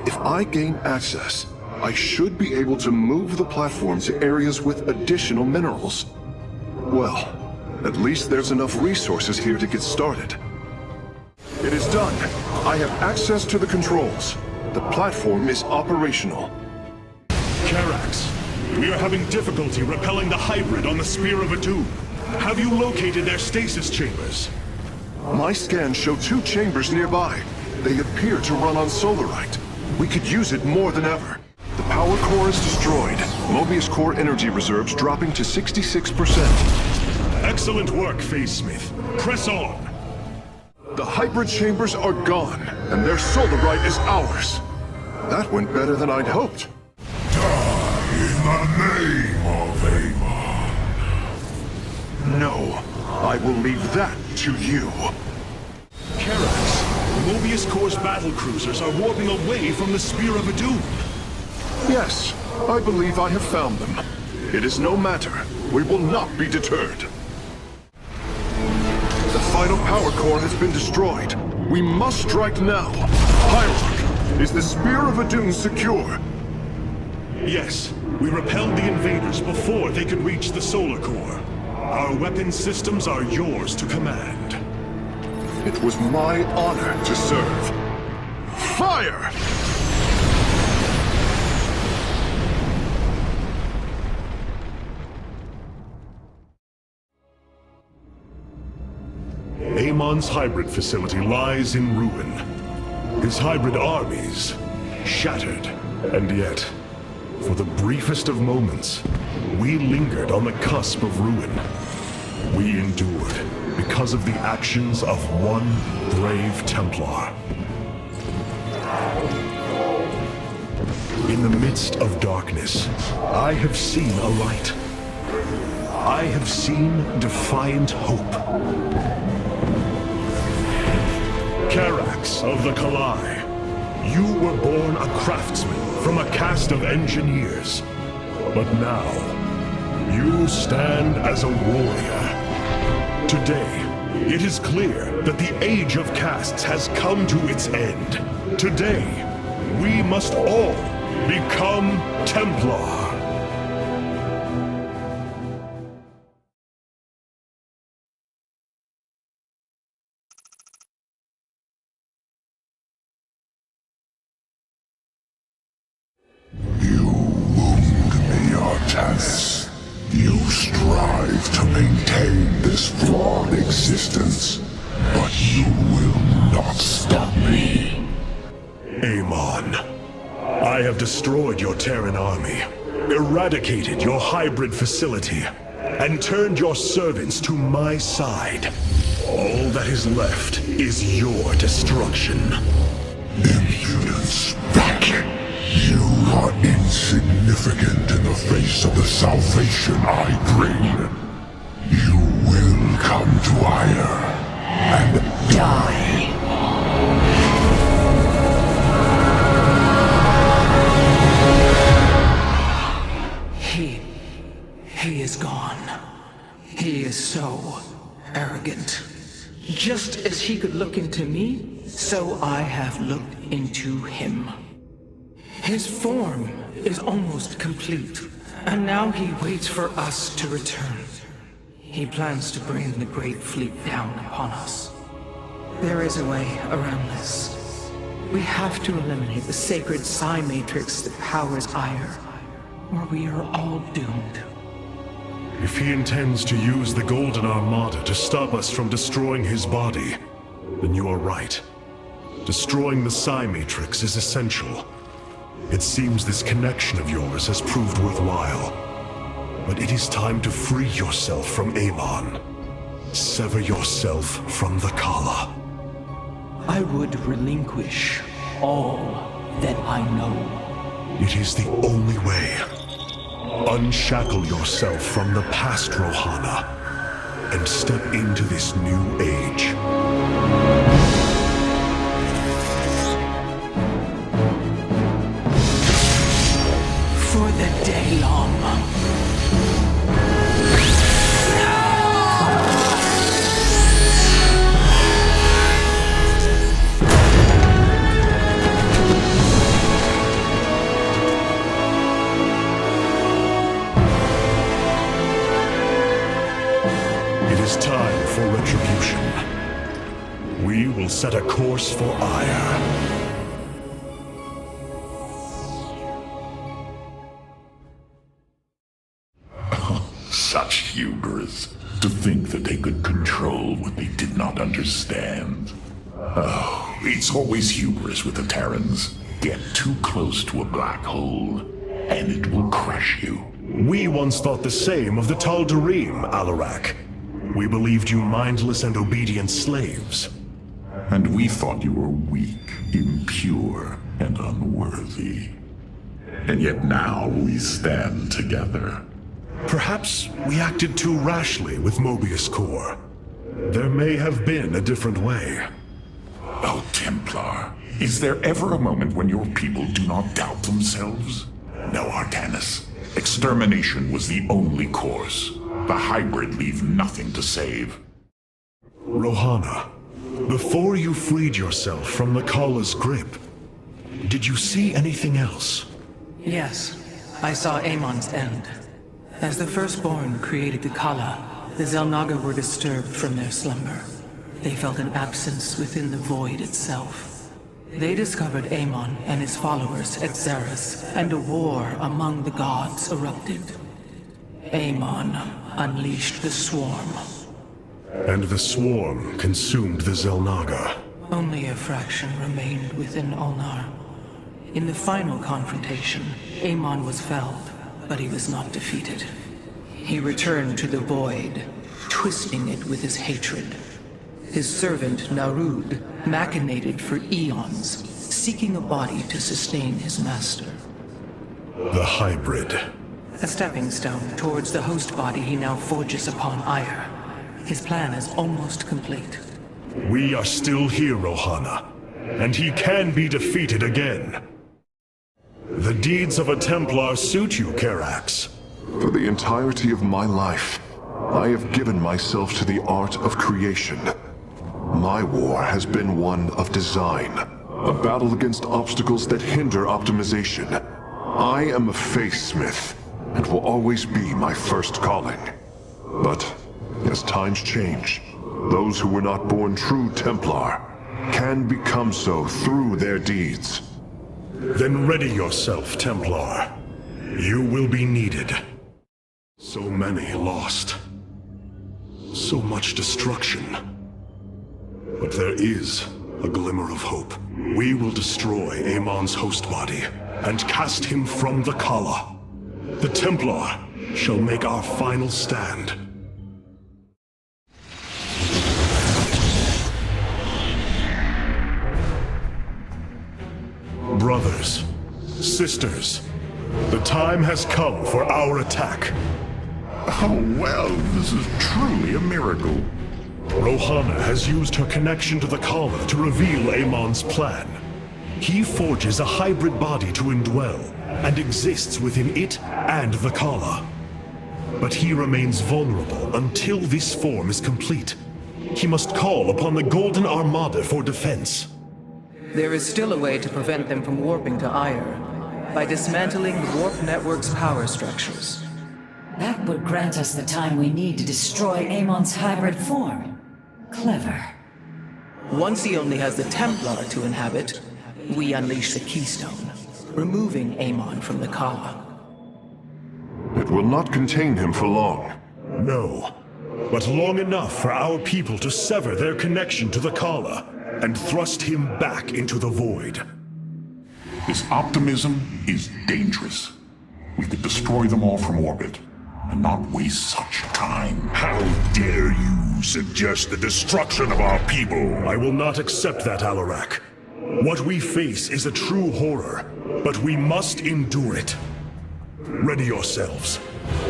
If I gain access, I should be able to move the platform to areas with additional minerals. Well, at least there's enough resources here to get started. It is done. I have access to the controls. The platform is operational. Karax, we are having difficulty repelling the hybrid on the Spear of Adun. Have you located their stasis chambers? My scans show 2 chambers nearby. They appear to run on solarite. We could use it more than ever. The power core is destroyed. Mobius core energy reserves dropping to 66%. Excellent work, Facesmith. Press on. The hybrid chambers are gone, and their solarite is ours. That went better than I'd hoped. Die in the name of Amon. No, I will leave that to you. Karax, Mobius Core's battle cruisers are warping away from the Spear of Adun. Yes, I believe I have found them. It is no matter. We will not be deterred. The final power core has been destroyed. We must strike now. Hierarch, is the Spear of Adun secure? Yes, we repelled the invaders before they could reach the solar core. Our weapon systems are yours to command. It was my honor to serve. Fire! Amon's hybrid facility lies in ruin. His hybrid armies shattered. And yet, for the briefest of moments, we lingered on the cusp of ruin. We endured because of the actions of one brave Templar. In the midst of darkness, I have seen a light. I have seen defiant hope. Karax of the Khala, you were born a craftsman from a caste of engineers. But now, you stand as a warrior. Today, it is clear that the age of castes has come to its end. Today, we must all become Templar. You wound me, Artanis. You strive to maintain this flawed existence, but you will not stop me. Amon, I have destroyed your Terran army, eradicated your hybrid facility, and turned your servants to my side. All that is left is your destruction. Impudence, back! You are insignificant in the face of the salvation I bring. You will come to Aiur and die. He is gone. He is so arrogant. Just as he could look into me, so I have looked into him. His form is almost complete, and now he waits for us to return. He plans to bring the Great Fleet down upon us. There is a way around this. We have to eliminate the sacred psi matrix that powers Aiur, or we are all doomed. If he intends to use the Golden Armada to stop us from destroying his body, then you are right. Destroying the psi matrix is essential. It seems this connection of yours has proved worthwhile. But it is time to free yourself from Amon. Sever yourself from the Khala. I would relinquish all that I know. It is the only way. Unshackle yourself from the past, Rohana, and step into this new age. For the day long. Time for retribution. We will set a course for Aiur. Such hubris. To think that they could control what they did not understand. Oh, it's always hubris with the Terrans. Get too close to a black hole, and it will crush you. We once thought the same of the Tal'darim, Alarak. We believed you mindless and obedient slaves. And we thought you were weak, impure, and unworthy. And yet now we stand together. Perhaps we acted too rashly with Mobius Core. There may have been a different way. Oh, Templar, is there ever a moment when your people do not doubt themselves? No, Artanis. Extermination was the only course. The hybrid leave nothing to save. Rohana, before you freed yourself from the Khala's grip, did you see anything else? Yes, I saw Amon's end. As the Firstborn created the Khala, the Xel'Naga were disturbed from their slumber. They felt an absence within the void itself. They discovered Amon and his followers at Xeris, and a war among the gods erupted. Amon unleashed the Swarm. And the Swarm consumed the Xel'Naga. Only a fraction remained within Ulnar. In the final confrontation, Amon was felled, but he was not defeated. He returned to the Void, twisting it with his hatred. His servant, Narud, machinated for eons, seeking a body to sustain his master. The hybrid. A stepping stone towards the host body he now forges upon Aiur. His plan is almost complete. We are still here, Rohana, and he can be defeated again. The deeds of a Templar suit you, Karax. For the entirety of my life, I have given myself to the art of creation. My war has been one of design, a battle against obstacles that hinder optimization. I am a Faithsmith, and will always be my first calling. But, as times change, those who were not born true Templar can become so through their deeds. Then ready yourself, Templar. You will be needed. So many lost. So much destruction. But there is a glimmer of hope. We will destroy Amon's host body and cast him from the Khala. The Templar shall make our final stand. Brothers, sisters, the time has come for our attack. Oh, well, this is truly a miracle. Rohana has used her connection to the Khala to reveal Amon's plan. He forges a hybrid body to indwell, and exists within it and the Khala. But he remains vulnerable until this form is complete. He must call upon the Golden Armada for defense. There is still a way to prevent them from warping to Aiur, by dismantling the warp network's power structures. That would grant us the time we need to destroy Amon's hybrid form. Clever. Once he only has the Templar to inhabit, we unleash the Keystone, removing Amon from the Khala. It will not contain him for long. No, but long enough for our people to sever their connection to the Khala and thrust him back into the void. This optimism is dangerous. We could destroy them all from orbit, and not waste such time. How dare you suggest the destruction of our people? I will not accept that, Alarak. What we face is a true horror, but we must endure it. Ready yourselves.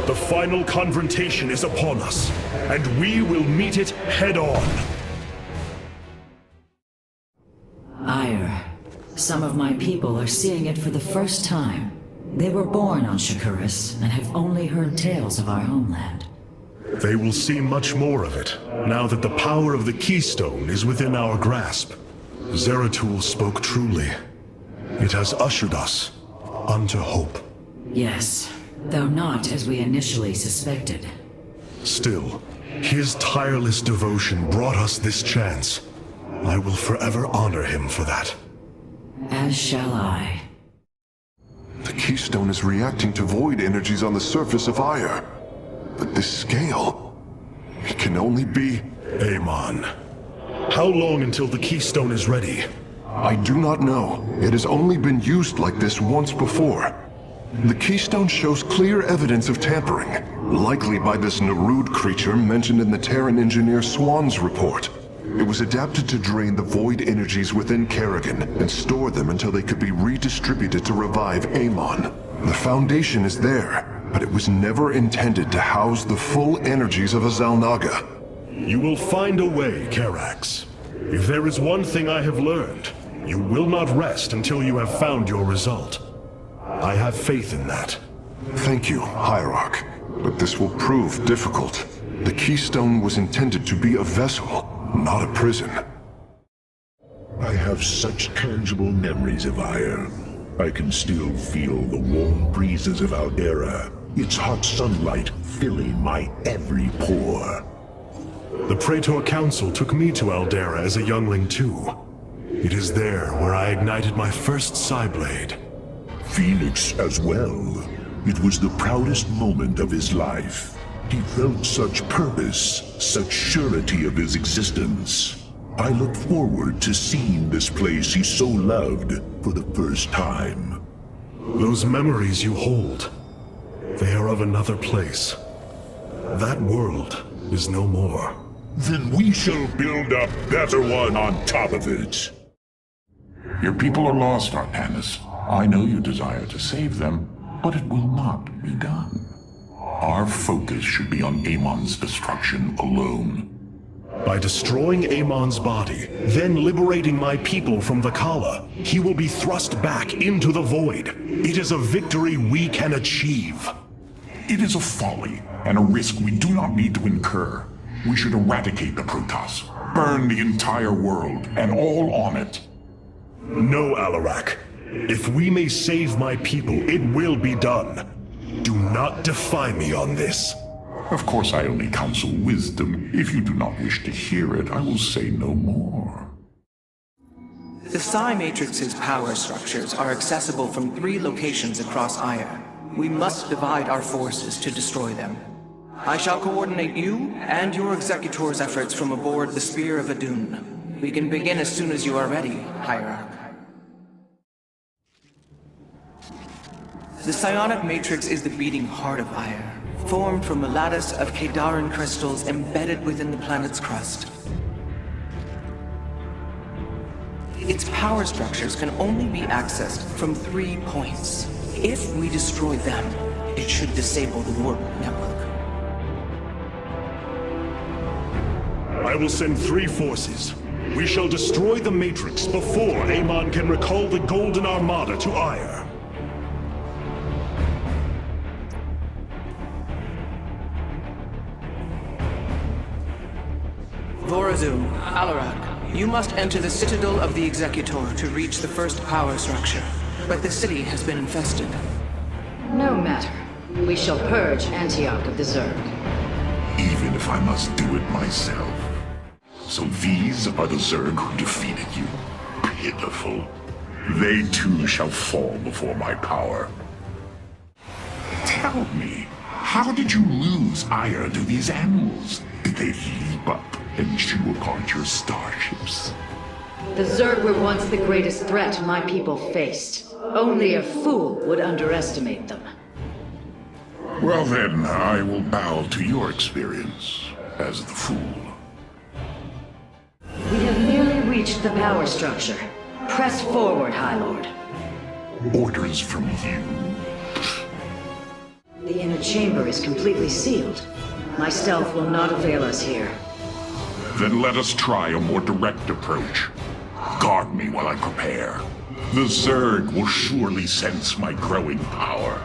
The final confrontation is upon us, and we will meet it head-on. Aiur. Some of my people are seeing it for the first time. They were born on Shakuras and have only heard tales of our homeland. They will see much more of it, now that the power of the Keystone is within our grasp. Zeratul spoke truly. It has ushered us unto hope. Yes, though not as we initially suspected. Still, his tireless devotion brought us this chance. I will forever honor him for that. As shall I. The Keystone is reacting to void energies on the surface of Aiur. But this scale... it can only be... Amon. How long until the Keystone is ready? I do not know. It has only been used like this once before. The Keystone shows clear evidence of tampering, likely by this Narud creature mentioned in the Terran engineer Swan's report. It was adapted to drain the void energies within Kerrigan and store them until they could be redistributed to revive Amon. The foundation is there, but it was never intended to house the full energies of a Xel'Naga. You will find a way, Karax. If there is one thing I have learned, you will not rest until you have found your result. I have faith in that. Thank you, Hierarch. But this will prove difficult. The Keystone was intended to be a vessel, not a prison. I have such tangible memories of Aiur. I can still feel the warm breezes of Aldera, its hot sunlight filling my every pore. The Praetor Council took me to Aldera as a youngling too. It is there where I ignited my first Psyblade. Phoenix as well. It was the proudest moment of his life. He felt such purpose, such surety of his existence. I look forward to seeing this place he so loved for the first time. Those memories you hold, they are of another place. That world is no more. Then we shall build a better one on top of it. Your people are lost, Artanis. I know you desire to save them, but it will not be done. Our focus should be on Amon's destruction alone. By destroying Amon's body, then liberating my people from the Khala, he will be thrust back into the void. It is a victory we can achieve. It is a folly and a risk we do not need to incur. We should eradicate the Protoss, burn the entire world, and all on it. No, Alarak. If we may save my people, it will be done. Do not defy me on this. Of course, I only counsel wisdom. If you do not wish to hear it, I will say no more. The Psi Matrix's power structures are accessible from 3 locations across Aiur. We must divide our forces to destroy them. I shall coordinate you and your Executor's efforts from aboard the Spear of Adun. We can begin as soon as you are ready, Hierarch. The Psionic Matrix is the beating heart of Aiur, formed from a lattice of Tal'darim crystals embedded within the planet's crust. Its power structures can only be accessed from 3 points. If we destroy them, it should disable the warp network. I will send 3 forces. We shall destroy the Matrix before Amon can recall the Golden Armada to Aiur. Vorazun, Alarak, you must enter the Citadel of the Executor to reach the first power structure. But the city has been infested. No matter. We shall purge Antioch of the Zerg. Even if I must do it myself. So these are the Zerg who defeated you. Pitiful. They too shall fall before my power. Tell me, how did you lose Aiur to these animals? Did they leap up and chew apart your starships? The Zerg were once the greatest threat my people faced. Only a fool would underestimate them. Well then, I will bow to your experience as the fool. We have nearly reached the power structure. Press forward, High Lord. Orders from you? The inner chamber is completely sealed. My stealth will not avail us here. Then let us try a more direct approach. Guard me while I prepare. The Zerg will surely sense my growing power.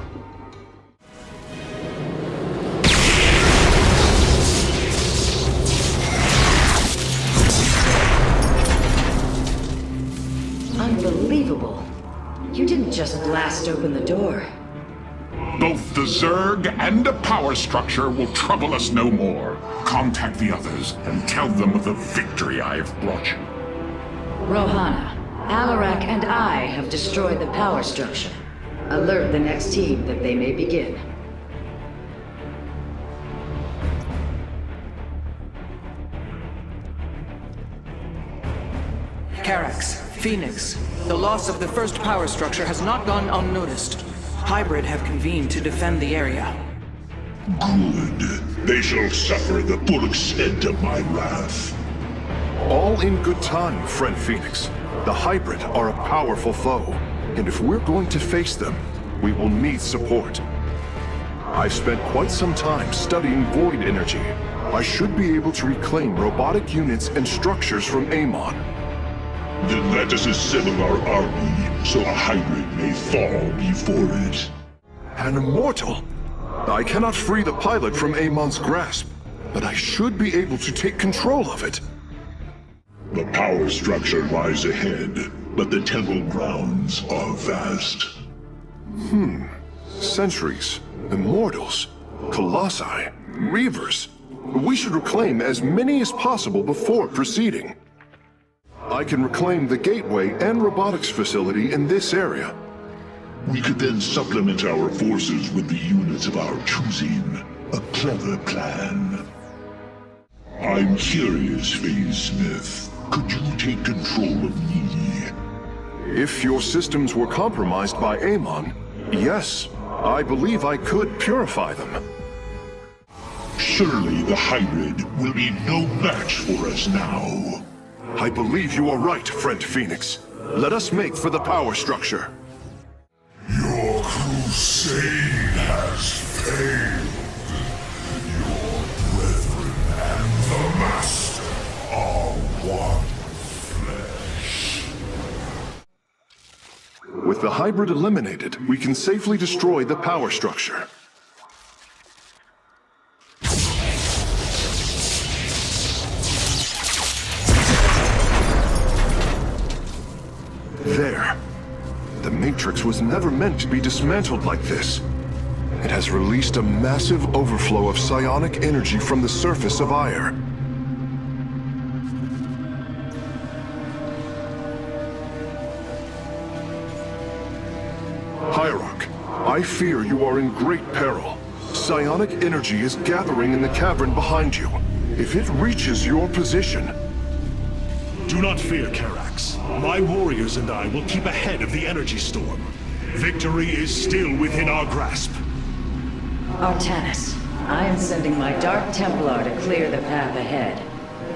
Unbelievable. You didn't just blast open the door. Both the Zerg and the power structure will trouble us no more. Contact the others and tell them of the victory I have brought you. Rohana, Alarak and I have destroyed the power structure. Alert the next team that they may begin. Carax, Phoenix, the loss of the first power structure has not gone unnoticed. Hybrid have convened to defend the area. Good. They shall suffer the full extent of my wrath. All in good time, friend Phoenix. The Hybrid are a powerful foe, and if we're going to face them, we will need support. I've spent quite some time studying void energy. I should be able to reclaim robotic units and structures from Amon. Then let us assemble our army, so a Hybrid may fall before it. An immortal? I cannot free the pilot from Amon's grasp, but I should be able to take control of it. The power structure lies ahead, but the temple grounds are vast. Sentries, immortals, colossi, reavers. We should reclaim as many as possible before proceeding. I can reclaim the gateway and robotics facility in this area. We could then supplement our forces with the units of our choosing. A clever plan. I'm curious, Phase Smith. Could you take control of me? If your systems were compromised by Amon, yes, I believe I could purify them. Surely the Hybrid will be no match for us now. I believe you are right, friend Phoenix. Let us make for the power structure. Your crew crusade has failed. Your brethren and the Master are one flesh. With the hybrid eliminated, we can safely destroy the power structure. There. The Matrix was never meant to be dismantled like this. It has released a massive overflow of psionic energy from the surface of Aiur. Hierarch, I fear you are in great peril. Psionic energy is gathering in the cavern behind you. If it reaches your position... Do not fear, Karax. My warriors and I will keep ahead of the energy storm. Victory is still within our grasp. Artanis, I am sending my Dark Templar to clear the path ahead.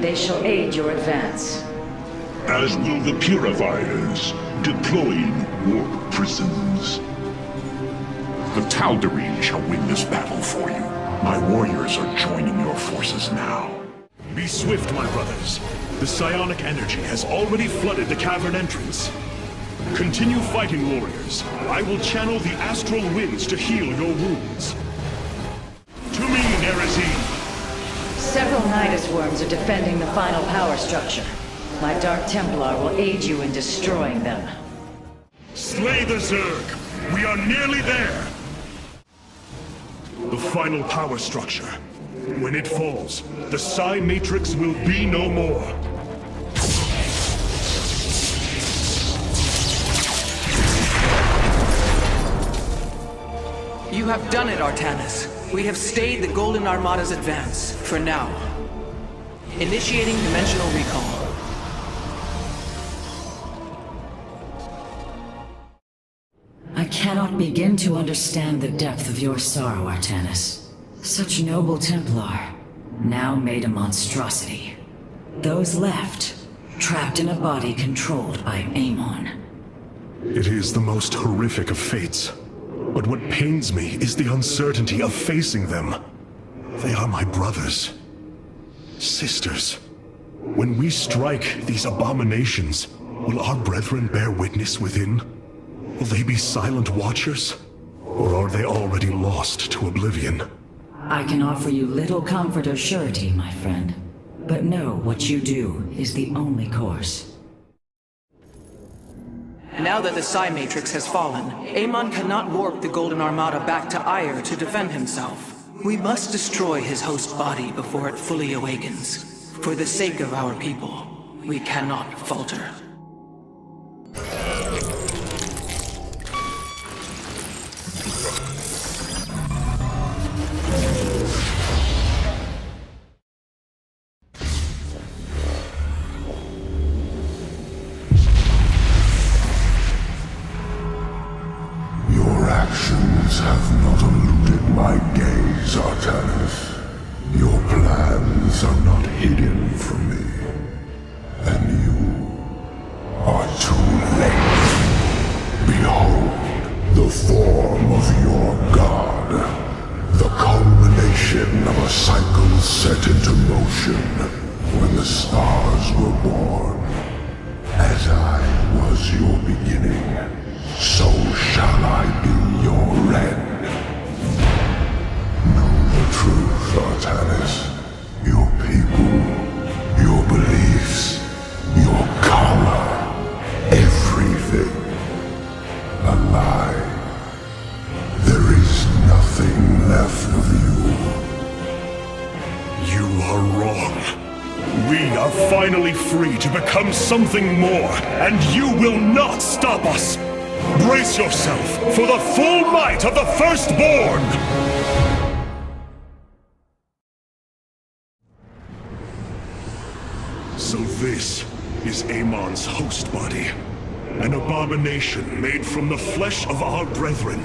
They shall aid your advance. As will the Purifiers, deploying warp prisons. The Tal'darim shall win this battle for you. My warriors are joining your forces now. Be swift, my brothers. The psionic energy has already flooded the cavern entrance. Continue fighting, warriors. I will channel the astral winds to heal your wounds. To me, Nerazim! Several Nidus worms are defending the final power structure. My Dark Templar will aid you in destroying them. Slay the Zerg! We are nearly there! The final power structure. When it falls, the Psi Matrix will be no more. You have done it, Artanis. We have stayed the Golden Armada's advance, for now. Initiating dimensional recall. I cannot begin to understand the depth of your sorrow, Artanis. Such noble Templar, now made a monstrosity. Those left, trapped in a body controlled by Amon. It is the most horrific of fates. But what pains me is the uncertainty of facing them. They are my brothers. Sisters. When we strike these abominations, will our brethren bear witness within? Will they be silent watchers? Or are they already lost to oblivion? I can offer you little comfort or surety, my friend. But know what you do is the only course. Now that the Psi Matrix has fallen, Amon cannot warp the Golden Armada back to Aiur to defend himself. We must destroy his host body before it fully awakens. For the sake of our people, we cannot falter. Have not eluded my gaze, Artanis. Your plans are not hidden from me. And you are too late. Behold, the form of your god. The culmination of a cycle set into motion when the stars were born. As I was your beginning, so shall I be your end. Know the truth, Artanis. Your people, your beliefs, your Khala, everything. A lie. There is nothing left of you. You are wrong. We are finally free to become something more, and you will not stop us! Brace yourself for the full might of the Firstborn! So this is Amon's host body. An abomination made from the flesh of our brethren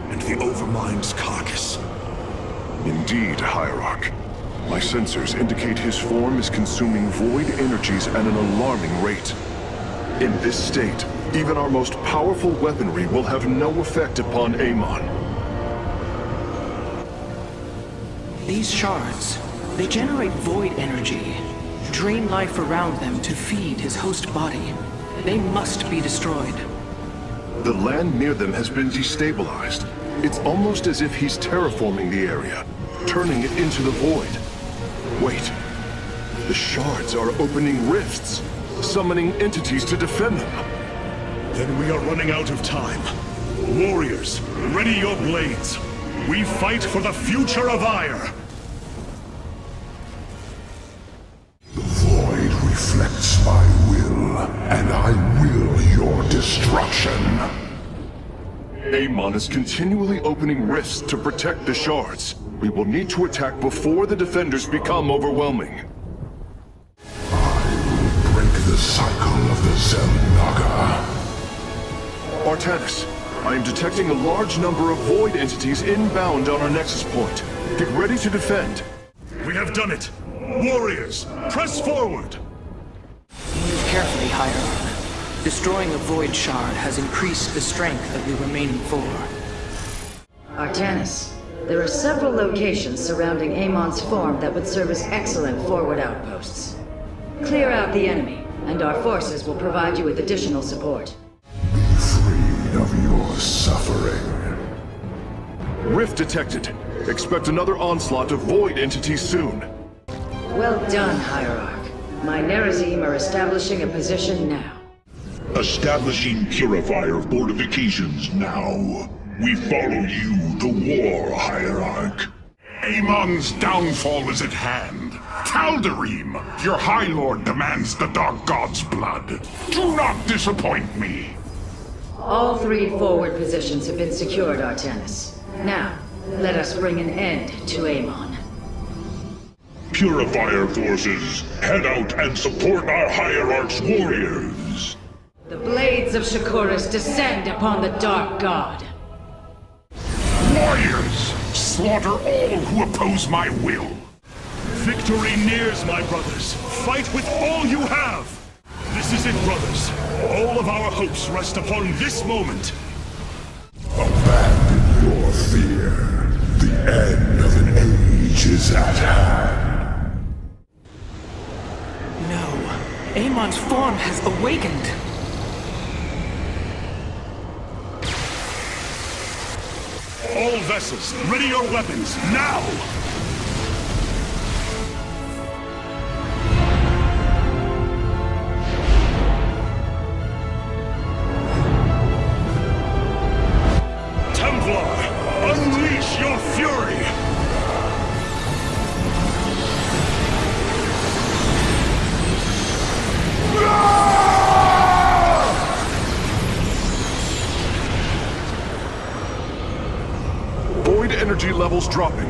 and the Overmind's carcass. Indeed, Hierarch. My sensors indicate his form is consuming void energies at an alarming rate. In this state, Even our most powerful weaponry will have no effect upon Amon. These shards, they generate void energy, drain life around them to feed his host body. They must be destroyed. The land near them has been destabilized. It's almost as if he's terraforming the area, turning it into the void. Wait. The shards are opening rifts, summoning entities to defend them. Then we are running out of time. Warriors, ready your blades. We fight for the future of Aiur. The void reflects my will, and I will your destruction. Amon is continually opening rifts to protect the shards. We will need to attack before the defenders become overwhelming. I will break the cycle of the Xel'Naga. Artanis, I am detecting a large number of void entities inbound on our nexus point. Get ready to defend. We have done it. Warriors, press forward. Move carefully, Aiur. Destroying a void shard has increased the strength of the remaining 4. Artanis, there are several locations surrounding Amon's form that would serve as excellent forward outposts. Clear out the enemy, and our forces will provide you with additional support. Be freed of your suffering. Rift detected. Expect another onslaught of void entities soon. Well done, Hierarch. My Nerazim are establishing a position now. Establishing purifier fortifications now. We follow you to war, Hierarch. Amon's downfall is at hand. Tal'darim, your High Lord demands the Dark God's blood. Do not disappoint me. All 3 forward positions have been secured, Artanis. Now, let us bring an end to Amon. Purifier forces, head out and support our Hierarch's warriors. The blades of Shakuras descend upon the Dark God. Warriors, slaughter all who oppose my will. Victory nears, my brothers. Fight with all you have. This is it, brothers. All of our hopes rest upon this moment. Abandon your fear. The end of an age is at hand. No. Amon's form has awakened. All vessels, ready your weapons, now! Templar, unleash your fury! Void energy levels dropping.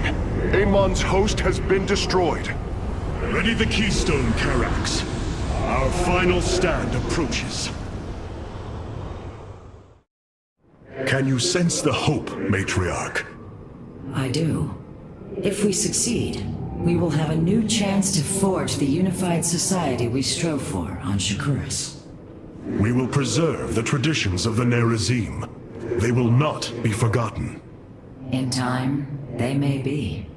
Amon's host has been destroyed. Ready the Keystone, Karax. Our final stand approaches. Can you sense the hope, Matriarch? I do. If we succeed, we will have a new chance to forge the unified society we strove for on Shakuras. We will preserve the traditions of the Nerazim. They will not be forgotten. In time, they may be.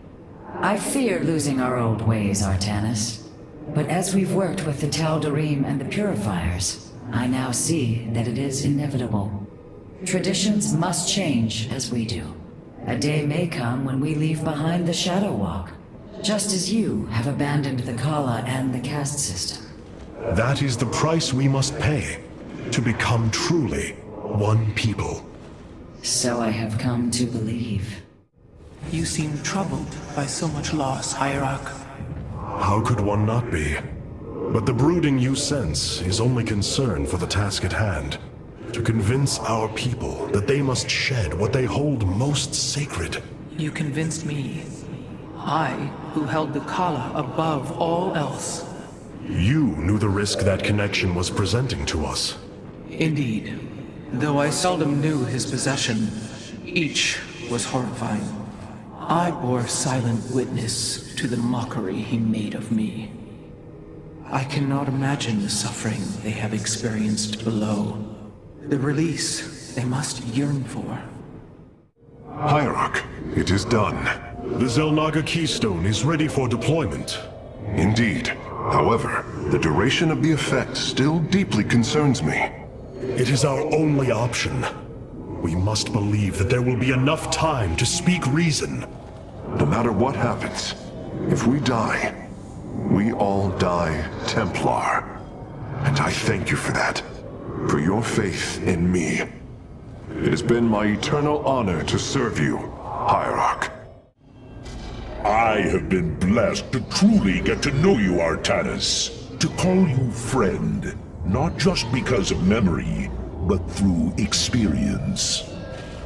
I fear losing our old ways, Artanis. But as we've worked with the Tal'darim and the Purifiers, I now see that it is inevitable. Traditions must change as we do. A day may come when we leave behind the Shadow Walk, just as you have abandoned the Khala and the caste system. That is the price we must pay, to become truly one people. So I have come to believe. You seem troubled by so much loss, Hierarch. How could one not be? But the brooding you sense is only concern for the task at hand. To convince our people that they must shed what they hold most sacred. You convinced me. I, who held the Khala above all else. You knew the risk that connection was presenting to us. Indeed. Though I seldom knew his possession, each was horrifying. I bore silent witness to the mockery he made of me. I cannot imagine the suffering they have experienced below. The release they must yearn for. Hierarch, it is done. The Xel'Naga Keystone is ready for deployment. Indeed. However, the duration of the effect still deeply concerns me. It is our only option. We must believe that there will be enough time to speak reason. No matter what happens, if we die, we all die Templar. And I thank you for that. For your faith in me. It has been my eternal honor to serve you, Hierarch. I have been blessed to truly get to know you, Artanis. To call you friend, not just because of memory, but through experience.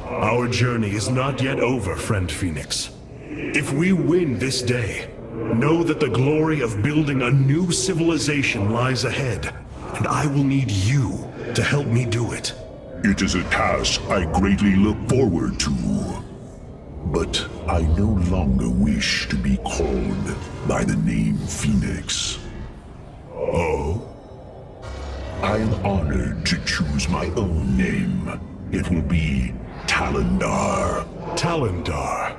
Our journey is not yet over, friend Phoenix. If we win this day, know that the glory of building a new civilization lies ahead, and I will need you to help me do it. It is a task I greatly look forward to. But I no longer wish to be called by the name Phoenix. Oh? I am honored to choose my own name. It will be Tal'dar. Tal'dar.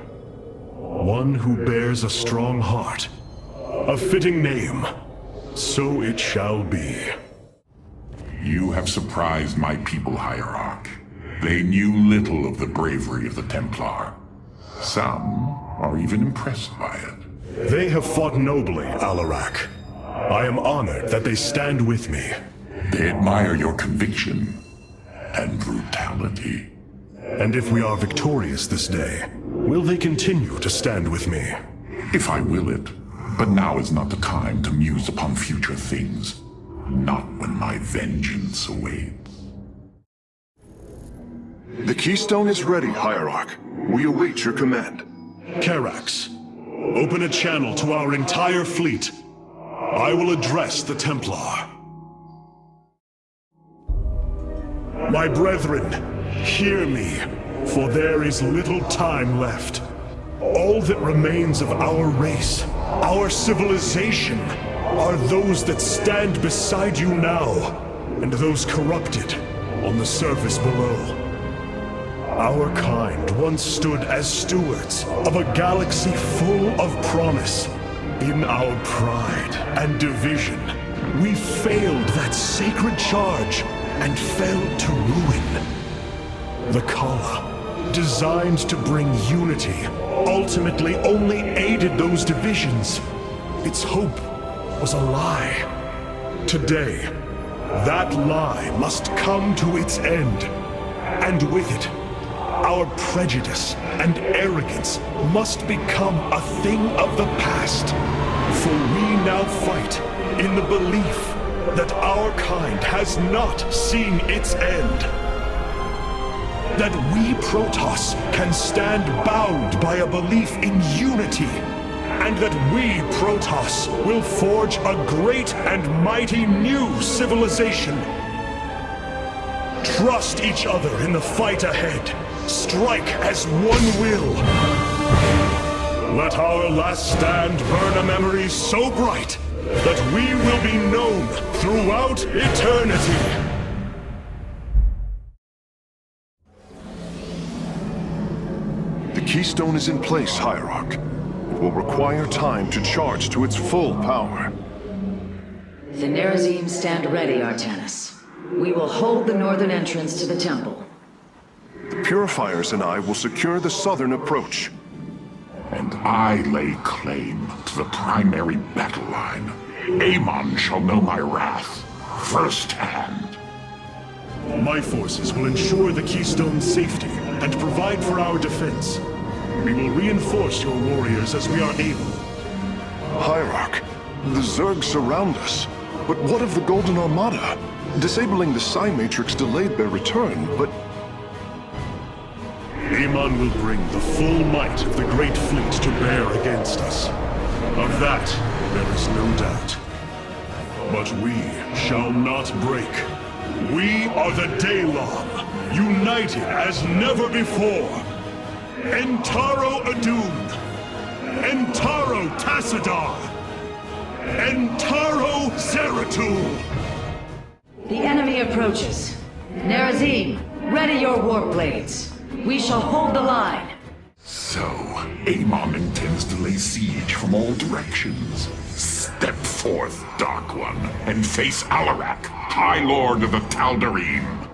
One who bears a strong heart. A fitting name. So it shall be. You have surprised my people, Hierarch. They knew little of the bravery of the Templar. Some are even impressed by it. They have fought nobly, Alarak. I am honored that they stand with me. They admire your conviction and brutality. And if we are victorious this day, will they continue to stand with me? If I will it. But now is not the time to muse upon future things. Not when my vengeance awaits. The Keystone is ready, Hierarch. We await your command. Karax, open a channel to our entire fleet. I will address the Templar. My brethren, hear me, for there is little time left. All that remains of our race, our civilization, are those that stand beside you now, and those corrupted on the surface below. Our kind once stood as stewards of a galaxy full of promise. In our pride and division, we failed that sacred charge and fell to ruin. The Khala, designed to bring unity, ultimately only aided those divisions. Its hope was a lie. Today, that lie must come to its end. And with it, our prejudice and arrogance must become a thing of the past. For we now fight in the belief that our kind has not seen its end. That we Protoss can stand bound by a belief in unity, and that we Protoss will forge a great and mighty new civilization. Trust each other in the fight ahead. Strike as one will. Let our last stand burn a memory so bright that we will be known throughout eternity. The Keystone is in place, Hierarch. It will require time to charge to its full power. The Nerazim stand ready, Artanis. We will hold the northern entrance to the temple. The Purifiers and I will secure the southern approach. And I lay claim to the primary battle line. Amon shall know my wrath firsthand. My forces will ensure the Keystone's safety and provide for our defense. We will reinforce your warriors as we are able. Hierarch, the Zerg surround us. But what of the Golden Armada? Disabling the Psi Matrix delayed their return, but... Amon will bring the full might of the Great Fleet to bear against us. Of that, there is no doubt. But we shall not break. We are the Daylon, united as never before. Entaro Adun, Entaro Tassadar, Entaro Zeratul. The enemy approaches. Nerazim, ready your warp blades. We shall hold the line. So, Amon intends to lay siege from all directions. Step forth, Dark One, and face Alarak, High Lord of the Tal'darim.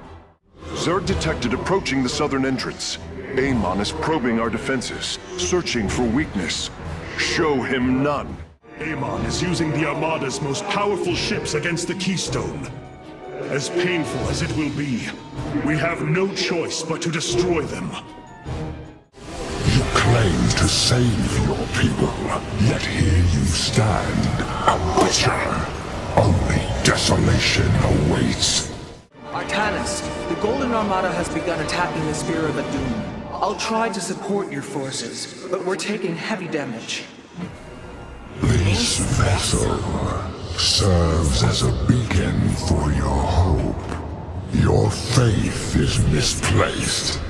Zerg detected approaching the southern entrance. Amon is probing our defenses, searching for weakness. Show him none. Amon is using the Armada's most powerful ships against the Keystone. As painful as it will be, we have no choice but to destroy them. You claim to save your people, yet here you stand, a butcher. Only desolation awaits. Artanis, the Golden Armada has begun attacking the Spear of Adun. I'll try to support your forces, but we're taking heavy damage. This vessel serves as a beacon for your hope. Your faith is misplaced.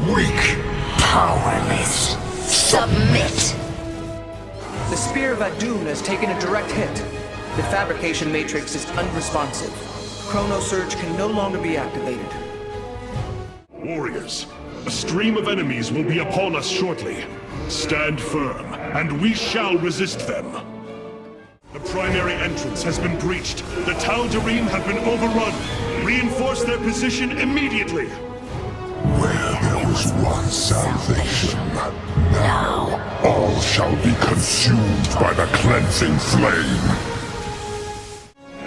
Weak, powerless, submit! The Spear of Adun has taken a direct hit. The fabrication matrix is unresponsive. Chrono Surge can no longer be activated. Warriors, a stream of enemies will be upon us shortly. Stand firm, and we shall resist them. The primary entrance has been breached. The Tal'darim have been overrun. Reinforce their position immediately. Where there was once salvation, now all shall be consumed by the cleansing flame.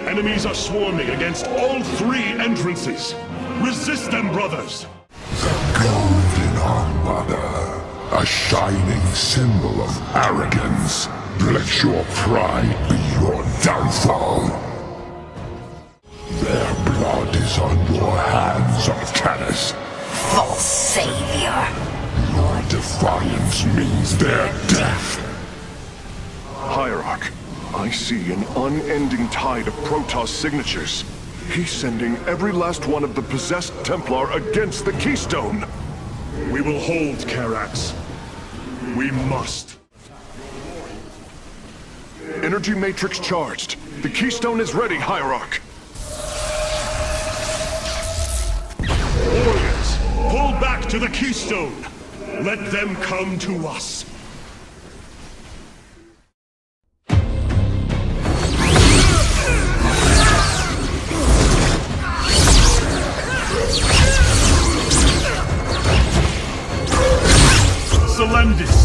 Enemies are swarming against all three entrances. Resist them, brothers! The Golden Armada, a shining symbol of arrogance. Let your pride be your downfall. Their blood is on your hands, Artanis. False savior. Your defiance means their death. Hierarch, I see an unending tide of Protoss signatures. He's sending every last one of the possessed Templar against the Keystone. We will hold Karax. We must. Energy matrix charged. The Keystone is ready, Hierarch. Warriors, pull back to the Keystone. Let them come to us. Selendis!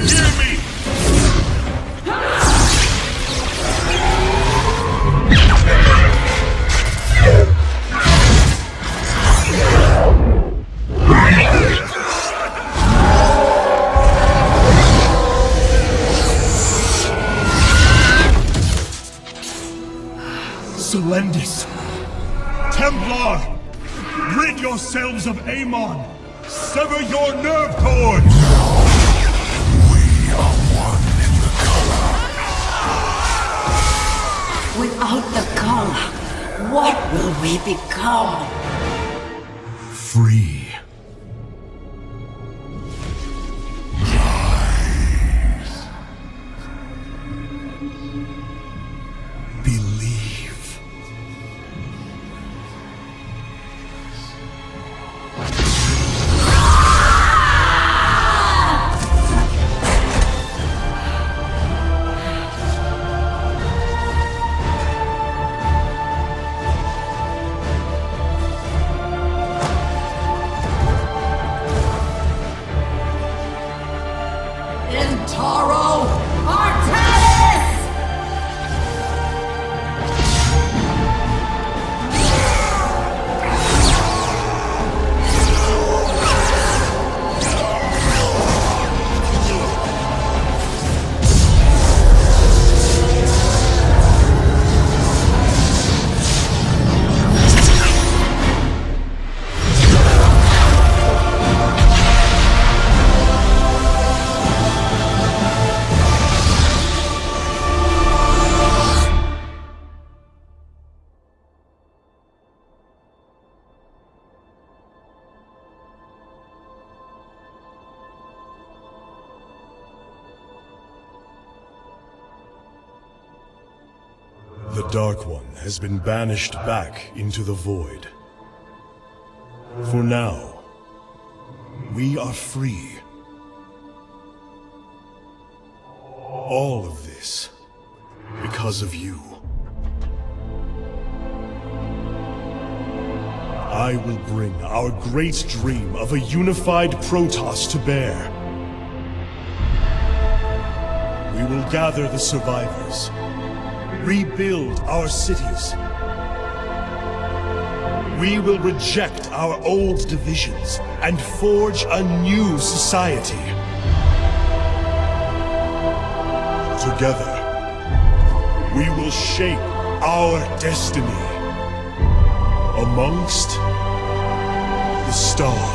Hear me! Selendis! Templar! Rid yourselves of Amon! Sever your nerve cords! We are one in the Khala. Without the Khala, what will we become? Free. Rise. Believe. The Dark One has been banished back into the void. For now, we are free. All of this because of you. I will bring our great dream of a unified Protoss to bear. We will gather the survivors, rebuild our cities. We will reject our old divisions and forge a new society. Together, we will shape our destiny amongst the stars.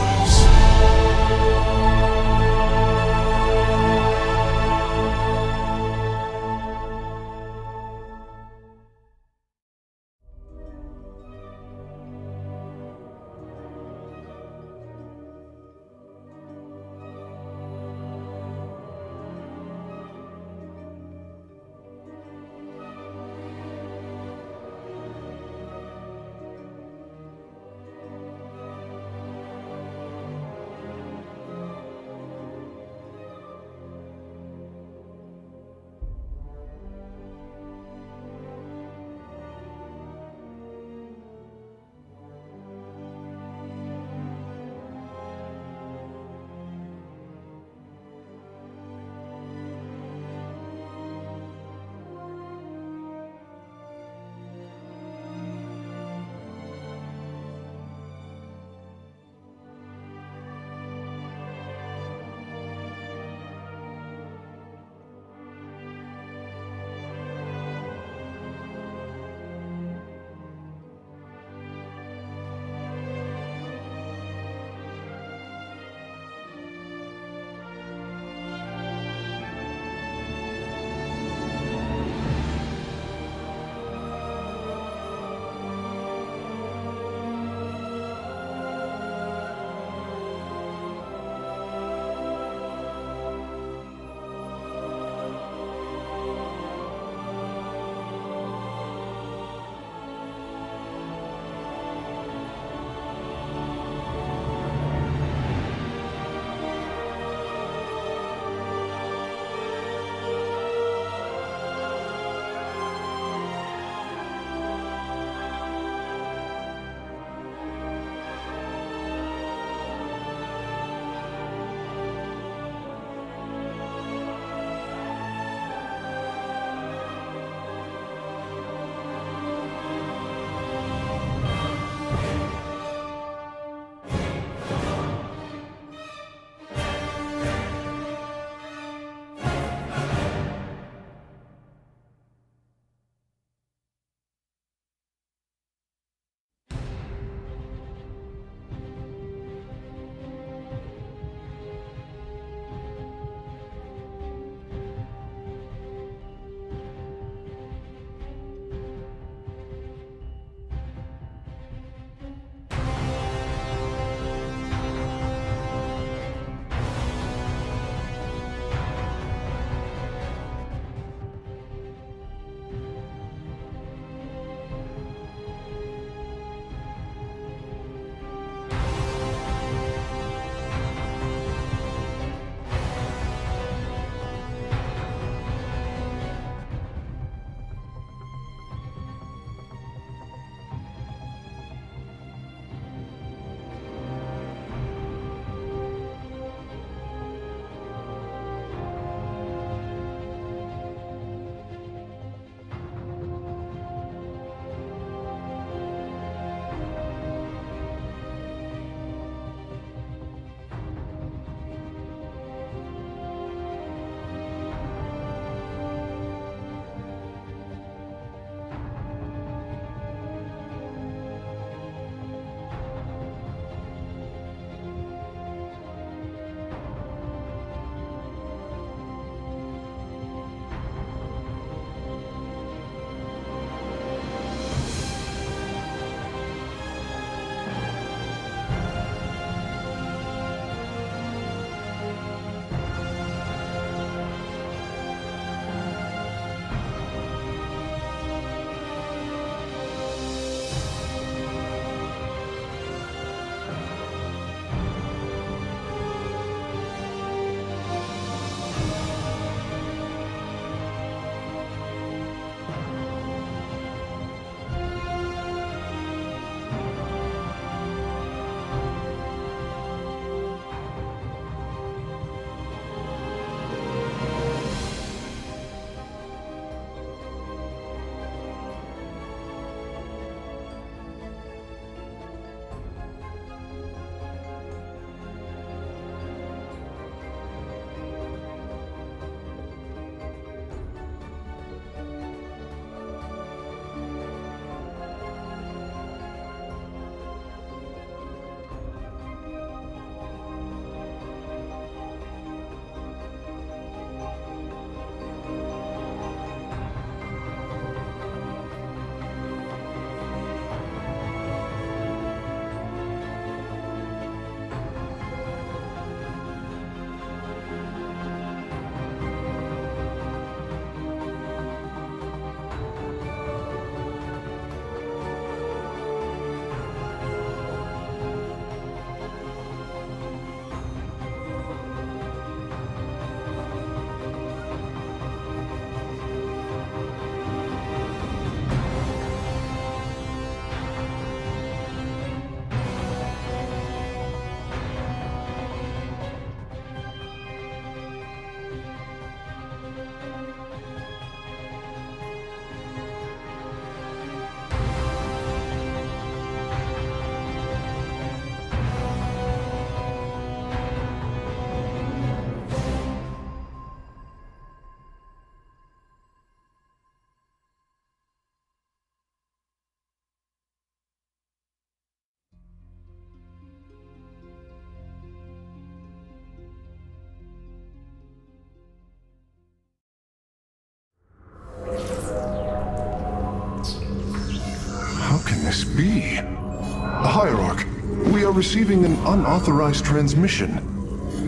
this be? Hierarch, we are receiving an unauthorized transmission.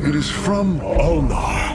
It is from Ulnar.